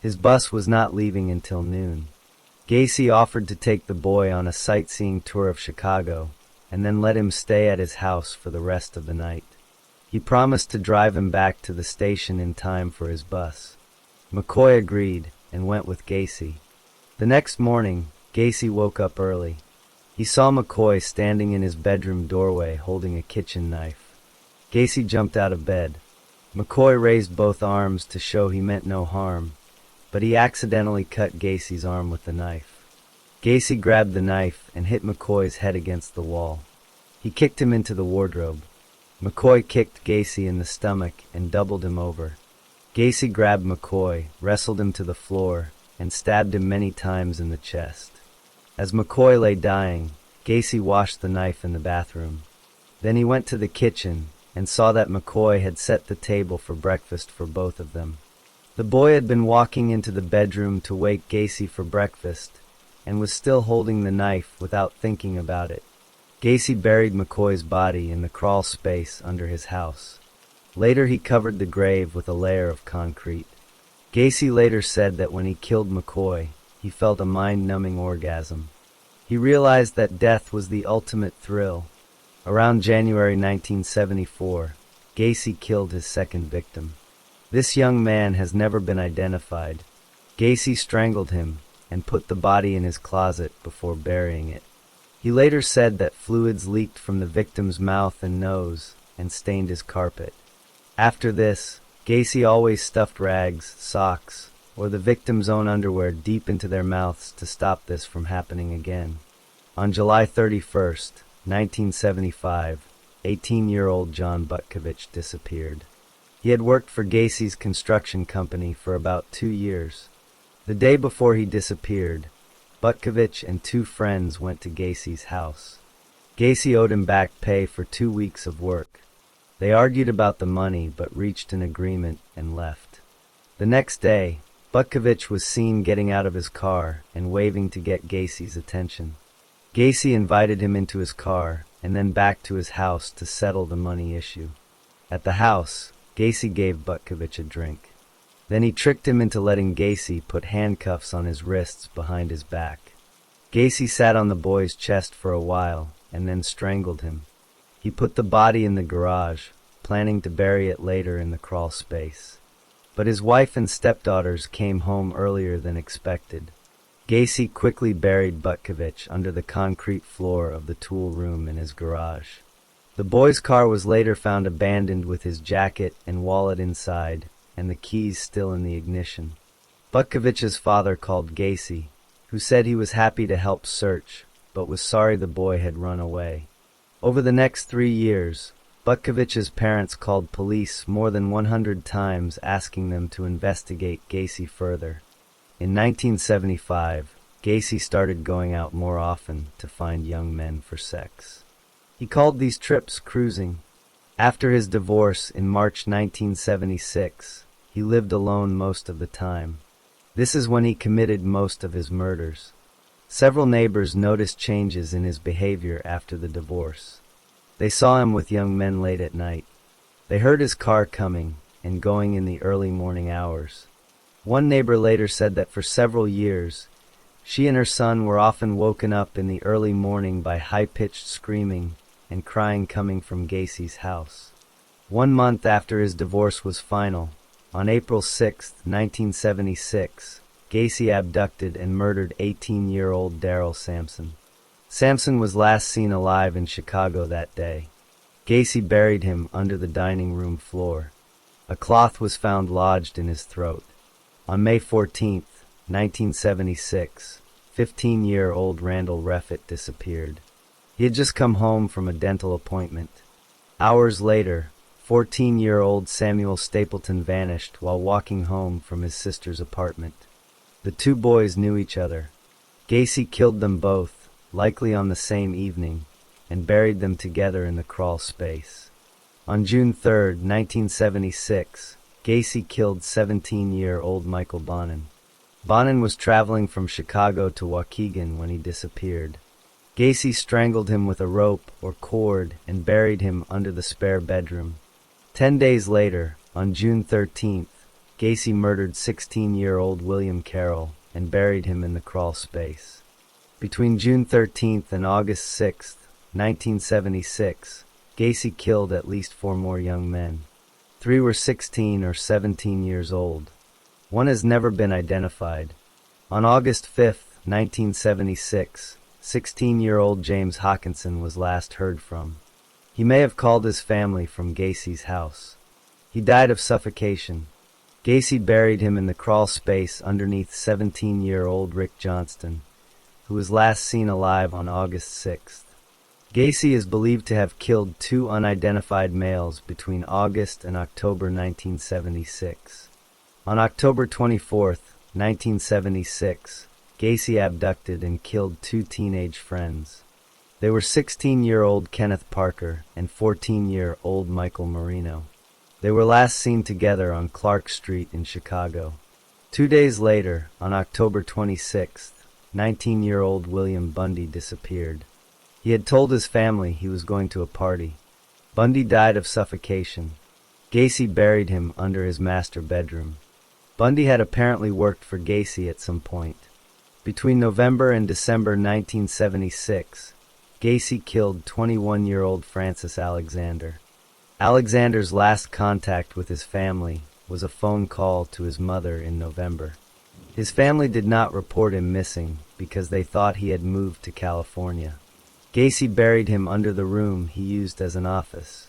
His bus was not leaving until noon. Gacy offered to take the boy on a sightseeing tour of Chicago and then let him stay at his house for the rest of the night. He promised to drive him back to the station in time for his bus. McCoy agreed and went with Gacy. The next morning, Gacy woke up early. He saw McCoy standing in his bedroom doorway holding a kitchen knife. Gacy jumped out of bed. McCoy raised both arms to show he meant no harm, but he accidentally cut Gacy's arm with the knife. Gacy grabbed the knife and hit McCoy's head against the wall. He kicked him into the wardrobe. McCoy kicked Gacy in the stomach and doubled him over. Gacy grabbed McCoy, wrestled him to the floor, and stabbed him many times in the chest. As McCoy lay dying, Gacy washed the knife in the bathroom. Then he went to the kitchen and saw that McCoy had set the table for breakfast for both of them. The boy had been walking into the bedroom to wake Gacy for breakfast and was still holding the knife without thinking about it. Gacy buried McCoy's body in the crawl space under his house. Later he covered the grave with a layer of concrete. Gacy later said that when he killed McCoy, he felt a mind-numbing orgasm. He realized that death was the ultimate thrill. Around January 1974, Gacy killed his second victim. This young man has never been identified. Gacy strangled him and put the body in his closet before burying it. He later said that fluids leaked from the victim's mouth and nose and stained his carpet. After this, Gacy always stuffed rags, socks, or the victim's own underwear deep into their mouths to stop this from happening again. On July 31st, 1975, 18-year-old John Butkovich disappeared. He had worked for Gacy's construction company for about 2 years. The day before he disappeared, Butkovich and 2 friends went to Gacy's house. Gacy owed him back pay for 2 weeks of work. They argued about the money but reached an agreement and left. The next day, Butkovich was seen getting out of his car and waving to get Gacy's attention. Gacy invited him into his car and then back to his house to settle the money issue. At the house, Gacy gave Butkovich a drink. Then he tricked him into letting Gacy put handcuffs on his wrists behind his back. Gacy sat on the boy's chest for a while and then strangled him. He put the body in the garage, planning to bury it later in the crawl space. But his wife and stepdaughters came home earlier than expected. Gacy quickly buried Butkovich under the concrete floor of the tool room in his garage. The boy's car was later found abandoned with his jacket and wallet inside, and the keys still in the ignition. Butkovich's father called Gacy, who said he was happy to help search, but was sorry the boy had run away. Over the next 3 years, Butkovich's parents called police more than 100 times asking them to investigate Gacy further. In 1975, Gacy started going out more often to find young men for sex. He called these trips cruising. After his divorce in March 1976, he lived alone most of the time. This is when he committed most of his murders. Several neighbors noticed changes in his behavior after the divorce. They saw him with young men late at night. They heard his car coming and going in the early morning hours. One neighbor later said that for several years, she and her son were often woken up in the early morning by high-pitched screaming and crying coming from Gacy's house. 1 month after his divorce was final, on April 6, 1976, Gacy abducted and murdered 18-year-old Daryl Sampson. Sampson was last seen alive in Chicago that day. Gacy buried him under the dining room floor. A cloth was found lodged in his throat. On May 14, 1976, 15-year-old Randall Reffitt disappeared. He had just come home from a dental appointment. Hours later, 14-year-old Samuel Stapleton vanished while walking home from his sister's apartment. The two boys knew each other. Gacy killed them both, likely on the same evening, and buried them together in the crawl space. On June 3, 1976, Gacy killed 17-year-old Michael Bonin. Bonin was traveling from Chicago to Waukegan when he disappeared. Gacy strangled him with a rope or cord and buried him under the spare bedroom. 10 days later, on June 13th, Gacy murdered 16-year-old William Carroll and buried him in the crawl space. Between June 13th and August 6, 1976, Gacy killed at least 4 more young men. 3 were 16 or 17 years old. One has never been identified. On August 5, 1976, 16-year-old James Hawkinson was last heard from. He may have called his family from Gacy's house. He died of suffocation. Gacy buried him in the crawl space underneath 17-year-old Rick Johnston, who was last seen alive on August 6th. Gacy is believed to have killed 2 unidentified males between August and October 1976. On October 24, 1976, Gacy abducted and killed 2 teenage friends. They were 16-year-old Kenneth Parker and 14-year-old Michael Marino. They were last seen together on Clark Street in Chicago. 2 days later, on October 26th, 19-year-old William Bundy disappeared. He had told his family he was going to a party. Bundy died of suffocation. Gacy buried him under his master bedroom. Bundy had apparently worked for Gacy at some point. Between November and December 1976, Gacy killed 21-year-old Francis Alexander. Alexander's last contact with his family was a phone call to his mother in November. His family did not report him missing because they thought he had moved to California. Gacy buried him under the room he used as an office.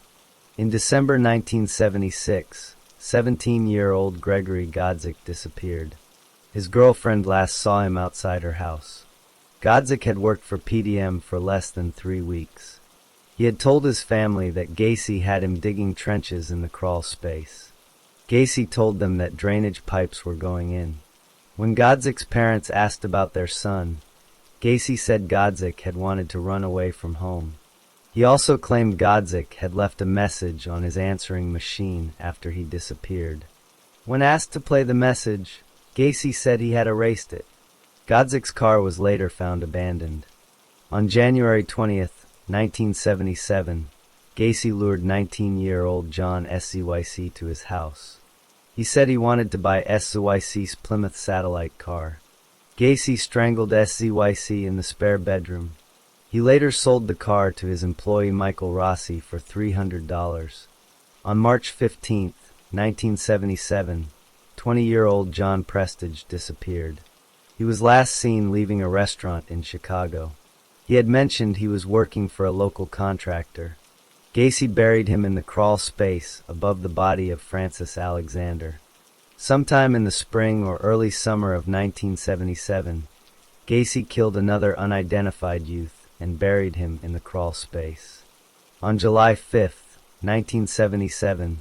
In December 1976, 17-year-old Gregory Godzik disappeared. His girlfriend last saw him outside her house. Godzik had worked for PDM for less than 3 weeks. He had told his family that Gacy had him digging trenches in the crawl space. Gacy told them that drainage pipes were going in. When Godzik's parents asked about their son, Gacy said Godzik had wanted to run away from home. He also claimed Godzik had left a message on his answering machine after he disappeared. When asked to play the message, Gacy said he had erased it. Godzik's car was later found abandoned. On January 20th, 1977, Gacy lured 19-year-old John SCYC to his house. He said he wanted to buy SCYC's Plymouth satellite car. Gacy strangled SZYC in the spare bedroom. He later sold the car to his employee Michael Rossi for $300. On March 15, 1977, 20-year-old John Prestige disappeared. He was last seen leaving a restaurant in Chicago. He had mentioned he was working for a local contractor. Gacy buried him in the crawl space above the body of Francis Alexander. Sometime in the spring or early summer of 1977, Gacy killed another unidentified youth and buried him in the crawl space. On July 5, 1977,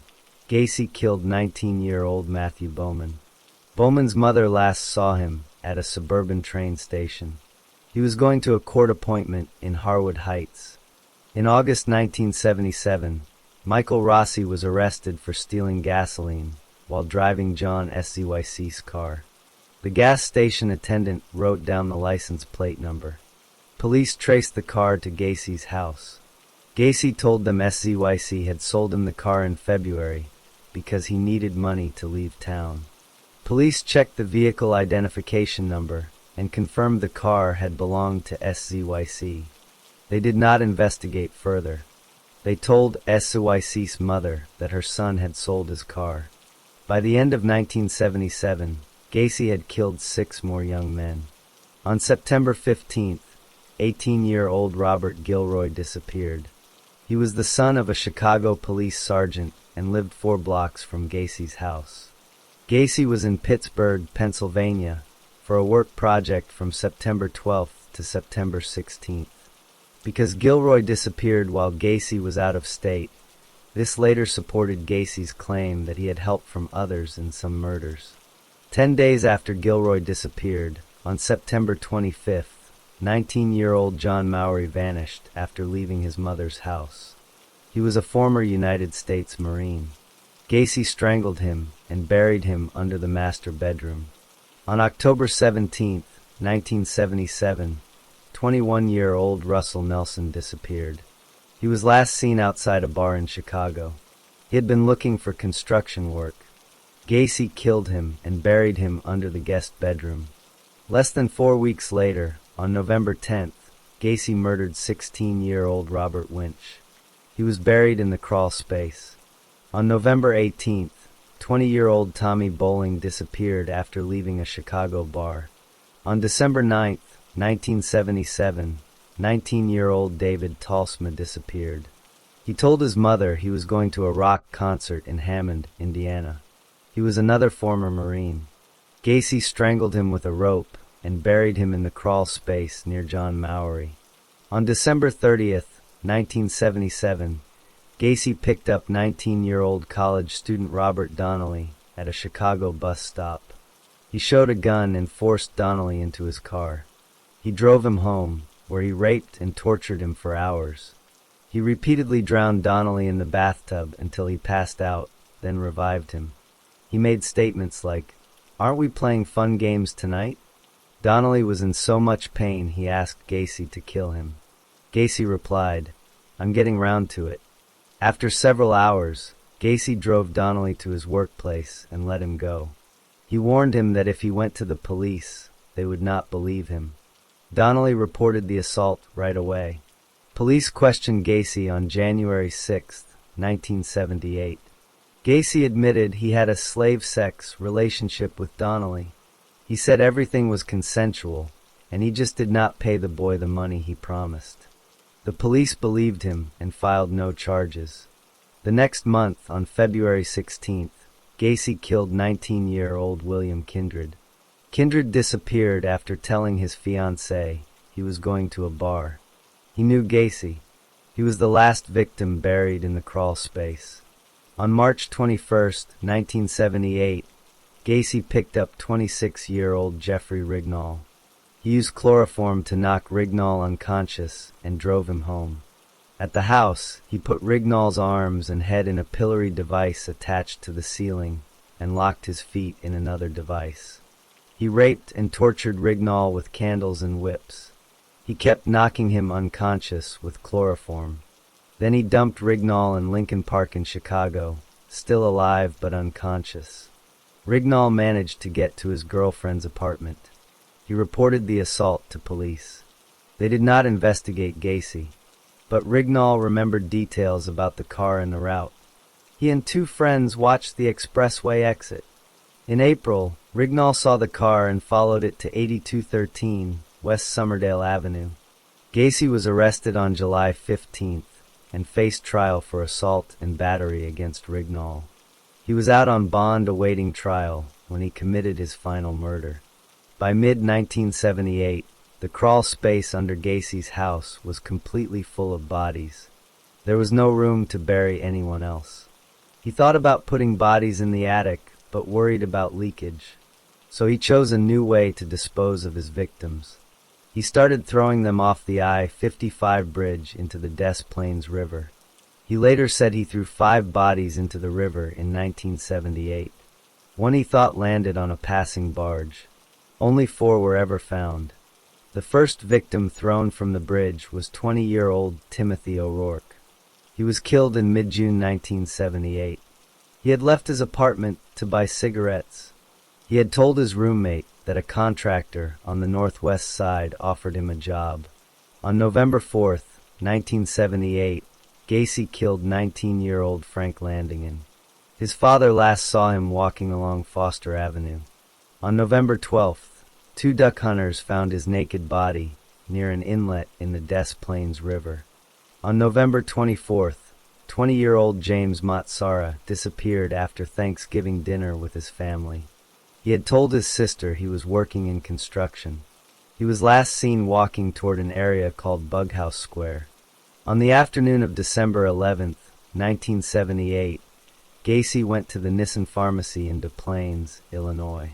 Gacy killed 19-year-old Matthew Bowman. Bowman's mother last saw him at a suburban train station. He was going to a court appointment in Harwood Heights. In August 1977, Michael Rossi was arrested for stealing gasoline while driving John SZYC's car. The gas station attendant wrote down the license plate number. Police traced the car to Gacy's house. Gacy told them SZYC had sold him the car in February because he needed money to leave town. Police checked the vehicle identification number and confirmed the car had belonged to SZYC. They did not investigate further. They told SZYC's mother that her son had sold his car. By the end of 1977, Gacy had killed 6 more young men. On September 15th, 18-year-old Robert Gilroy disappeared. He was the son of a Chicago police sergeant and lived 4 blocks from Gacy's house. Gacy was in Pittsburgh, Pennsylvania, for a work project from September 12th to September 16th. Because Gilroy disappeared while Gacy was out of state, this later supported Gacy's claim that he had help from others in some murders. 10 days after Gilroy disappeared, on September 25th, 19-year-old John Mowry vanished after leaving his mother's house. He was a former United States Marine. Gacy strangled him and buried him under the master bedroom. On October 17, 1977, 21-year-old Russell Nelson disappeared. He was last seen outside a bar in Chicago. He had been looking for construction work. Gacy killed him and buried him under the guest bedroom. Less than 4 weeks later, on November 10th, Gacy murdered 16-year-old Robert Winch. He was buried in the crawl space. On November 18th, 20-year-old Tommy Bowling disappeared after leaving a Chicago bar. On December 9th, 1977, 19-year-old David Talsma disappeared. He told his mother he was going to a rock concert in Hammond, Indiana. He was another former Marine. Gacy strangled him with a rope and buried him in the crawl space near John Mowry. On December 30th, 1977, Gacy picked up 19-year-old college student Robert Donnelly at a Chicago bus stop. He showed a gun and forced Donnelly into his car. He drove him home, where he raped and tortured him for hours. He repeatedly drowned Donnelly in the bathtub until he passed out, then revived him. He made statements like, "Aren't we playing fun games tonight?" Donnelly was in so much pain he asked Gacy to kill him. Gacy replied, "I'm getting round to it." After several hours, Gacy drove Donnelly to his workplace and let him go. He warned him that if he went to the police, they would not believe him. Donnelly reported the assault right away. Police questioned Gacy on January 6, 1978. Gacy admitted he had a slave-sex relationship with Donnelly. He said everything was consensual, and he just did not pay the boy the money he promised. The police believed him and filed no charges. The next month, on February 16th, Gacy killed 19-year-old William Kindred. Kindred disappeared after telling his fiancée he was going to a bar. He knew Gacy. He was the last victim buried in the crawl space. On March 21, 1978, Gacy picked up 26-year-old Jeffrey Rignall. He used chloroform to knock Rignall unconscious and drove him home. At the house, he put Rignall's arms and head in a pillory device attached to the ceiling and locked his feet in another device. He raped and tortured Rignall with candles and whips. He kept knocking him unconscious with chloroform. Then he dumped Rignall in Lincoln Park in Chicago, still alive but unconscious. Rignall managed to get to his girlfriend's apartment. He reported the assault to police. They did not investigate Gacy, but Rignall remembered details about the car and the route. He and two friends watched the expressway exit. In April, Rignall saw the car and followed it to 8213 West Somerdale Avenue. Gacy was arrested on July 15th and faced trial for assault and battery against Rignall. He was out on bond awaiting trial when he committed his final murder. By mid-1978, the crawl space under Gacy's house was completely full of bodies. There was no room to bury anyone else. He thought about putting bodies in the attic, but worried about leakage. So he chose a new way to dispose of his victims. He started throwing them off the I-55 bridge into the Des Plaines River. He later said he threw 5 bodies into the river in 1978. One he thought landed on a passing barge. Only 4 were ever found. The first victim thrown from the bridge was 20-year-old Timothy O'Rourke. He was killed in mid-June 1978. He had left his apartment to buy cigarettes. He had told his roommate that a contractor on the northwest side offered him a job. On November 4th, 1978, Gacy killed 19-year-old Frank Landingen. His father last saw him walking along Foster Avenue. On November 12th, 2 duck hunters found his naked body near an inlet in the Des Plaines River. On November 24th, 20-year-old James Matsara disappeared after Thanksgiving dinner with his family. He had told his sister he was working in construction. He was last seen walking toward an area called Bughouse Square. On the afternoon of December 11th, 1978, Gacy went to the Nissen Pharmacy in Des Plaines, Illinois.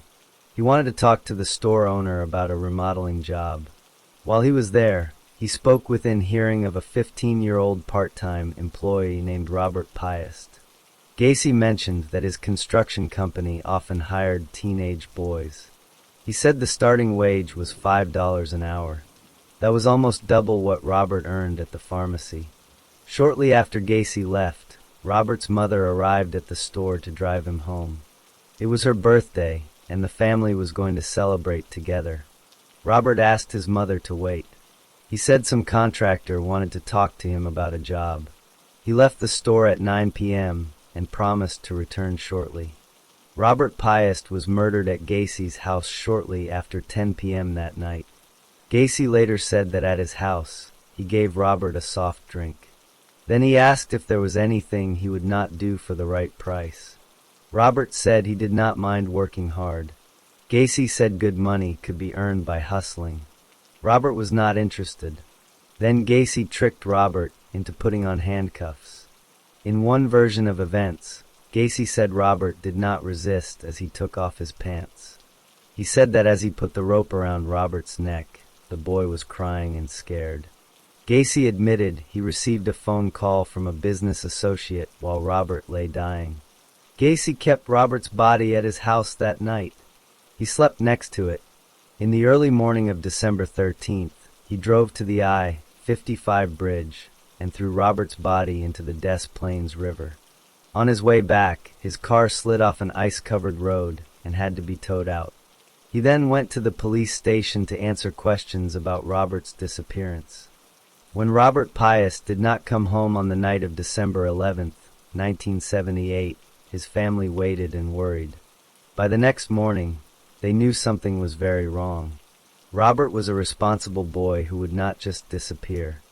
He wanted to talk to the store owner about a remodeling job. While he was there, he spoke within hearing of a 15-year-old part-time employee named Robert Piest. Gacy mentioned that his construction company often hired teenage boys. He said the starting wage was $5 an hour. That was almost double what Robert earned at the pharmacy. Shortly after Gacy left, Robert's mother arrived at the store to drive him home. It was her birthday, and the family was going to celebrate together. Robert asked his mother to wait. He said some contractor wanted to talk to him about a job. He left the store at 9 p.m. and promised to return shortly. Robert Piest was murdered at Gacy's house shortly after 10 p.m. that night. Gacy later said that at his house, he gave Robert a soft drink. Then he asked if there was anything he would not do for the right price. Robert said he did not mind working hard. Gacy said good money could be earned by hustling. Robert was not interested. Then Gacy tricked Robert into putting on handcuffs. In one version of events, Gacy said Robert did not resist as he took off his pants. He said that as he put the rope around Robert's neck, the boy was crying and scared. Gacy admitted he received a phone call from a business associate while Robert lay dying. Gacy kept Robert's body at his house that night. He slept next to it. In the early morning of December 13th, he drove to the I-55 bridge and threw Robert's body into the Des Plaines River. On his way back, his car slid off an ice-covered road and had to be towed out. He then went to the police station to answer questions about Robert's disappearance. When Robert Piest did not come home on the night of December 11th, 1978, his family waited and worried. By the next morning, they knew something was very wrong. Robert was a responsible boy who would not just disappear.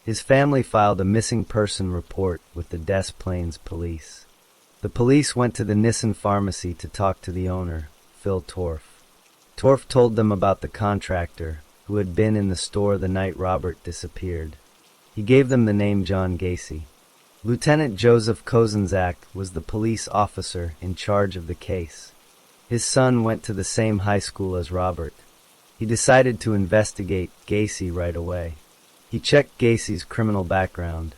His family filed a missing person report with the Des Plaines police. The police went to the Nissen Pharmacy to talk to the owner, Phil Torf. Torf told them about the contractor who had been in the store the night Robert disappeared. He gave them the name John Gacy. Lieutenant Joseph Kozenzak was the police officer in charge of the case. His son went to the same high school as Robert. He decided to investigate Gacy right away. He checked Gacy's criminal background.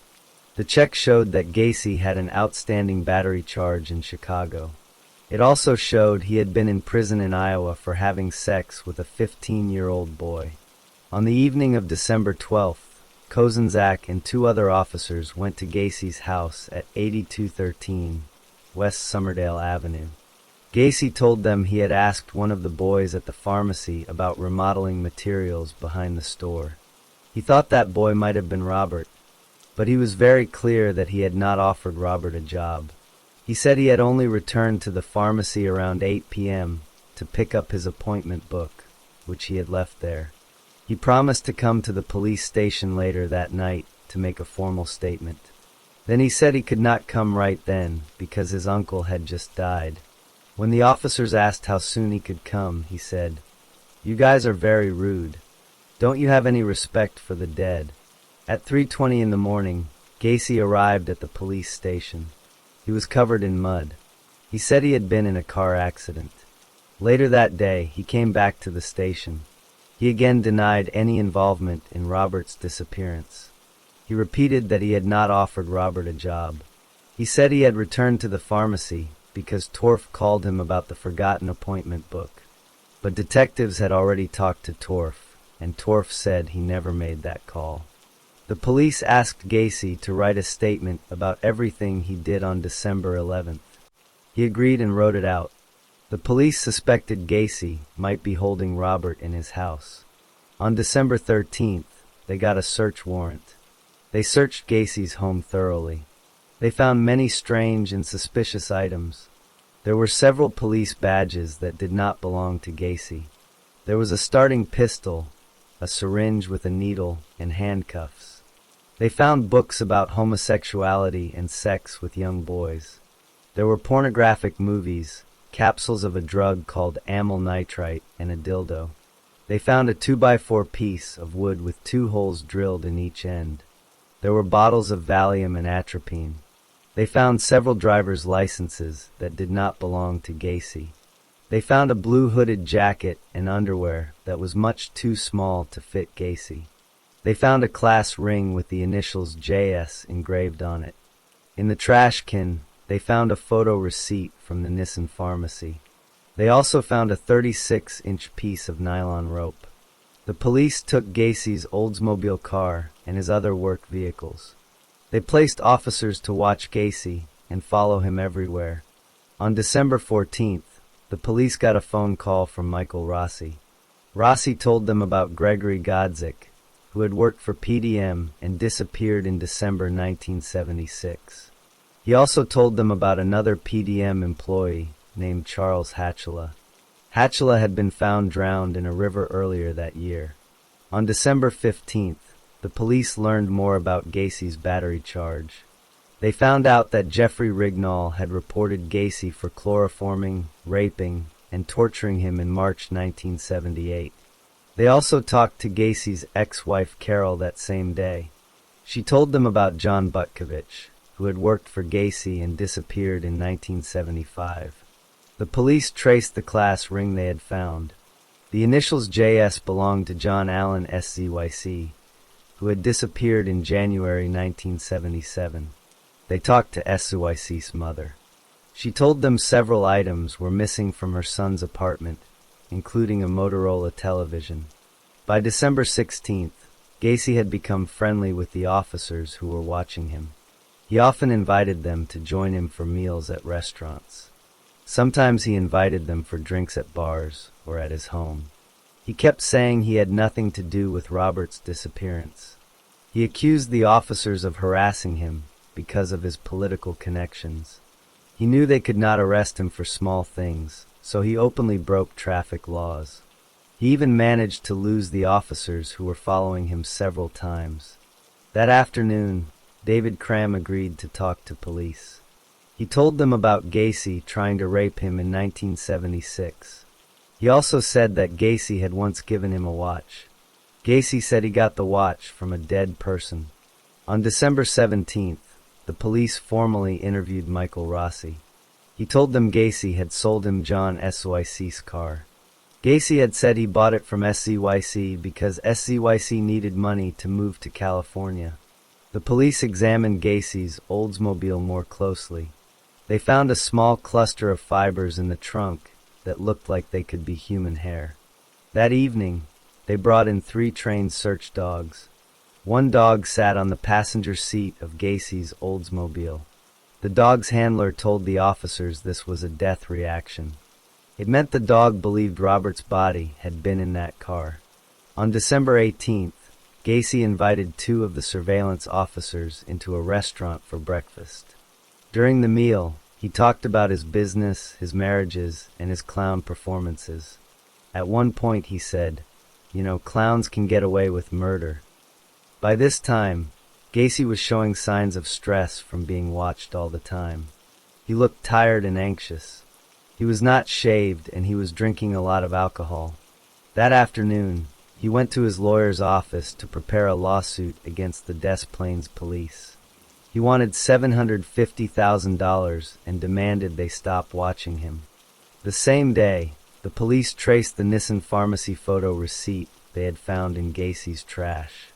The check showed that Gacy had an outstanding battery charge in Chicago. It also showed he had been in prison in Iowa for having sex with a 15-year-old boy. On the evening of December 12th, Kozenzak and 2 other officers went to Gacy's house at 8213 West Somerdale Avenue. Gacy told them he had asked one of the boys at the pharmacy about remodeling materials behind the store. He thought that boy might have been Robert, but he was very clear that he had not offered Robert a job. He said he had only returned to the pharmacy around 8 p.m. to pick up his appointment book, which he had left there. He promised to come to the police station later that night to make a formal statement. Then he said he could not come right then because his uncle had just died. When the officers asked how soon he could come, he said, "You guys are very rude. Don't you have any respect for the dead?" At 3:20 in the morning, Gacy arrived at the police station. He was covered in mud. He said he had been in a car accident. Later that day, he came back to the station. He again denied any involvement in Robert's disappearance. He repeated that he had not offered Robert a job. He said he had returned to the pharmacy because Torf called him about the forgotten appointment book. But detectives had already talked to Torf, and Torf said he never made that call. The police asked Gacy to write a statement about everything he did on December 11th. He agreed and wrote it out. The police suspected Gacy might be holding Robert in his house. On December 13th, they got a search warrant. They searched Gacy's home thoroughly. They found many strange and suspicious items. There were several police badges that did not belong to Gacy. There was a starting pistol, a syringe with a needle, and handcuffs. They found books about homosexuality and sex with young boys. There were pornographic movies, capsules of a drug called amyl nitrite, and a dildo. They found a 2x4 piece of wood with 2 holes drilled in each end. There were bottles of Valium and atropine. They found several driver's licenses that did not belong to Gacy. They found a blue hooded jacket and underwear that was much too small to fit Gacy. They found a class ring with the initials JS engraved on it. In the trash can, they found a photo receipt from the Nissen pharmacy. They also found a 36-inch piece of nylon rope. The police took Gacy's Oldsmobile car and his other work vehicles. They placed officers to watch Gacy and follow him everywhere. On December 14th, the police got a phone call from Michael Rossi. Rossi told them about Gregory Godzik, who had worked for PDM and disappeared in December 1976. He also told them about another PDM employee named Charles Hatchela. Hatchela had been found drowned in a river earlier that year. On December 15th, the police learned more about Gacy's battery charge. They found out that Jeffrey Rignall had reported Gacy for chloroforming, raping, and torturing him in March 1978. They also talked to Gacy's ex-wife Carol that same day. She told them about John Butkovich, who had worked for Gacy and disappeared in 1975. The police traced the class ring they had found. The initials JS belonged to John Allen SCYC, who had disappeared in January 1977. They talked to SCYC's mother. She told them several items were missing from her son's apartment, including a Motorola television. By December 16th, Gacy had become friendly with the officers who were watching him. He often invited them to join him for meals at restaurants. Sometimes he invited them for drinks at bars or at his home. He kept saying he had nothing to do with Robert's disappearance. He accused the officers of harassing him because of his political connections. He knew they could not arrest him for small things, so he openly broke traffic laws. He even managed to lose the officers who were following him several times. That afternoon, David Cram agreed to talk to police. He told them about Gacy trying to rape him in 1976. He also said that Gacy had once given him a watch. Gacy said he got the watch from a dead person. On December 17th, the police formally interviewed Michael Rossi. He told them Gacy had sold him John SCYC's car. Gacy had said he bought it from SCYC because SCYC needed money to move to California. The police examined Gacy's Oldsmobile more closely. They found a small cluster of fibers in the trunk that looked like they could be human hair. That evening, they brought in 3 trained search dogs. One dog sat on the passenger seat of Gacy's Oldsmobile. The dog's handler told the officers this was a death reaction. It meant the dog believed Robert's body had been in that car. On December 18th, Gacy invited 2 of the surveillance officers into a restaurant for breakfast. During the meal, he talked about his business, his marriages, and his clown performances. At one point he said, "You know, clowns can get away with murder." By this time, Gacy was showing signs of stress from being watched all the time. He looked tired and anxious. He was not shaved and he was drinking a lot of alcohol. That afternoon, he went to his lawyer's office to prepare a lawsuit against the Des Plaines police. He wanted $750,000 and demanded they stop watching him. The same day, the police traced the Nissan Pharmacy photo receipt they had found in Gacy's trash.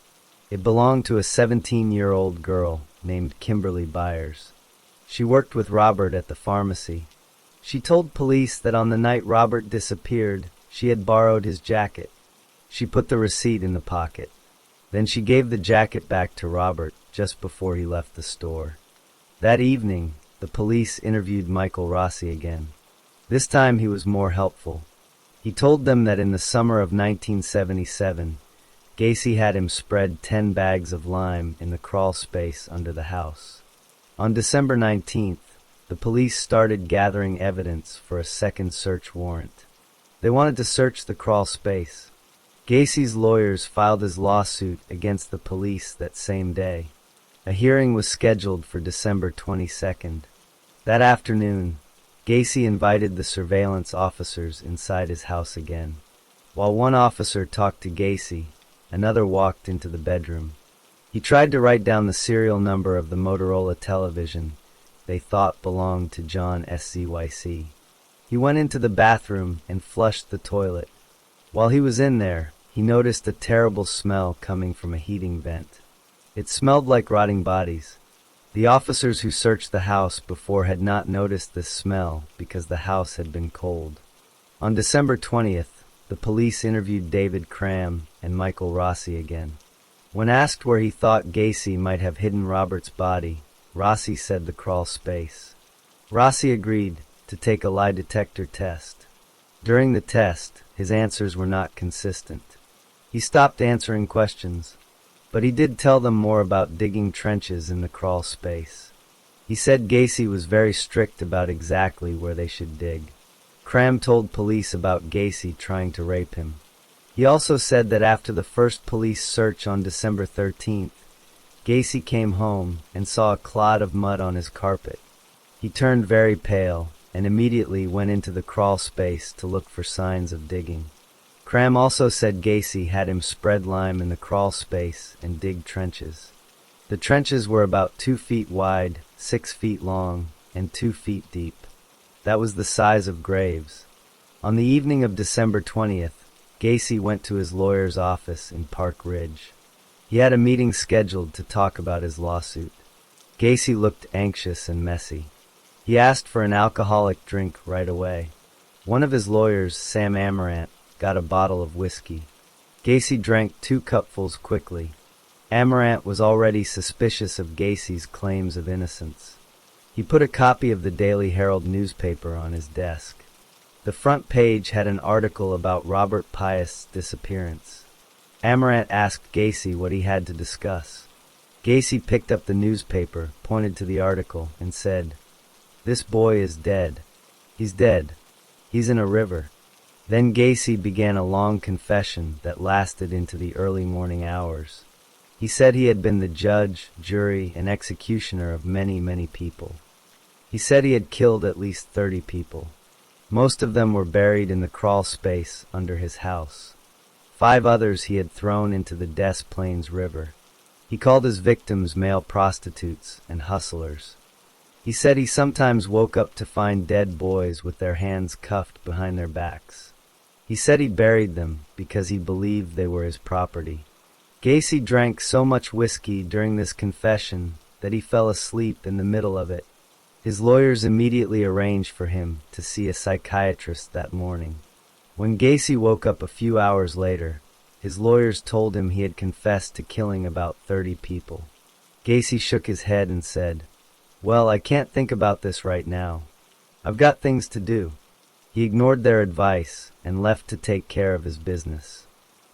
It belonged to a 17-year-old girl named Kimberly Byers. She worked with Robert at the pharmacy. She told police that on the night Robert disappeared, she had borrowed his jacket. She put the receipt in the pocket. Then she gave the jacket back to Robert just before he left the store. That evening, the police interviewed Michael Rossi again. This time he was more helpful. He told them that in the summer of 1977, Gacy had him spread 10 bags of lime in the crawl space under the house. On December 19th, the police started gathering evidence for a second search warrant. They wanted to search the crawl space. Gacy's lawyers filed his lawsuit against the police that same day. A hearing was scheduled for December 22nd. That afternoon, Gacy invited the surveillance officers inside his house again. While one officer talked to Gacy, another walked into the bedroom. He tried to write down the serial number of the Motorola television they thought belonged to John SCYC. He went into the bathroom and flushed the toilet. While he was in there, he noticed a terrible smell coming from a heating vent. It smelled like rotting bodies. The officers who searched the house before had not noticed this smell because the house had been cold. On December 20th, the police interviewed David Cram and Michael Rossi again. When asked where he thought Gacy might have hidden Robert's body, Rossi said the crawl space. Rossi agreed to take a lie detector test. During the test, his answers were not consistent. He stopped answering questions, but he did tell them more about digging trenches in the crawl space. He said Gacy was very strict about exactly where they should dig. Cram told police about Gacy trying to rape him. He also said that after the first police search on December 13th, Gacy came home and saw a clod of mud on his carpet. He turned very pale and immediately went into the crawl space to look for signs of digging. Cram also said Gacy had him spread lime in the crawl space and dig trenches. The trenches were about 2 feet wide, 6 feet long, and 2 feet deep. That was the size of graves. On the evening of December 20th, Gacy went to his lawyer's office in Park Ridge. He had a meeting scheduled to talk about his lawsuit. Gacy looked anxious and messy. He asked for an alcoholic drink right away. One of his lawyers, Sam Amarant, got a bottle of whiskey. Gacy drank 2 cupfuls quickly. Amarant was already suspicious of Gacy's claims of innocence. He put a copy of the Daily Herald newspaper on his desk. The front page had an article about Robert Pius' disappearance. Amarant asked Gacy what he had to discuss. Gacy picked up the newspaper, pointed to the article, and said, "This boy is dead. He's dead. He's in a river." Then Gacy began a long confession that lasted into the early morning hours. He said he had been the judge, jury, and executioner of many, many people. He said he had killed at least 30 people. Most of them were buried in the crawl space under his house. 5 others he had thrown into the Des Plaines River. He called his victims male prostitutes and hustlers. He said he sometimes woke up to find dead boys with their hands cuffed behind their backs. He said he buried them because he believed they were his property. Gacy drank so much whiskey during this confession that he fell asleep in the middle of it. His lawyers immediately arranged for him to see a psychiatrist that morning. When Gacy woke up a few hours later, his lawyers told him he had confessed to killing about 30 people. Gacy shook his head and said, "Well, I can't think about this right now. I've got things to do." He ignored their advice and left to take care of his business.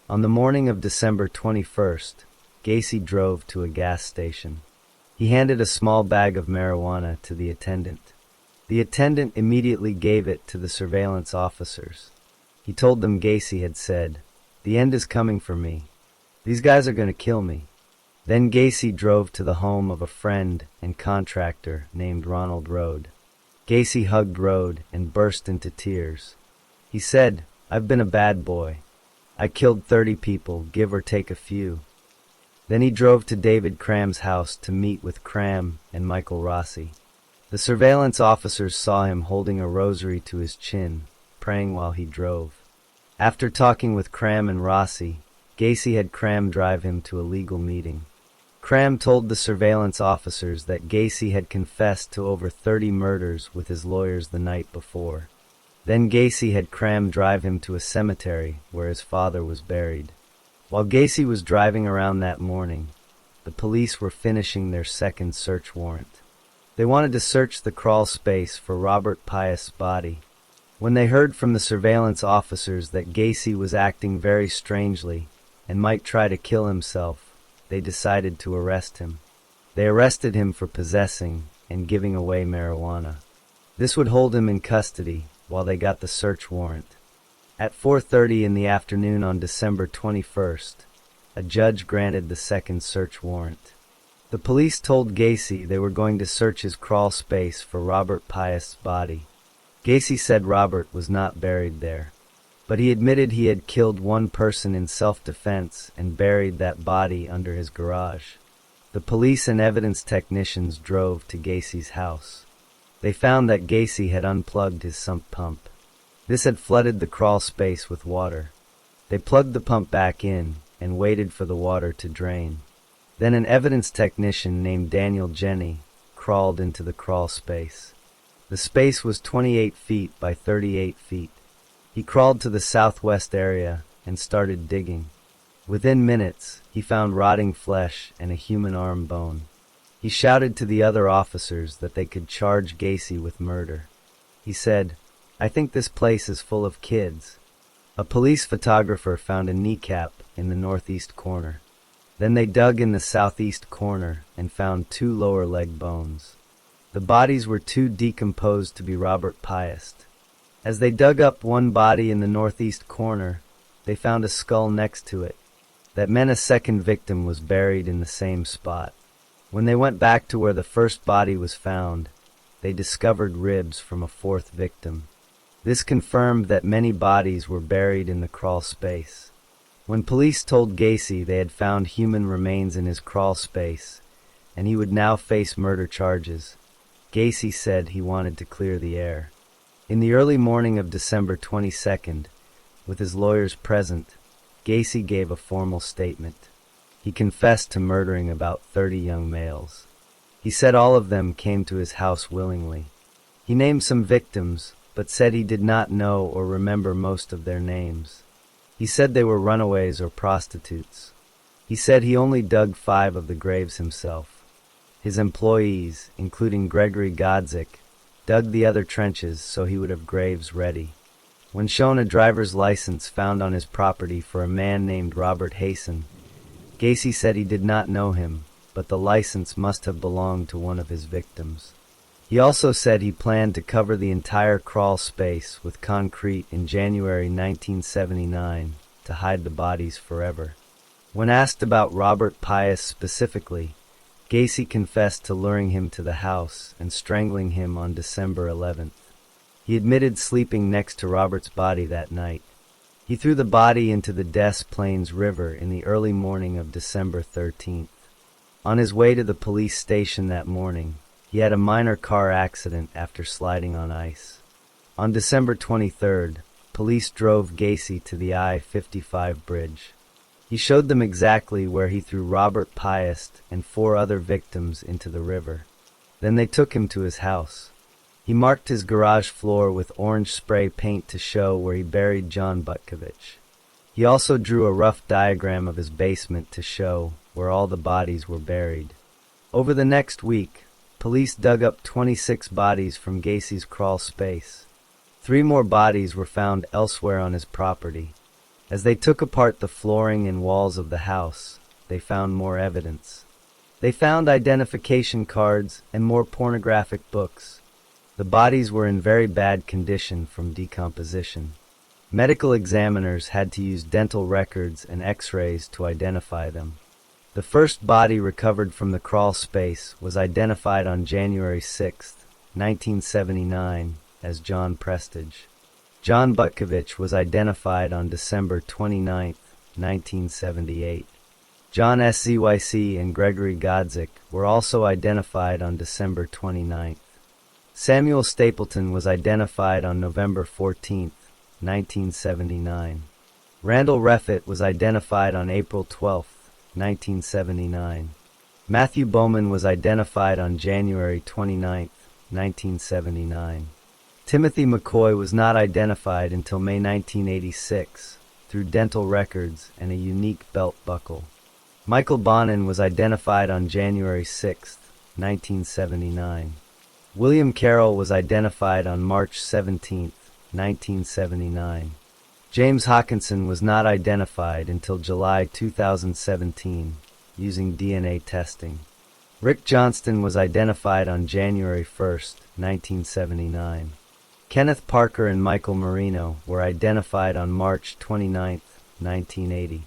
On the morning of December 21st, Gacy drove to a gas station. He handed a small bag of marijuana to the attendant. The attendant immediately gave it to the surveillance officers. He told them Gacy had said, "The end is coming for me. These guys are going to kill me." Then Gacy drove to the home of a friend and contractor named Ronald Rode. Gacy hugged Rode and burst into tears. He said, "I've been a bad boy. I killed 30 people, give or take a few." Then he drove to David Cram's house to meet with Cram and Michael Rossi. The surveillance officers saw him holding a rosary to his chin, praying while he drove. After talking with Cram and Rossi, Gacy had Cram drive him to a legal meeting. Cram told the surveillance officers that Gacy had confessed to over 30 murders with his lawyers the night before. Then Gacy had Cram drive him to a cemetery where his father was buried. While Gacy was driving around that morning, the police were finishing their second search warrant. They wanted to search the crawl space for Robert Pius' body. When they heard from the surveillance officers that Gacy was acting very strangely and might try to kill himself, they decided to arrest him. They arrested him for possessing and giving away marijuana. This would hold him in custody while they got the search warrant. At 4:30 in the afternoon on December 21st, a judge granted the second search warrant. The police told Gacy they were going to search his crawl space for Robert Pius' body. Gacy said Robert was not buried there, but he admitted he had killed one person in self-defense and buried that body under his garage. The police and evidence technicians drove to Gacy's house. They found that Gacy had unplugged his sump pump. This had flooded the crawl space with water. They plugged the pump back in and waited for the water to drain. Then an evidence technician named Daniel Jenny crawled into the crawl space. The space was 28 feet by 38 feet. He crawled to the southwest area and started digging. Within minutes, he found rotting flesh and a human arm bone. He shouted to the other officers that they could charge Gacy with murder. He said, "I think this place is full of kids." A police photographer found a kneecap in the northeast corner. Then they dug in the southeast corner and found 2 lower leg bones. The bodies were too decomposed to be Robert Pius. As they dug up one body in the northeast corner, they found a skull next to it. That meant a second victim was buried in the same spot. When they went back to where the first body was found, they discovered ribs from a 4th victim. This confirmed that many bodies were buried in the crawl space. When police told Gacy they had found human remains in his crawl space, and he would now face murder charges, Gacy said he wanted to clear the air. In the early morning of December 22nd, with his lawyers present, Gacy gave a formal statement. He confessed to murdering about 30 young males. He said all of them came to his house willingly. He named some victims, but said he did not know or remember most of their names. He said they were runaways or prostitutes. He said he only dug 5 of the graves himself. His employees, including Gregory Godzik, dug the other trenches so he would have graves ready. When shown a driver's license found on his property for a man named Robert Hasen, Gacy said he did not know him, but the license must have belonged to one of his victims. He also said he planned to cover the entire crawl space with concrete in January 1979 to hide the bodies forever. When asked about Robert Pius specifically, Gacy confessed to luring him to the house and strangling him on December 11th. He admitted sleeping next to Robert's body that night. He threw the body into the Des Plaines River in the early morning of December 13th. On his way to the police station that morning, he had a minor car accident after sliding on ice. On December 23rd, police drove Gacy to the I-55 bridge. He showed them exactly where he threw Robert Pius and 4 other victims into the river. Then they took him to his house. He marked his garage floor with orange spray paint to show where he buried John Butkovich. He also drew a rough diagram of his basement to show where all the bodies were buried. Over the next week, police dug up 26 bodies from Gacy's crawl space. 3 more bodies were found elsewhere on his property. As they took apart the flooring and walls of the house, they found more evidence. They found identification cards and more pornographic books. The bodies were in very bad condition from decomposition. Medical examiners had to use dental records and x-rays to identify them. The first body recovered from the crawl space was identified on January 6, 1979, as John Prestage. John Butkovich was identified on December 29, 1978. John Szyc and Gregory Godzik were also identified on December 29. Samuel Stapleton was identified on November 14, 1979. Randall Reffitt was identified on April 12, 1979. Matthew Bowman was identified on January 29, 1979. Timothy McCoy was not identified until May 1986 through dental records and a unique belt buckle. Michael Bonin was identified on January 6, 1979. William Carroll was identified on March 17, 1979. James Hawkinson was not identified until July 2017 using DNA testing. Rick Johnston was identified on January 1, 1979. Kenneth Parker and Michael Marino were identified on March 29, 1980.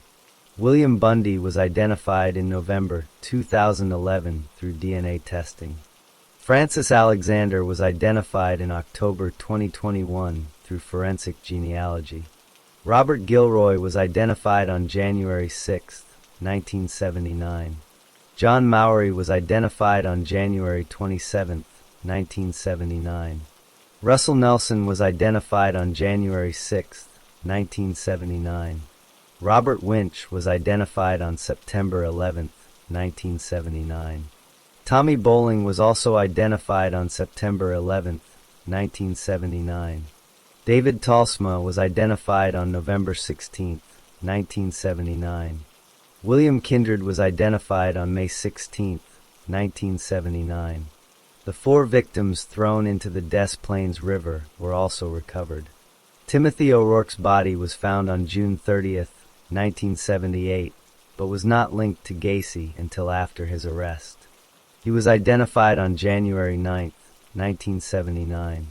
William Bundy was identified in November 2011 through DNA testing. Francis Alexander was identified in October 2021 through forensic genealogy. Robert Gilroy was identified on January 6, 1979. John Mowry was identified on January 27, 1979. Russell Nelson was identified on January 6, 1979. Robert Winch was identified on September 11, 1979. Tommy Bowling was also identified on September 11, 1979. David Talsma was identified on November 16, 1979. William Kindred was identified on May 16, 1979. The 4 victims thrown into the Des Plaines River were also recovered. Timothy O'Rourke's body was found on June 30, 1978, but was not linked to Gacy until after his arrest. He was identified on January 9, 1979.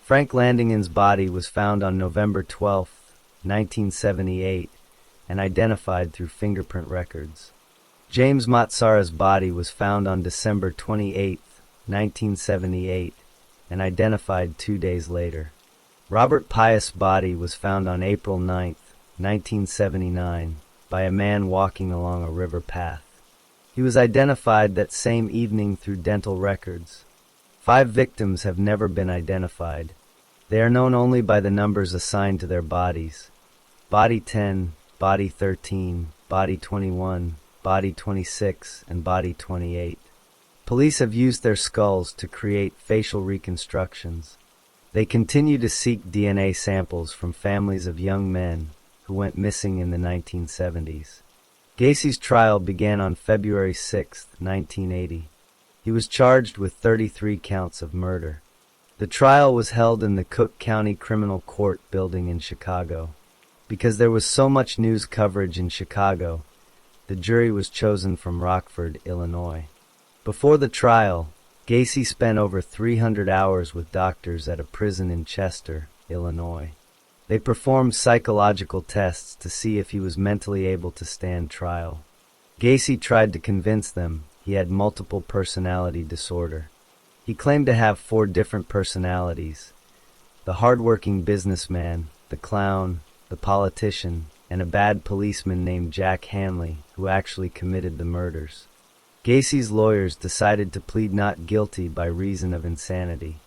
Frank Landingen's body was found on November 12, 1978, and identified through fingerprint records. James Matsara's body was found on December 28, 1978, and identified 2 days later. Robert Pius' body was found on April 9, 1979, by a man walking along a river path. He was identified that same evening through dental records. 5 victims have never been identified. They are known only by the numbers assigned to their bodies. Body 10, Body 13, Body 21, Body 26, and Body 28. Police have used their skulls to create facial reconstructions. They continue to seek DNA samples from families of young men who went missing in the 1970s. Gacy's trial began on February 6, 1980. He was charged with 33 counts of murder. The trial was held in the Cook County Criminal Court building in Chicago. Because there was so much news coverage in Chicago, the jury was chosen from Rockford, Illinois. Before the trial, Gacy spent over 300 hours with doctors at a prison in Chester, Illinois. They performed psychological tests to see if he was mentally able to stand trial. Gacy tried to convince them he had multiple personality disorder. He claimed to have 4 different personalities: the hard-working businessman, the clown, the politician, and a bad policeman named Jack Hanley, who actually committed the murders. Gacy's lawyers decided to plead not guilty by reason of insanity.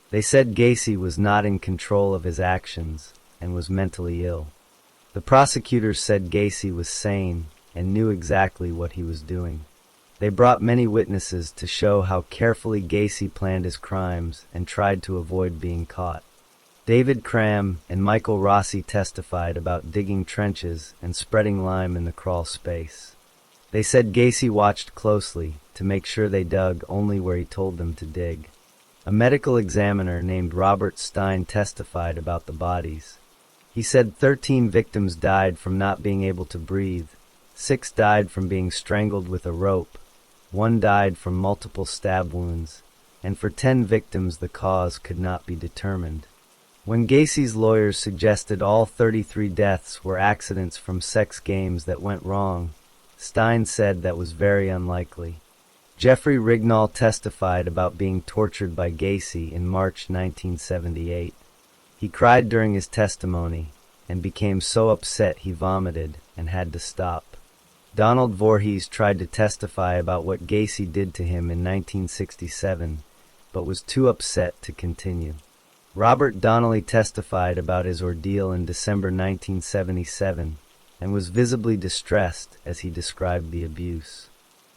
They said Gacy was not in control of his actions and was mentally ill. The prosecutors said Gacy was sane and knew exactly what he was doing. They brought many witnesses to show how carefully Gacy planned his crimes and tried to avoid being caught. David Cram and Michael Rossi testified about digging trenches and spreading lime in the crawl space. They said Gacy watched closely to make sure they dug only where he told them to dig. A medical examiner named Robert Stein testified about the bodies. He said 13 victims died from not being able to breathe, 6 died from being strangled with a rope, 1 died from multiple stab wounds, and for 10 victims the cause could not be determined. When Gacy's lawyers suggested all 33 deaths were accidents from sex games that went wrong, Stein said that was very unlikely. Jeffrey Rignall testified about being tortured by Gacy in March 1978. He cried during his testimony and became so upset he vomited and had to stop. Donald Voorhees tried to testify about what Gacy did to him in 1967, but was too upset to continue. Robert Donnelly testified about his ordeal in December 1977 and was visibly distressed as he described the abuse.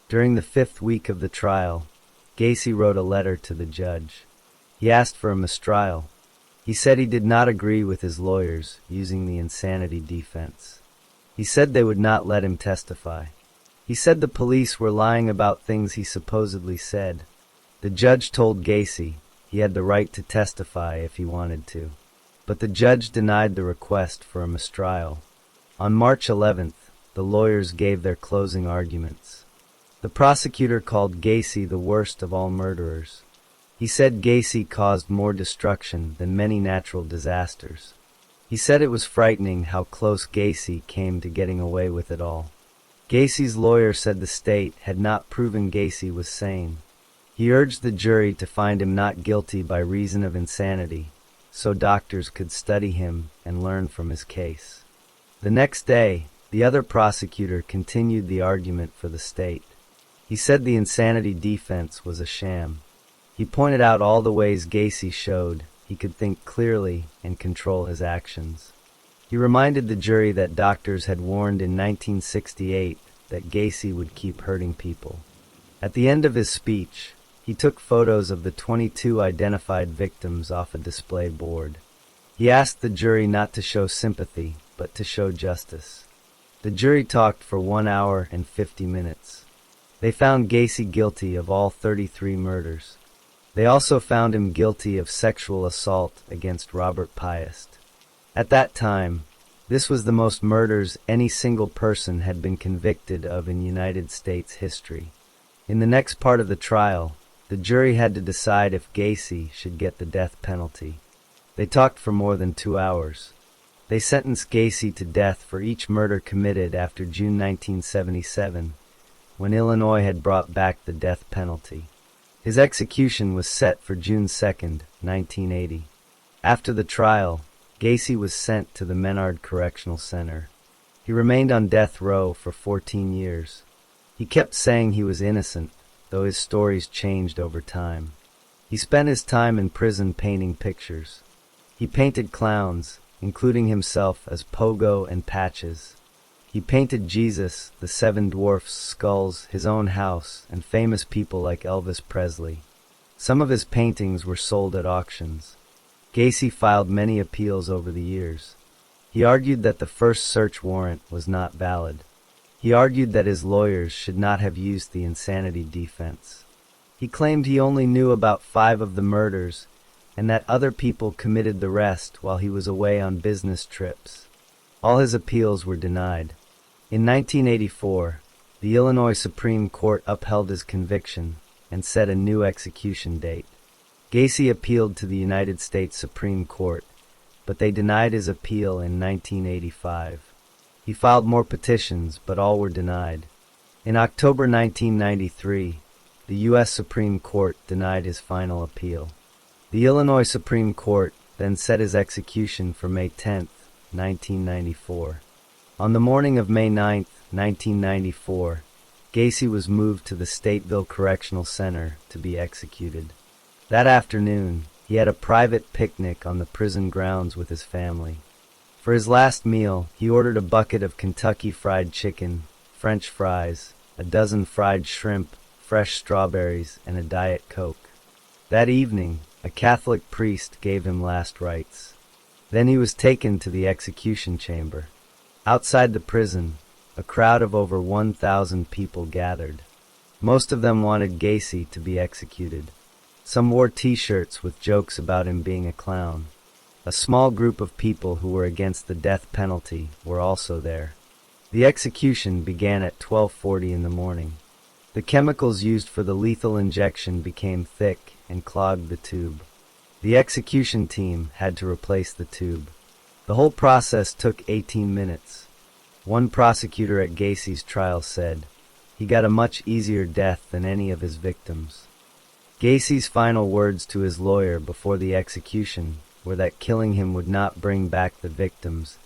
During the 5th week of the trial, Gacy wrote a letter to the judge. He asked for a mistrial. He said he did not agree with his lawyers using the insanity defense. He said they would not let him testify. He said the police were lying about things he supposedly said. The judge told Gacy he had the right to testify if he wanted to, but the judge denied the request for a mistrial. On March 11th, the lawyers gave their closing arguments. The prosecutor called Gacy the worst of all murderers. He said Gacy caused more destruction than many natural disasters. He said it was frightening how close Gacy came to getting away with it all. Gacy's lawyer said the state had not proven Gacy was sane. He urged the jury to find him not guilty by reason of insanity, so doctors could study him and learn from his case. The next day, the other prosecutor continued the argument for the state. He said the insanity defense was a sham. He pointed out all the ways Gacy showed he could think clearly and control his actions. He reminded the jury that doctors had warned in 1968 that Gacy would keep hurting people. At the end of his speech, he took photos of the 22 identified victims off a display board. He asked the jury not to show sympathy, but to show justice. The jury talked for 1 hour and 50 minutes. They found Gacy guilty of all 33 murders. They also found him guilty of sexual assault against Robert Piest. At that time, this was the most murders any single person had been convicted of in United States history. In the next part of the trial, the jury had to decide if Gacy should get the death penalty. They talked for more than 2 hours. They sentenced Gacy to death for each murder committed after June 1977, when Illinois had brought back the death penalty. His execution was set for June 2, 1980. After the trial, Gacy was sent to the Menard Correctional Center. He remained on death row for 14 years. He kept saying he was innocent, though his stories changed over time. He spent his time in prison painting pictures. He painted clowns, including himself as Pogo and Patches. He painted Jesus, the 7 dwarfs' skulls, his own house, and famous people like Elvis Presley. Some of his paintings were sold at auctions. Gacy filed many appeals over the years. He argued that the first search warrant was not valid. He argued that his lawyers should not have used the insanity defense. He claimed he only knew about 5 of the murders, and that other people committed the rest while he was away on business trips. All his appeals were denied. In 1984, the Illinois Supreme Court upheld his conviction and set a new execution date. Gacy appealed to the United States Supreme Court, but they denied his appeal in 1985. He filed more petitions, but all were denied. In October 1993, the U.S. Supreme Court denied his final appeal. The Illinois Supreme Court then set his execution for May 10, 1994. On the morning of May 9, 1994, Gacy was moved to the Stateville Correctional Center to be executed. That afternoon, he had a private picnic on the prison grounds with his family. For his last meal, he ordered a bucket of Kentucky Fried Chicken, French fries, a dozen fried shrimp, fresh strawberries, and a Diet Coke. That evening, a Catholic priest gave him last rites. Then he was taken to the execution chamber. Outside the prison, a A crowd of over 1,000 people gathered. Most of them wanted Gacy to be executed. Some wore t-shirts with jokes about him being a clown. A small group of people who were against the death penalty were also there. The execution began at 12:40 in the morning. The chemicals used for the lethal injection became thick and clogged the tube. The execution team had to replace the tube. The whole process took 18 minutes. One prosecutor at Gacy's trial said, "He got a much easier death than any of his victims." Gacy's final words to his lawyer before the execution were that killing him would not bring back the victims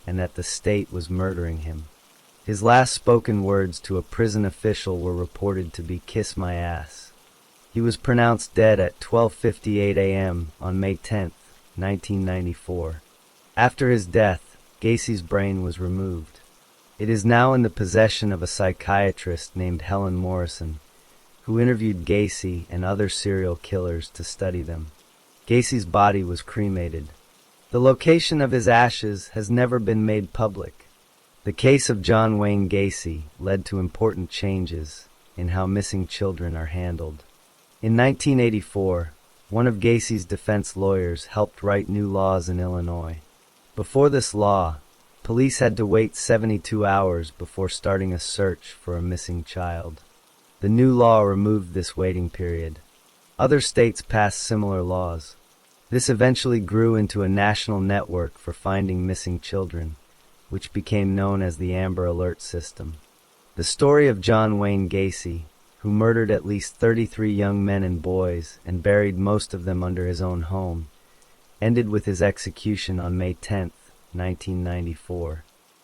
and that the state was murdering him. His last spoken words to a prison official were reported to be "kiss my ass." He was pronounced dead at 12:58 a.m. on May 10, 1994. After his death, Gacy's brain was removed. It is now in the possession of a psychiatrist named Helen Morrison, who interviewed Gacy and other serial killers to study them. Gacy's body was cremated. The location of his ashes has never been made public. The case of John Wayne Gacy led to important changes in how missing children are handled. In 1984, one of Gacy's defense lawyers helped write new laws in Illinois. Before this law, police had to wait 72 hours before starting a search for a missing child. The new law removed this waiting period. Other states passed similar laws. This eventually grew into a national network for finding missing children, which became known as the Amber Alert System. The story of John Wayne Gacy, who murdered at least 33 young men and boys and buried most of them under his own home, ended with his execution on May 10, 1994.